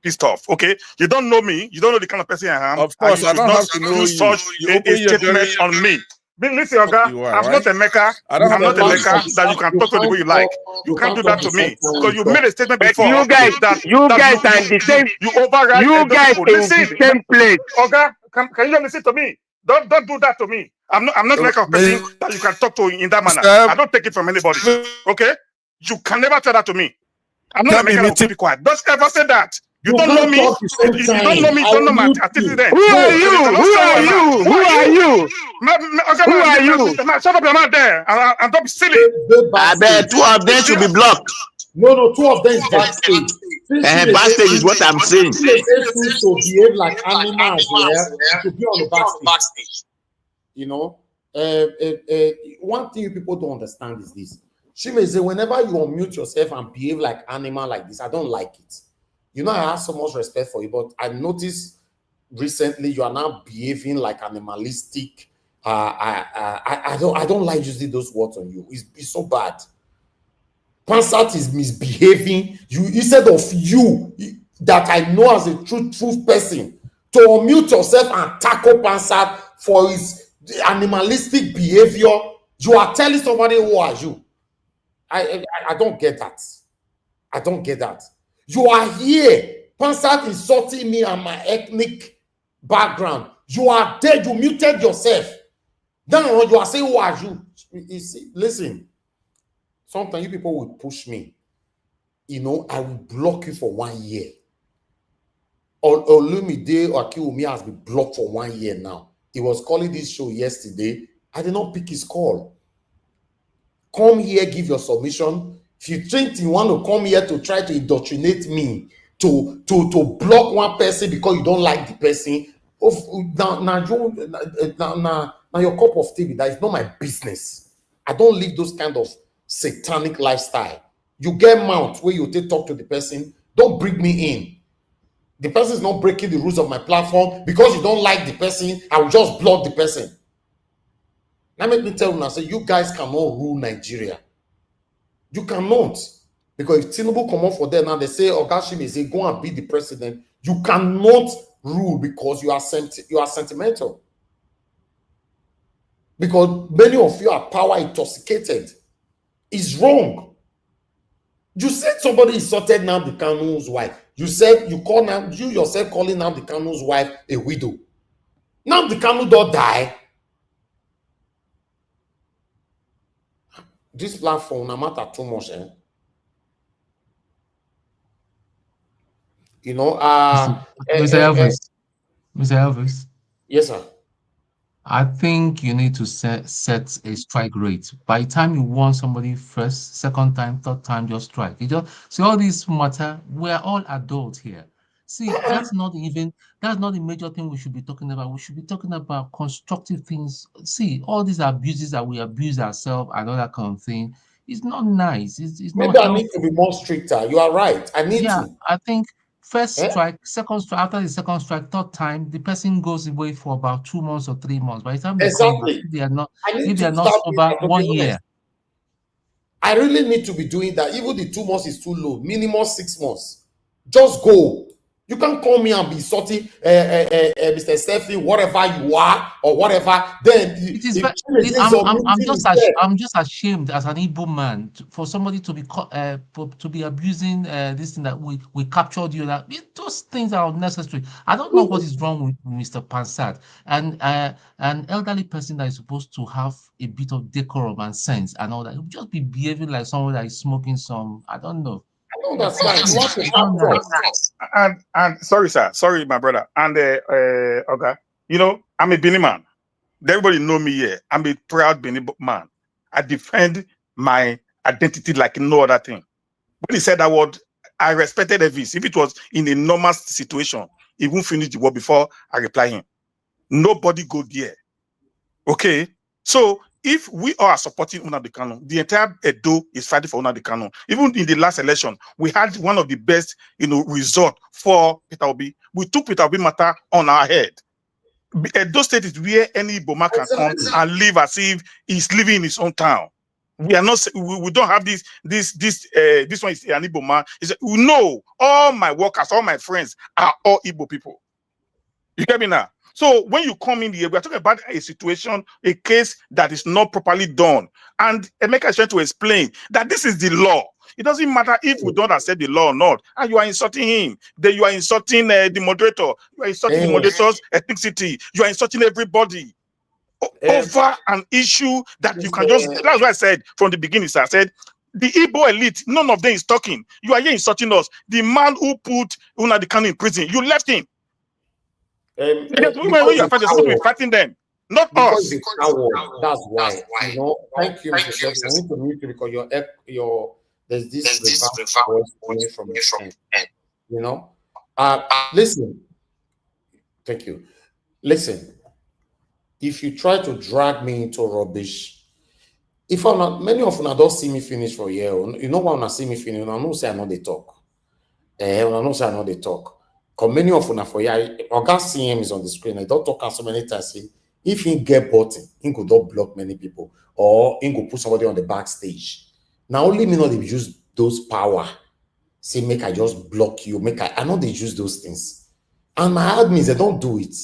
pissed off. Okay, you don't know me. You don't know the kind of person I am. Of course, I don't have to know such a statement on me. Listen, Oga, I'm not a maker. I'm not a maker that you can talk to the way you like. You can't do that to me because you made a statement before. You guys, you guys are in the same. You override. You guys in the same place. Oga, can you just listen to me? Don't do that to me. I'm not the kind of person that you can talk to in that manner. I don't take it from anybody. Okay? You can never tell that to me. I'm not a maker that will keep it quiet. Don't ever say that. You don't know me. You don't know me. You don't know my activity then. Who are you? Who are you? Who are you? Who are you? Shut up your mouth there and don't be silly. I bet 2 of them should be blocked. No, 2 of them is backstage. Backstage is what I'm saying. To behave like animals, to be on the backstage. You know, one thing people don't understand is this. She may say, whenever you unmute yourself and behave like animal like this, I don't like it. You know, I have so much respect for you, but I noticed recently you are now behaving like animalistic. I don't like using those words on you. It's so bad. Pansat is misbehaving. You instead of you that I know as a truth person to unmute yourself and tackle Pansat for his animalistic behavior. You are telling somebody, who are you? I don't get that. I don't get that. You are here. Pansat insulting me and my ethnic background. You are dead. You muted yourself. Then you are saying, who are you? You see, listen. Sometimes you people will push me. You know, I will block you for 1 year. Olumide Akiwumi has been blocked for 1 year now. He was calling this show yesterday. I did not pick his call. Come here, give your submission. If you think you want to come here to try to indoctrinate me, to block one person because you don't like the person, now your cup of tea, that is not my business. I don't live those kind of satanic lifestyle. You get mount where you talk to the person. Don't bring me in. The person is not breaking the rules of my platform. Because you don't like the person, I will just block the person. Now make me tell you now, say you guys cannot rule Nigeria. You cannot. Because if Tinubu come up for them now, they say, Ogashimi say, go and be the president. You cannot rule because you are sentimental. Because many of you are power intoxicated. It's wrong. You said somebody insulted Nnamdi Kanu's wife. You said you yourself calling Nnamdi Kanu's wife a widow. Nnamdi Kanu don't die. This platform no matter too much, you know, Mr. Elvis. Mr. Elvis. Yes, sir. I think you need to set a strike rate. By the time you want somebody first, second time, third time, just strike. You just see all these matter. We're all adults here. See, that's not the major thing we should be talking about. We should be talking about constructive things. See, all these abuses that we abuse ourselves and all that kind of thing, it's not nice. It's maybe not I need to be more stricter. You are right. I need to. I think first strike, second strike, after the second strike, third time, the person goes away for about 2 months or 3 months. By the time they come back, if they are not sober 1 year. I really need to be doing that. Even the 2 months is too low. Minimum 6 months. Just go. You can't call me and be sorting Mr. Stephen, whatever you are or whatever. Then I'm just ashamed as an Igbo man for somebody to be abusing this thing that we captured you. That those things are unnecessary. I don't know what is wrong with Mr. Pansat and an elderly person that is supposed to have a bit of decorum and sense and all that. He'll just be behaving like someone that is smoking some. I don't know. And sorry, sir. Sorry, my brother. And okay. You know, I'm a Benin man. Everybody know me here. I'm a proud Benin man. I defend my identity like no other thing. When he said that word, I respected Elvis. If it was in a normal situation, he won't finish the word before I reply him. Nobody go there. Okay? So if we are supporting Nnamdi Kanu, the entire Edo is fighting for Nnamdi Kanu. Even in the last election, we had one of the best, result for Peter Obi. We took Peter Obi matter on our head. Edo State is where any Boma can come and live as if he's living in his own town. We are not. We don't have this one is an Igbo man. No, all my workers, all my friends are all Igbo people. You get me now? So when you come in here, we are talking about a situation, a case that is not properly done. And Emeka is trying to explain that this is the law. It doesn't matter if we don't accept the law or not. And you are insulting him. Then you are insulting the moderator. You are insulting the moderator's ethnicity. You are insulting everybody over an issue that you can just. That's why I said from the beginning, sir. I said the Igbo elite, none of them is talking. You are here insulting us. The man who put Nnamdi Kanu in prison, you left him. When you are fighting, you're supposed to be fighting them, not us. That's why. You know, thank you, Mr. President. I need to mute you because there's this voice coming from your end. You know, listen. Thank you. Listen, if you try to drag me into rubbish, if I'm not, many of you don't see me finish for a year. You know why when I see me finish, I know say I know they talk. I know say I know they talk. Because many of you for year, Oga CM is on the screen. I don't talk so many times. Say, if he get button, he could not block many people, or he could put somebody on the backstage. Now only me know they use those power. Say make I just block you. I know they use those things, and my admins they don't do it.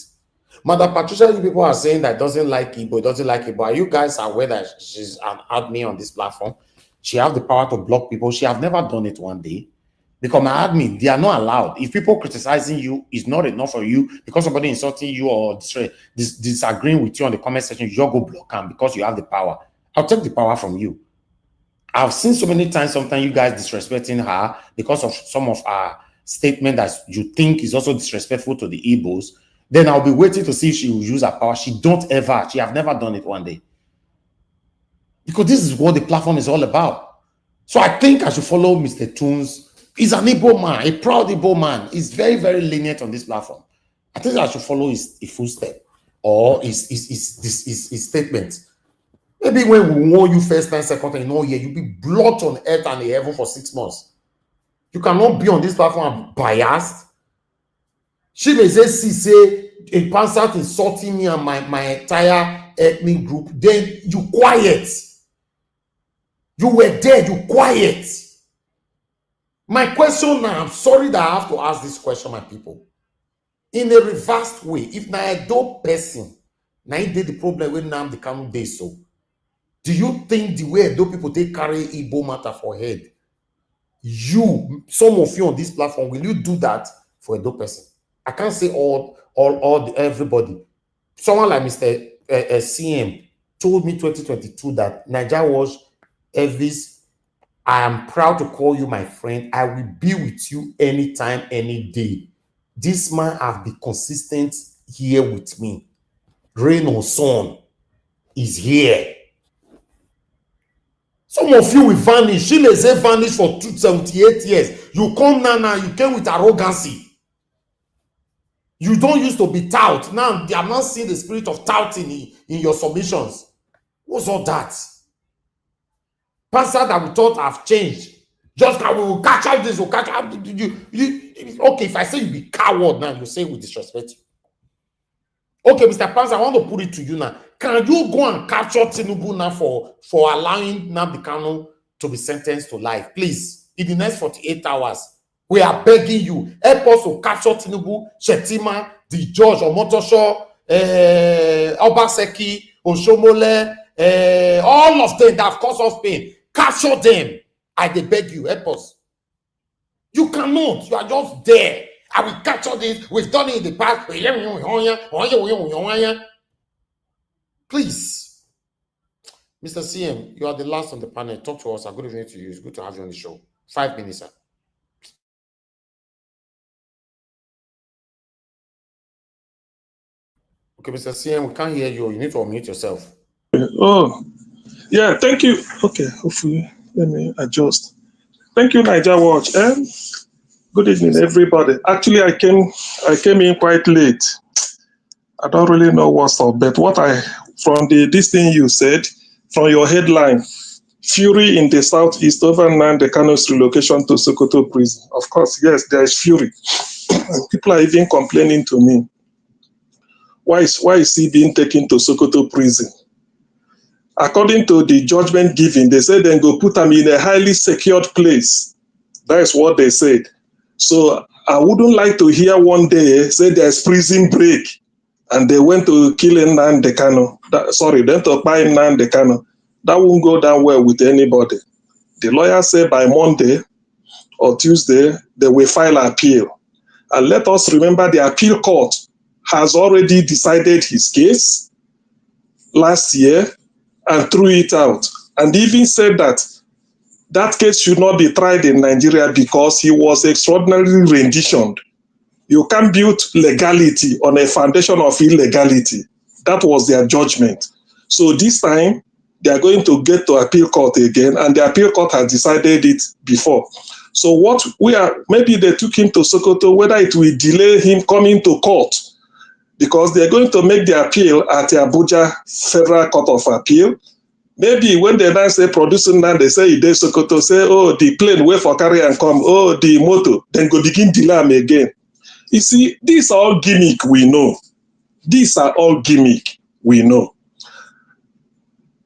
Mother Patricia, you people are saying that doesn't like Igbo, doesn't like Igbo. Are you guys aware that she's an admin on this platform? She has the power to block people. She has never done it one day. Because my admin, they are not allowed. If people criticizing you is not enough for you, because somebody insulting you or disagreeing with you on the comment section, you go block them because you have the power. I'll take the power from you. I've seen so many times, sometimes you guys disrespecting her because of some of her statement that you think is also disrespectful to the Igbos. Then I'll be waiting to see if she will use her power. She have never done it one day. Because this is what the platform is all about. So I think I should follow Mr. Toons. He's an Igbo man, a proud Igbo man. He's very, very lenient on this platform. I think I should follow his footstep or his statement. Maybe when we warn you first time, second time, you'll be blocked on earth and the heaven for 6 months. You cannot be on this platform biased. She may say a pastor insulting me and my entire ethnic group. Then you quiet. You were there, you quiet. My question now, I'm sorry that I have to ask this question, my people. In a reversed way, if now a dope person, now he did the problem when Nnamdi Kanu did so, do you think the way those people they carry Igbo matter for head, some of you on this platform, will you do that for a dope person? I can't say everybody. Someone like Mr. CM told me 2022 that Nigeria was Elvis. I am proud to call you my friend. I will be with you anytime, any day. This man has been consistent here with me. Rain or sun is here. Some of you will vanish. She may say vanish for 78 years. You come now, you came with arrogancy. You don't used to be tout. Now, they are not seeing the spirit of touting in your submissions. What's all that? Pastor that we thought have changed. Just that we will catch out this, we'll catch out. Okay, if I say you be coward now, you say we disrespect you. Okay, Mr. Pastor, I want to put it to you now. Can you go and capture Tinubu now for allowing Nnamdi Kanu to be sentenced to life? Please, in the next 48 hours, we are begging you. Help us to capture Tinubu, Shetima, the judge, Omotosho, Obaseki, Oshomole, all of them that have caused us pain. Capture them. I beg you, help us. You cannot. You are just there. I will capture this. We've done it in the past. Please. Mr. CM, you are the last on the panel. Talk to us. A good evening to you. It's good to have you on the show. 5 minutes, sir. Okay, Mr. CM, we can't hear you. You need to unmute yourself. Oh, yeah, thank you. Okay, hopefully, let me adjust. Thank you, Niger Watch. Good evening, everybody. Actually, I came in quite late. I don't really know what's up, but from this thing you said, from your headline, fury in the southeast over Nnamdi Kanu's relocation to Sokoto prison. Of course, yes, there is fury. People are even complaining to me. Why is he being taken to Sokoto prison? According to the judgment given, they said then go put him in a highly secured place. That is what they said. So I wouldn't like to hear one day say there's prison break and they went to kill Nnamdi Kanu. They to buy Nnamdi Kanu. That won't go down well with anybody. The lawyer said by Monday or Tuesday, they will file an appeal. And let us remember the appeal court has already decided his case last year and threw it out. And even said that that case should not be tried in Nigeria because he was extraordinarily renditioned. You can't build legality on a foundation of illegality. That was their judgment. So this time, they are going to get to appeal court again, and the appeal court has decided it before. So maybe they took him to Sokoto, whether it will delay him coming to court, because they're going to make the appeal at the Abuja Federal Court of Appeal. Maybe when they now say producing land, they say they Sokoto, say, oh, the plane wait for carry and come, oh, the motor, then go begin delay him again. You see, these are all gimmick we know. These are all gimmick we know.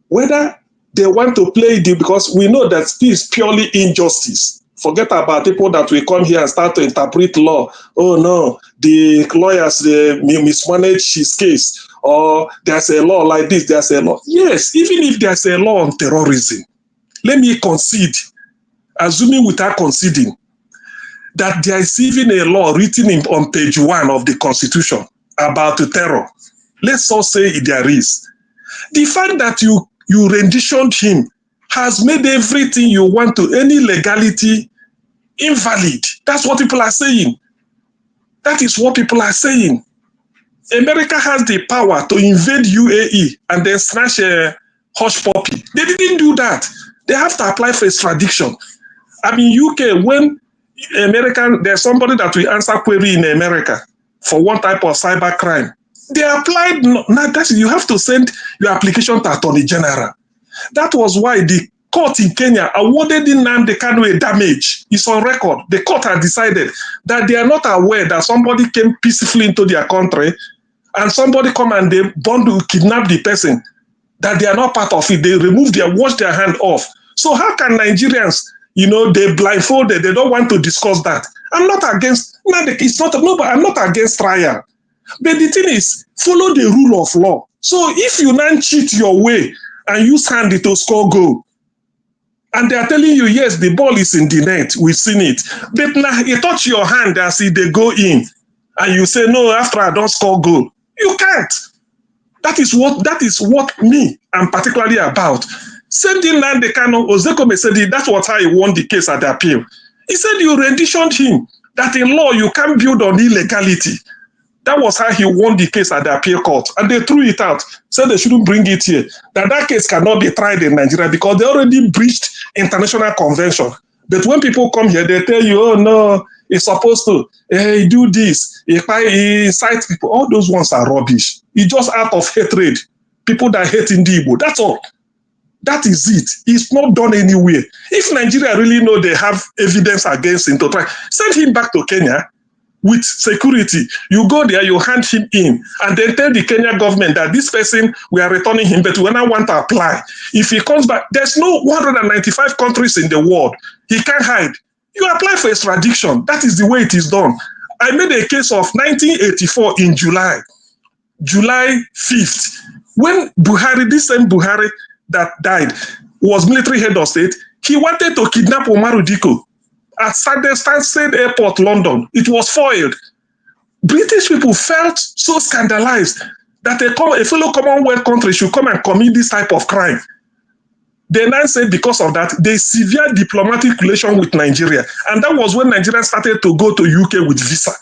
Whether they want to play it, because we know that this is purely injustice. Forget about people that will come here and start to interpret law. Oh no, the lawyers they mismanage his case, or there's a law like this, there's a law. Yes, even if there's a law on terrorism, let me concede, assuming without conceding, that there is even a law written on page 1 of the Constitution about the terror. Let's all say there is. The fact that you renditioned him has made everything you want to, any legality, invalid. That's what people are saying. That is what people are saying. America has the power to invade UAE and then snatch a hush puppy. They didn't do that. They have to apply for extradition. I mean, UK, when there's somebody that will answer query in America for one type of cyber crime, they applied, you have to send your application to Attorney General. That was why the court in Kenya awarded Nnamdi Kanu a damage. It's on record. The court had decided that they are not aware that somebody came peacefully into their country and somebody come and they kidnap the person, that they are not part of it. They wash their hand off. So how can Nigerians, they blindfolded, they don't want to discuss that. I'm not against, I'm not against trial. But the thing is, follow the rule of law. So if you now cheat your way and use hand to score goal, and they are telling you, yes, the ball is in the net, we've seen it. But now you touch your hand as if they go in, and you say, no, after I don't score goal. You can't. That is what me I'm particularly about. Same thing Nnamdi Kanu, Ozekome said that's what how he won the case at the appeal. He said you renditioned him, that in law you can't build on illegality. That was how he won the case at the appeal court. And they threw it out, said they shouldn't bring it here. That case cannot be tried in Nigeria because they already breached international convention. But when people come here, they tell you, oh no, it's supposed to do this, he incites people. All those ones are rubbish. It's just out of hatred. People that hate Igbo, that's all. That is it. It's not done anywhere. If Nigeria really know they have evidence against him to try, send him back to Kenya with security. You go there, you hand him in, and then tell the Kenya government that this person, we are returning him, but we now want to apply. If he comes back, there's no 195 countries in the world. He can't hide. You apply for extradition. That is the way it is done. I made a case of 1984 in July 5th, when Buhari, this same Buhari that died, was military head of state. He wanted to kidnap Umaru Diko at Stansted Airport, London. It was foiled. British people felt so scandalized that a fellow Commonwealth country should come and commit this type of crime. They now said because of that, they severed diplomatic relation with Nigeria. And that was when Nigeria started to go to UK with visa.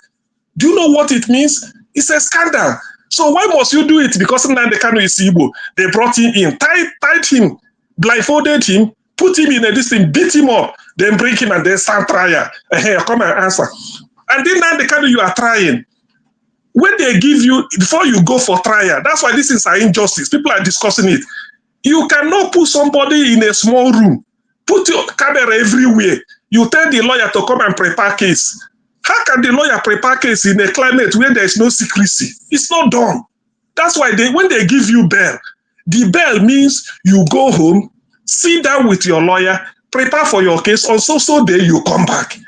Do you know what it means? It's a scandal. So why must you do it? Because Nnamdi Kanu is Igbo. They brought him in, tied him, blindfolded him, put him in a distance, beat him up, then bring him and then start trial. Come and answer. And then Nnamdi Kanu, you are trying. When they give you, before you go for trial, that's why these things are injustice. People are discussing it. You cannot put somebody in a small room, put your camera everywhere. You tell the lawyer to come and prepare case. How can the lawyer prepare case in a climate where there is no secrecy? It's not done. That's why when they give you bail, the bail means you go home, sit down with your lawyer, prepare for your case, on so day you come back.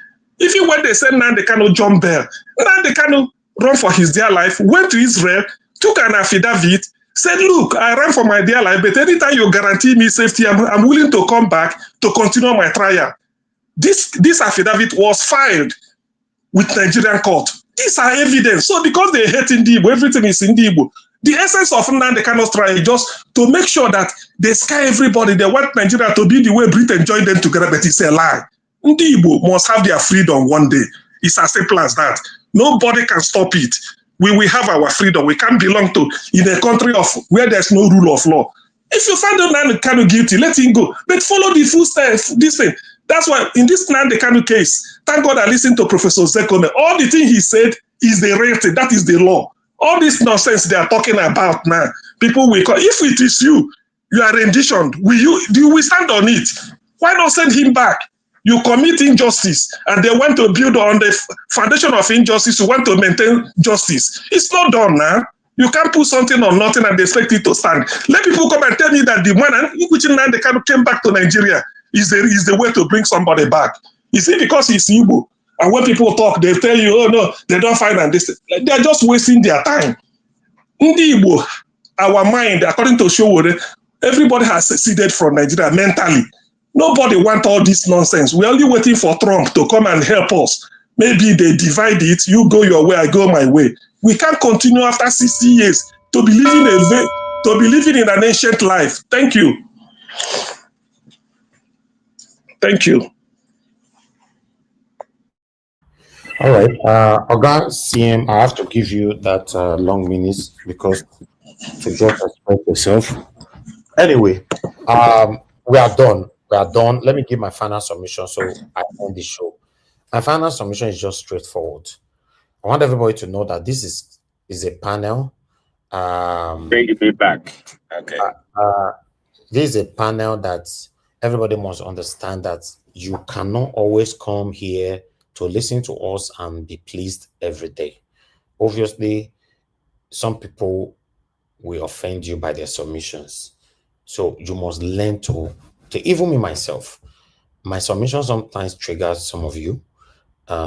Even when they said Nnamdi Kanu jump there, Nnamdi Kanu run for his dear life, went to Israel, took an affidavit, said, look, I ran for my dear life, but anytime you guarantee me safety, I'm willing to come back to continue my trial. This affidavit was filed with Nigerian court. These are evidence. So because they hate Igbo, everything is in Igbo. The essence of Nnamdi Kanu's trial is just to make sure that they scare everybody. They want Nigeria to be the way Britain joined them together, but it's a lie. Igbo must have their freedom one day. It's as simple as that. Nobody can stop it. We will have our freedom. We can't belong to in a country of where there's no rule of law. If you find Nnamdi Kanu guilty, let him go. But follow the full steps. This thing. That's why in this Nnamdi Kanu case, thank God I listened to Professor Zekone. All the thing he said is the real thing. That is the law. All this nonsense they are talking about now, people will call. If it is you, you are renditioned. Do we stand on it? Why not send him back? You commit injustice, and they want to build on the foundation of injustice. You want to maintain justice. It's not done now. You can't put something on nothing and expect it to stand. Let people come and tell me that the man which Nnamdi Kanu came back to Nigeria is the way to bring somebody back. Is it because he's Igbo? And when people talk, they tell you, oh no, they don't find and this. They're just wasting their time. Ndi Igbo, our mind, according to Showore, everybody has seceded from Nigeria mentally. Nobody wants all this nonsense. We're only waiting for Trump to come and help us. Maybe they divide it, you go your way, I go my way. We can't continue after 60 years to be living in an ancient life. Thank you. Thank you. All right, Oga CM, I have to give you that long minutes because to just express yourself. Anyway, we are done. We are done. Let me give my final submission so I end the show. My final submission is just straightforward. I want everybody to know that this is a panel. Bring it back. Okay. This is a panel that everybody must understand that you cannot always come here to listen to us and be pleased every day. Obviously, some people will offend you by their submissions. So you must learn to even me myself, my submission sometimes triggers some of you.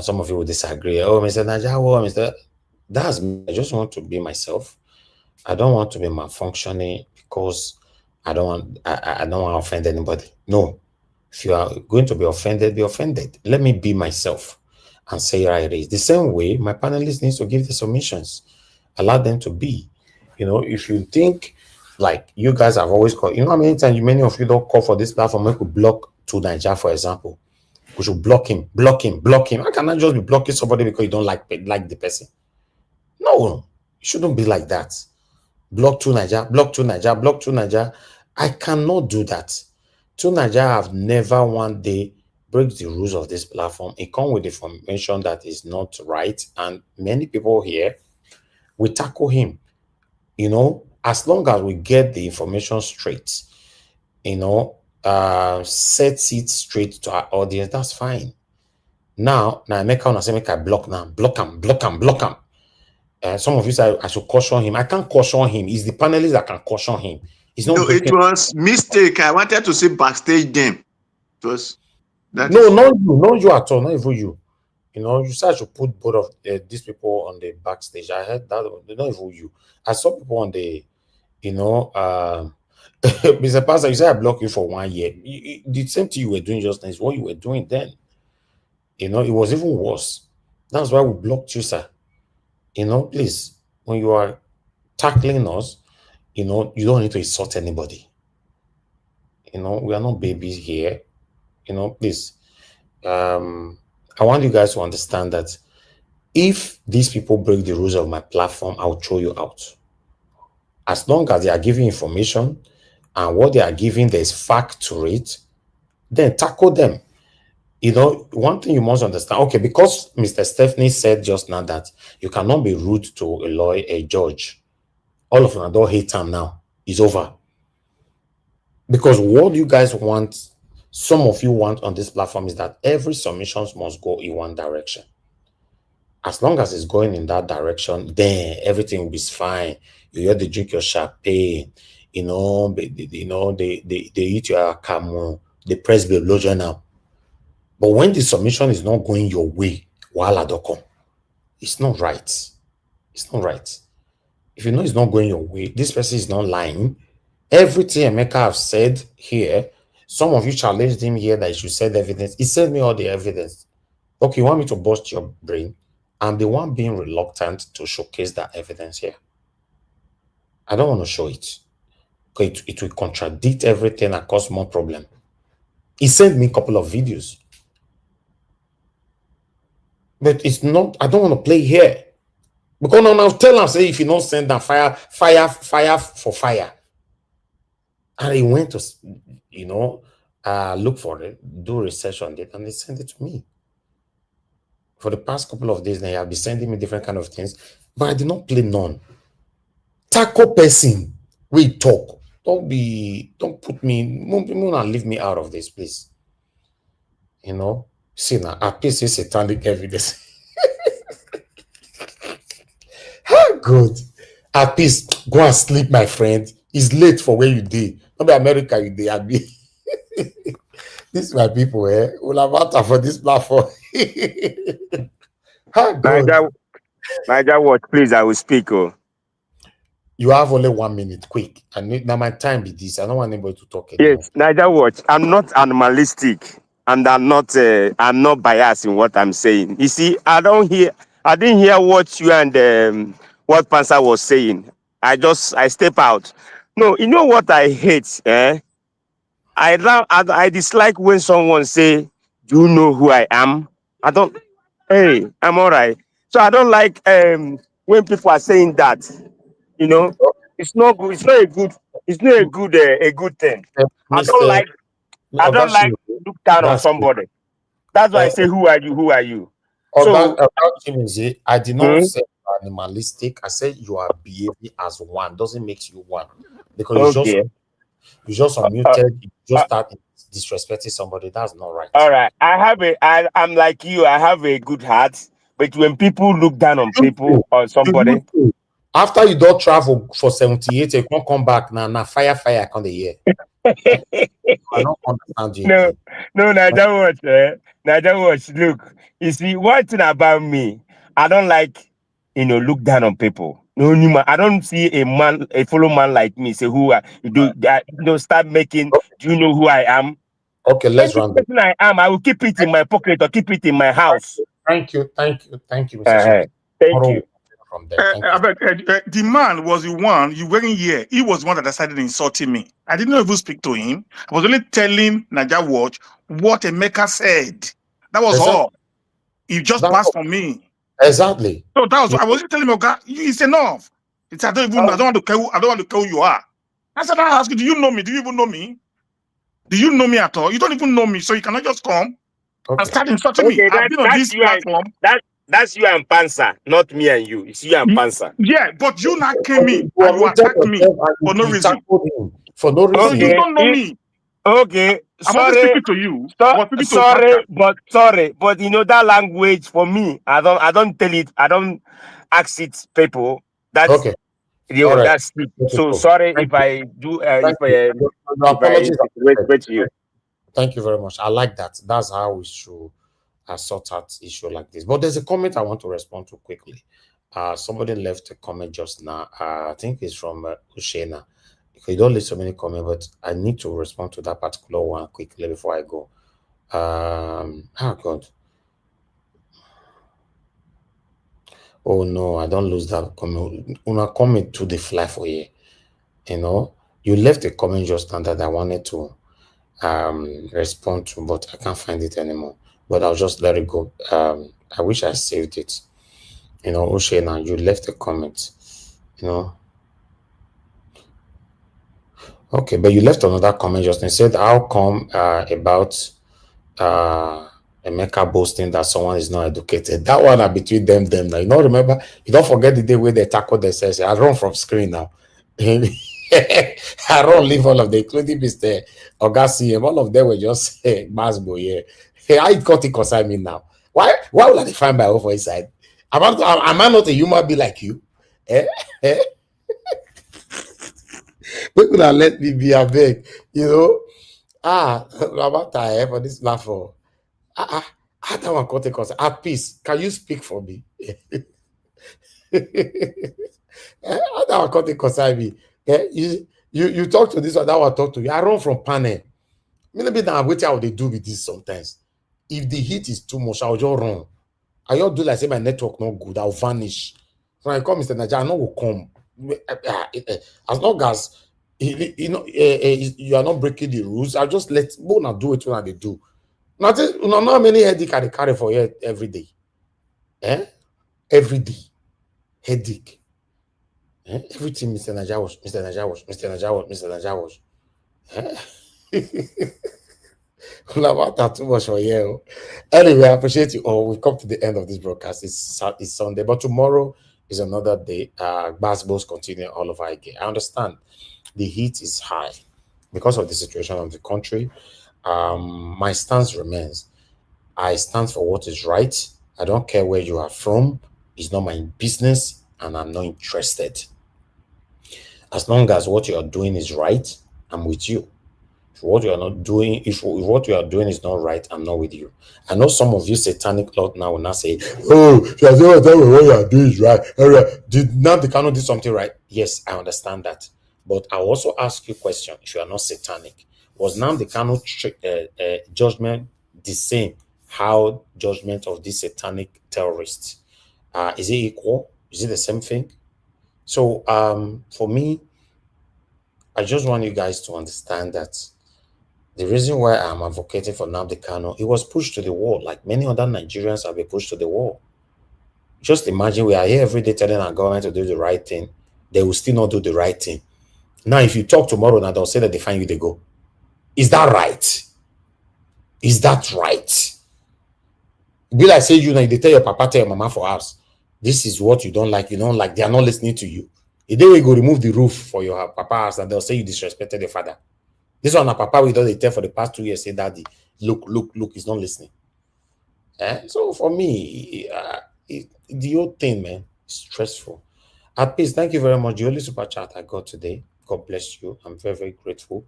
Some of you will disagree. Oh, Mr. Najawo, that's me. I just want to be myself. I don't want to be malfunctioning because I don't want to offend anybody. No. If you are going to be offended, be offended. Let me be myself and say how it is. The same way, my panelists need to give the submissions. Allow them to be. You know, if you think like you guys have always called, you know how many times many of you don't call for this platform, we could block to Nigeria, for example. We should block him. How can I just be blocking somebody because you don't like the person? No, it shouldn't be like that. Block to Nigeria. I cannot do that. To Nigeria have never one day break the rules of this platform. It comes with information that is not right, and many people here we tackle him. You know, as long as we get the information straight, you know, set it straight to our audience, that's fine. Now I make I block now, block him. Some of you say I should caution him. I can't caution him. It's the panelists that can caution him. It's not. No, it was mistake. I wanted to say backstage them. It was not you at all. Not even you. You know, you said I should put both of these people on the backstage. I heard that. Not even you. I saw people on the, you know, Mr. Pastor, you said I blocked you for 1 year. The same thing you were doing just now is what you were doing then. You know, it was even worse. That's why we blocked you, sir. You know, please, when you are tackling us, you know, you don't need to insult anybody. You know, we are not babies here. You know, please. I want you guys to understand that if these people break the rules of my platform, I'll throw you out. As long as they are giving information and what they are giving, there's fact to it, then tackle them. You know, one thing you must understand, okay, because Mr. Stephanie said just now that you cannot be rude to a lawyer, a judge. All of them don't hate him now. It's over. Because what you guys want, some of you want on this platform is that every submissions must go in one direction. As long as it's going in that direction, then everything will be fine. You have to drink your champagne, you know, they eat your Kanu, they press the lotion now. But when the submission is not going your way, it's not right. It's not right. If you know it's not going your way, this person is not lying. Everything Emeka have said here, some of you challenged him here that he should send evidence. He sent me all the evidence. Okay, you want me to bust your brain? I'm the one being reluctant to showcase that evidence here. I don't want to show it. Okay, it will contradict everything and cause more problem. He sent me a couple of videos. But it's not, I don't want to play here. Because now tell him, say, if you don't send that fire for fire. And he went to, look for it, do research on it, and they sent it to me. For the past couple of days now, they have been sending me different kind of things, but I did not play none. Tackle person, we talk. Don't put me, and leave me out of this, please. See now, I piece is satanic evidence. How good. At peace, go and sleep, my friend. It's late for where you did. Not be America, you did. I be. This is my people, eh? We'll have out for this platform. How good. Niger Watch, please, I will speak. Oh. You have only 1 minute, quick. And now my time be this. I don't want anybody to talk anymore. Yes, Niger Watch. I'm not animalistic, and I'm not biased in what I'm saying. You see, I didn't hear what you and what Pansa was saying. I step out. No, you know what I hate, eh? I dislike when someone say, "Do you know who I am?" I don't. Hey, I'm all right. So I don't like when people are saying that. It's not good. It's not a good. It's not a good thing. I don't like look down on somebody. That's why I say, "Who are you? Who are you?" So I did not say you are animalistic. I said you are behaving as one. Doesn't make you one because you just unmuted. You just start disrespecting somebody. That's not right. All right. I'm like you. I have a good heart, but when people look down on people or somebody. After you don't travel for 78, you can't come back now. Fire, come the year. I don't understand you. No, Niger Watch. Look, you see, one thing about me, I don't like, look down on people. No, I don't see a fellow man like me say who you do. Start making. Do you know who I am? Okay, let's run. Person I am, I will keep it in my pocket or keep it in my house. Thank you, Mr. Thank you. From there. The man was the one you weren't here. He was the one that decided insulting me. I didn't even speak to him. I was only telling Niger Watch what Emeka said. That was all. He just passed on me. Exactly. So that was I was telling him, okay, it's enough. It's I don't want to tell who you are. I said, I ask you, do you know me? Do you even know me? Do you know me at all? You don't even know me, so you cannot just come and start insulting me. I've been on this platform. That's you and Pansa, not me and you. It's you and Pansa. Yeah, but you not came in and you attacked me for no reason. For no reason. So you don't know me. Okay, I'm speaking to you. Sorry, but that language for me, I don't tell it. I don't ask it people. That's okay. That's it. So sorry if I do. If I wait you. Thank you very much. I like that. That's how we should sort out issue like this. But there's a comment I want to respond to quickly. Somebody left a comment just now. I think it's from Ushena. You don't leave so many comments, but I need to respond to that particular one quickly before I go. God. Oh no, I don't lose that comment. Una comment to the fly for you. You left a comment just now that I wanted to respond to, but I can't find it anymore. But I'll just let it go. I wish I saved it. Oshena, you left a comment. Okay, but you left another comment just and said, how come about Emeka boasting that someone is not educated? That one are between them now. You don't remember? You don't forget the day where they tackled themselves. I run from screen now. I don't leave all of them, including Mr. Ogasi. All of them were just Masbo, yeah. Hey, I got it concern me now. Why would I define my own for inside? Am I not a human being like you? People that let me be a beg, I'm tired for this platform. How that one got a concern? At peace, can you speak for me? How that one got a concern me? You talk to this one, that one talk to you. I run from panel. Maybe now I'm waiting how they do with this sometimes. If the heat is too much, I'll just run. I just do like say my network not good, I'll vanish. When I call Mr. Naja, I know will come. As long as you are not breaking the rules, I'll just let Bona do it when they do. Nothing, you know how many headache I carry for here every day. Every day. Headache. Everything Mr. Naja was, Mr. Naja was, Mr. Naja was, Mr. Naja was. That too much for you. Anyway, I appreciate you all. We've come to the end of this broadcast. It's Sunday, but tomorrow is another day. Basketballs continue all over again. I understand the heat is high because of the situation of the country. My stance remains. I stand for what is right. I don't care where you are from. It's not my business, and I'm not interested. As long as what you are doing is right, I'm with you. If what you are not doing, if what you are doing is not right, I'm not with you. I know some of you satanic Lord now will not say, "Oh, you are doing what you are doing is right." Did not the Kanu do something right? Yes, I understand that. But I also ask you a question: if you are not satanic, was now the Kanu judgment the same? How judgment of these satanic terrorists? Is it equal? Is it the same thing? So for me, I just want you guys to understand that the reason why I'm advocating for Nnamdi Kanu, he was pushed to the wall, like many other Nigerians have been pushed to the wall. Just imagine we are here every day telling our government to do the right thing. They will still not do the right thing. Now, if you talk tomorrow, now they'll say that they find you, they go. Is that right? Is that right? Be like say you know, they tell your papa, tell your mama for house, this is what you don't like, they are not listening to you. The day we go remove the roof for your papa house, and they'll say you disrespected the father. This one, a papa we don't tell for the past 2 years, say, Daddy, look, he's not listening. So for me, the whole thing, man, is stressful. At peace, thank you very much. The only super chat I got today. God bless you. I'm very, very grateful.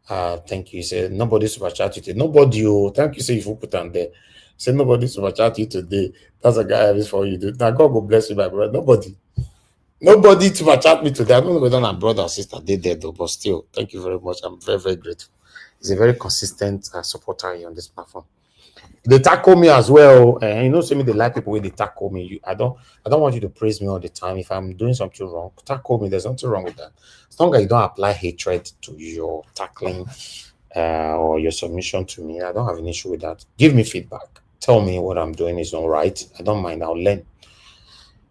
Thank you. He said, nobody super chat you today. Nobody, thank you. Say if you put on there. Say nobody super chat you today. That's a guy is for you. Now God will bless you, my brother. Nobody super chat me today. I don't know whether my brother or sister did that though, but still, thank you very much. I'm very, very grateful. He's a very consistent supporter here on this platform. They tackle me as well, and you know, say me they like people when they tackle me. I don't want you to praise me all the time. If I'm doing something wrong, tackle me. There's nothing wrong with that. As long as you don't apply hatred to your tackling or your submission to me, I don't have an issue with that. Give me feedback. Tell me what I'm doing is not right. I don't mind. I'll learn.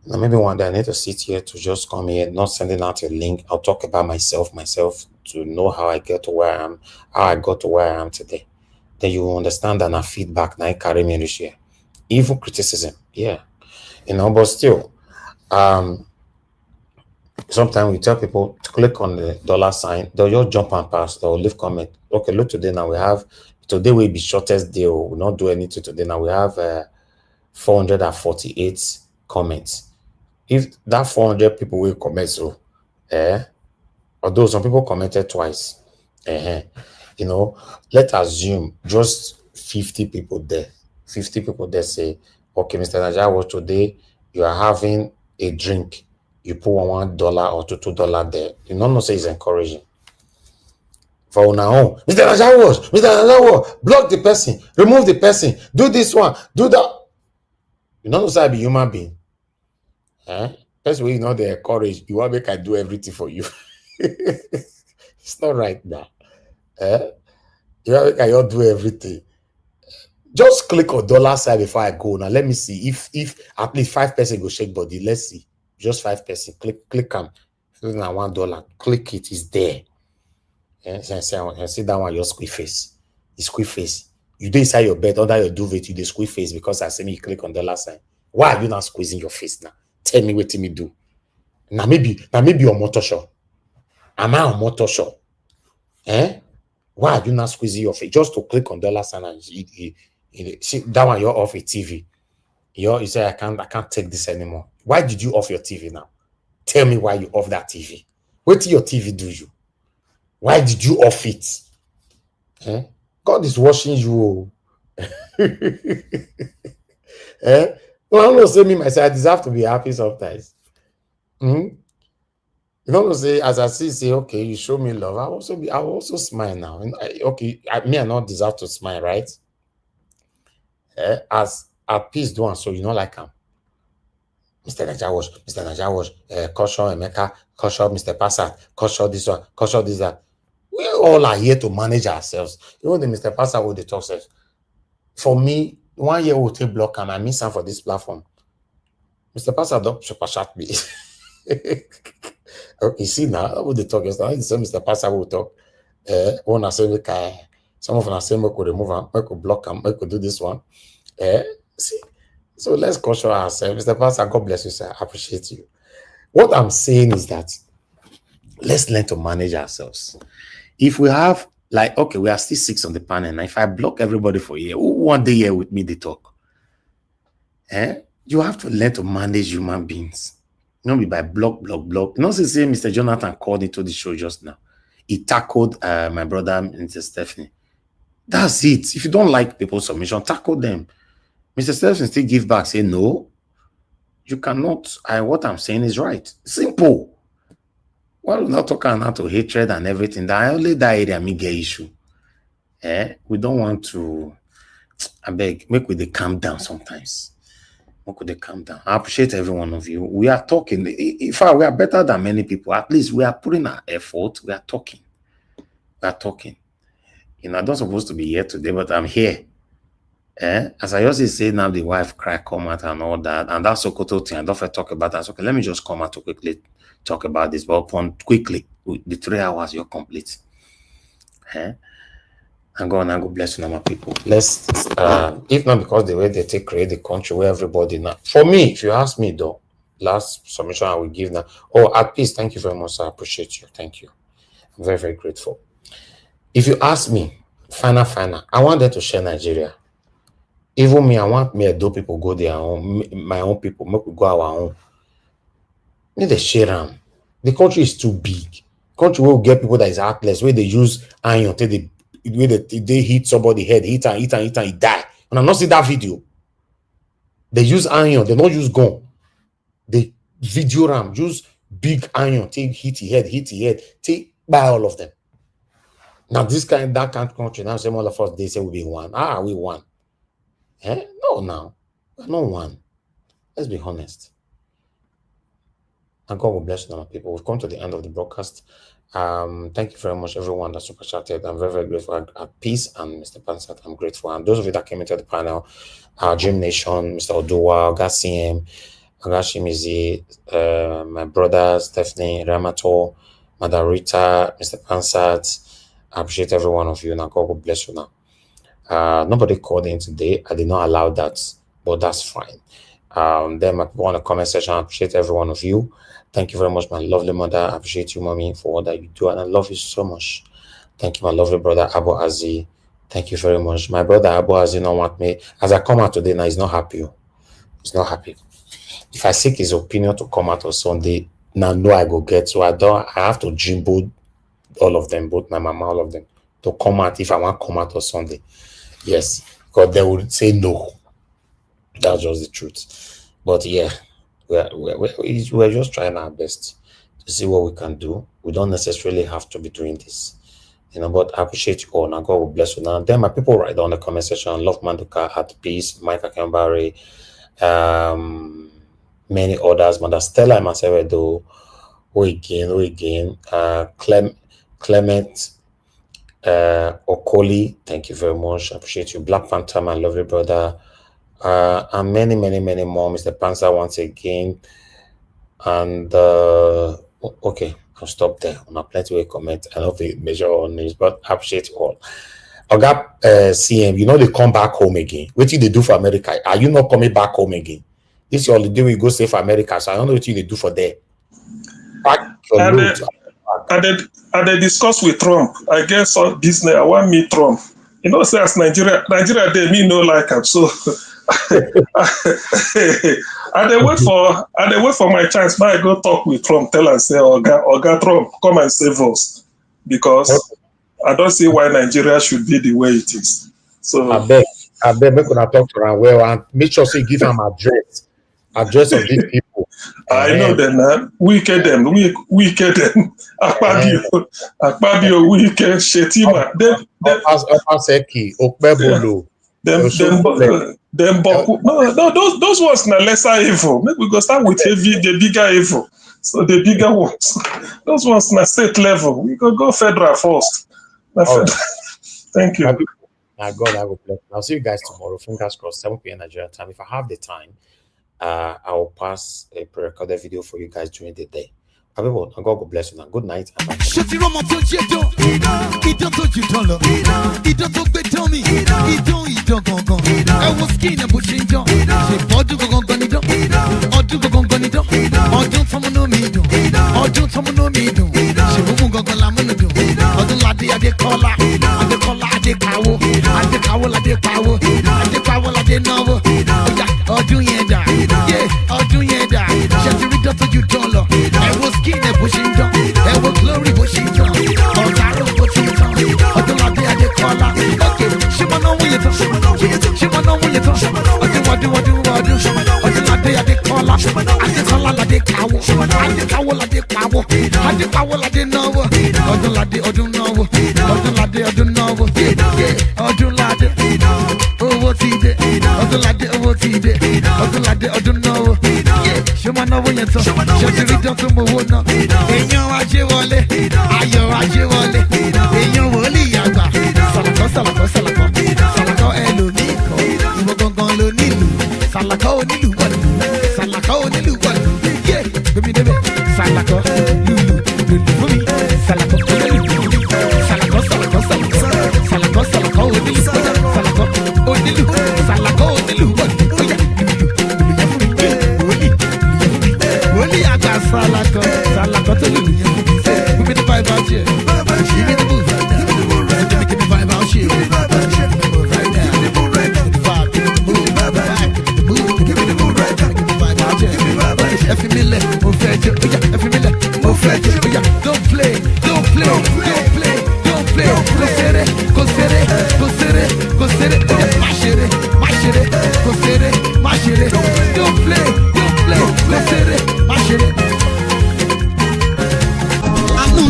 Now maybe one day I need to sit here to just come here, not sending out a link. I'll talk about myself to know how I get to where I am, how I got to where I am today. Then you will understand that now feedback now carry me this year. Even criticism, yeah. But still, sometimes we tell people to click on the $sign, they'll just jump and pass, they'll leave comment. Okay, look, today now today will be shortest day, we'll not do anything today. Now we have 448 comments. If that 400 people will comment, so although some people commented twice, let's assume just 50 people there. 50 people there say, okay, Mr. Naja, today you are having a drink. You put $1 or $2 there. You don't say it's encouraging. For now, Mr. Naja, block the person, remove the person, do this one, do that. You don't say I be human being. That's why you they encourage. You want to make I do everything for you. It's not right now. You want to make I do everything. Just click on $sign before I go. Now let me see if at least 5 person go shake body. Let's see. Just 5 person. Click on $1. Click it, is there. See that one, your squeeze face. The squeeze face. You do inside your bed under your duvet, you the squeeze face because I say me click on $sign. Why are you not squeezing your face now? Tell me what me do. Now maybe on motor show. Am I on motor show? Why are you not squeezing your face? Just to click on $sign and see that one, you're off a TV. You say I can't take this anymore. Why did you off your TV now? Tell me why you off that TV. What did your TV do you? Why did you off it? God is watching you. No, I'm not saying me myself, I deserve to be happy sometimes. You know, say as I say, okay, you show me love. I will also smile now. And okay, I not deserve to smile, right? As at peace do and so you know like him. Mr. Najawash, caution Emeka, caution Mr. Passat, caution this one, caution this that. We all are here to manage ourselves. Even the Mr. Passat will talk says. For me, 1 year will take block and I miss him for this platform. Mr. Passat don't super chat me. You see now, what they talk is now the same Mr. Passat will talk. One I say some of us say we could remove him, we could block him, we could do this one. See. So let's caution ourselves. Mr. Pastor, God bless you, sir. I appreciate you. What I'm saying is that let's learn to manage ourselves. If we have, like, okay, we are still 6 on the panel. Now, if I block everybody for a year, who one day here with me, they talk? You have to learn to manage human beings. Not be by block. You know, say Mr. Jonathan called into the show just now. He tackled my brother, Mr. Stephanie. That's it. If you don't like people's submission, tackle them. Mr. Stevenson still give back, say, no, you cannot. What I'm saying is right. Simple. Why we not talking now to hatred and everything? That only that area me get issue. We don't want to, I beg, make we calm down sometimes. Make we calm down. I appreciate every one of you. We are talking. In fact, we are better than many people. At least we are putting our effort. We are talking. You know, I'm not supposed to be here today, but I'm here. As I also say now, the wife cry, come out and all that, and that Sokoto thing, I don't talk about that. Okay, let me just come out to quickly talk about this, but quickly, the 3 hours you're complete. And God bless you, my people. Let's, if not because the way they create the country where everybody now, for me, if you ask me though, last submission I will give now. Oh, at peace, thank you very much. I appreciate you. Thank you. I'm very, very grateful. If you ask me, final, I want them to share Nigeria. Even me, I want me do people go their own, my own people, make we go our own. Need they share them. The country is too big. Country will get people that is heartless, where they use iron till they hit somebody head, hit and he die. And I not see that video. They use iron, they don't use gun. They video ram, use big iron, take hit the head, take by all of them. Now that kind of country, now some all of us they say we be one. We won. No, now. We're not one. Let's be honest. And God will bless you, my people. We've come to the end of the broadcast. Thank you very much, everyone that super chatted. I'm very, very grateful. At peace and Mr. Pansat, I'm grateful. And those of you that came into the panel, Dream Nation, Mr. Oduwa, Gassim, Agashimizi, my brother, Stephanie, Ramato, Madam Rita, Mr. Pansat. I appreciate every one of you. Now, God will bless you now. Nobody called in today. I did not allow that, but that's fine. Then my people on the comment section, I appreciate every one of you. Thank you very much, my lovely mother. I appreciate you, mommy, for all that you do, and I love you so much. Thank you, my lovely brother Abu Azi. Thank you very much. My brother Abu Azi don't want me. As I come out today now, he's not happy. He's not happy. If I seek his opinion to come out on Sunday, now no I go get. So I have to jimbo all of them, both my mama, all of them, to come out if I want to come out on Sunday. Yes, because they would say no. That's just the truth. But yeah, we're just trying our best to see what we can do. We don't necessarily have to be doing this, but I appreciate you all. Now God will bless you. Now then my people right down in the comment section, Love Manduka, At Peace, Mike Akambari, many others, Mother Stella Masevedo, who again, Clement Okoli, thank you very much. I appreciate you. Black Panther, my lovely brother, and many more. Mr. Panzer once again. And okay, I'll stop there. I'm not plenty of comment. I don't think measure on this, but I appreciate you all. I got CM, they come back home again. What did they do for America? Are you not coming back home again? This is holiday we go stay for America, so I don't know what they do for there. Pack your loot. And they discuss with Trump. I guess on business, I want me Trump. Say as Nigeria they me no like him. So and they wait for my chance. Now I go talk with Trump, tell and say, Oga Trump, come and save us. Because I don't see why Nigeria should be the way it is. So I And then make una talk to her well and make sure so you give them address of these people. I know them now. Wicked them. Akpabio, wicked, Shetima. Opaseki, Okpebolo. No, those ones na lesser evil. Maybe we go start with the bigger evil. So the bigger ones, those ones na state level. We go federal first. Thank you. Now God, I will bless. I'll see you guys tomorrow. Fingers crossed, 7 p.m. Nigeria time. If I have the time, I will pass a pre-recorded video for you guys during the day. Everyone, God will bless you now. Good night. And bye.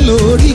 Glory,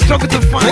struggle to find.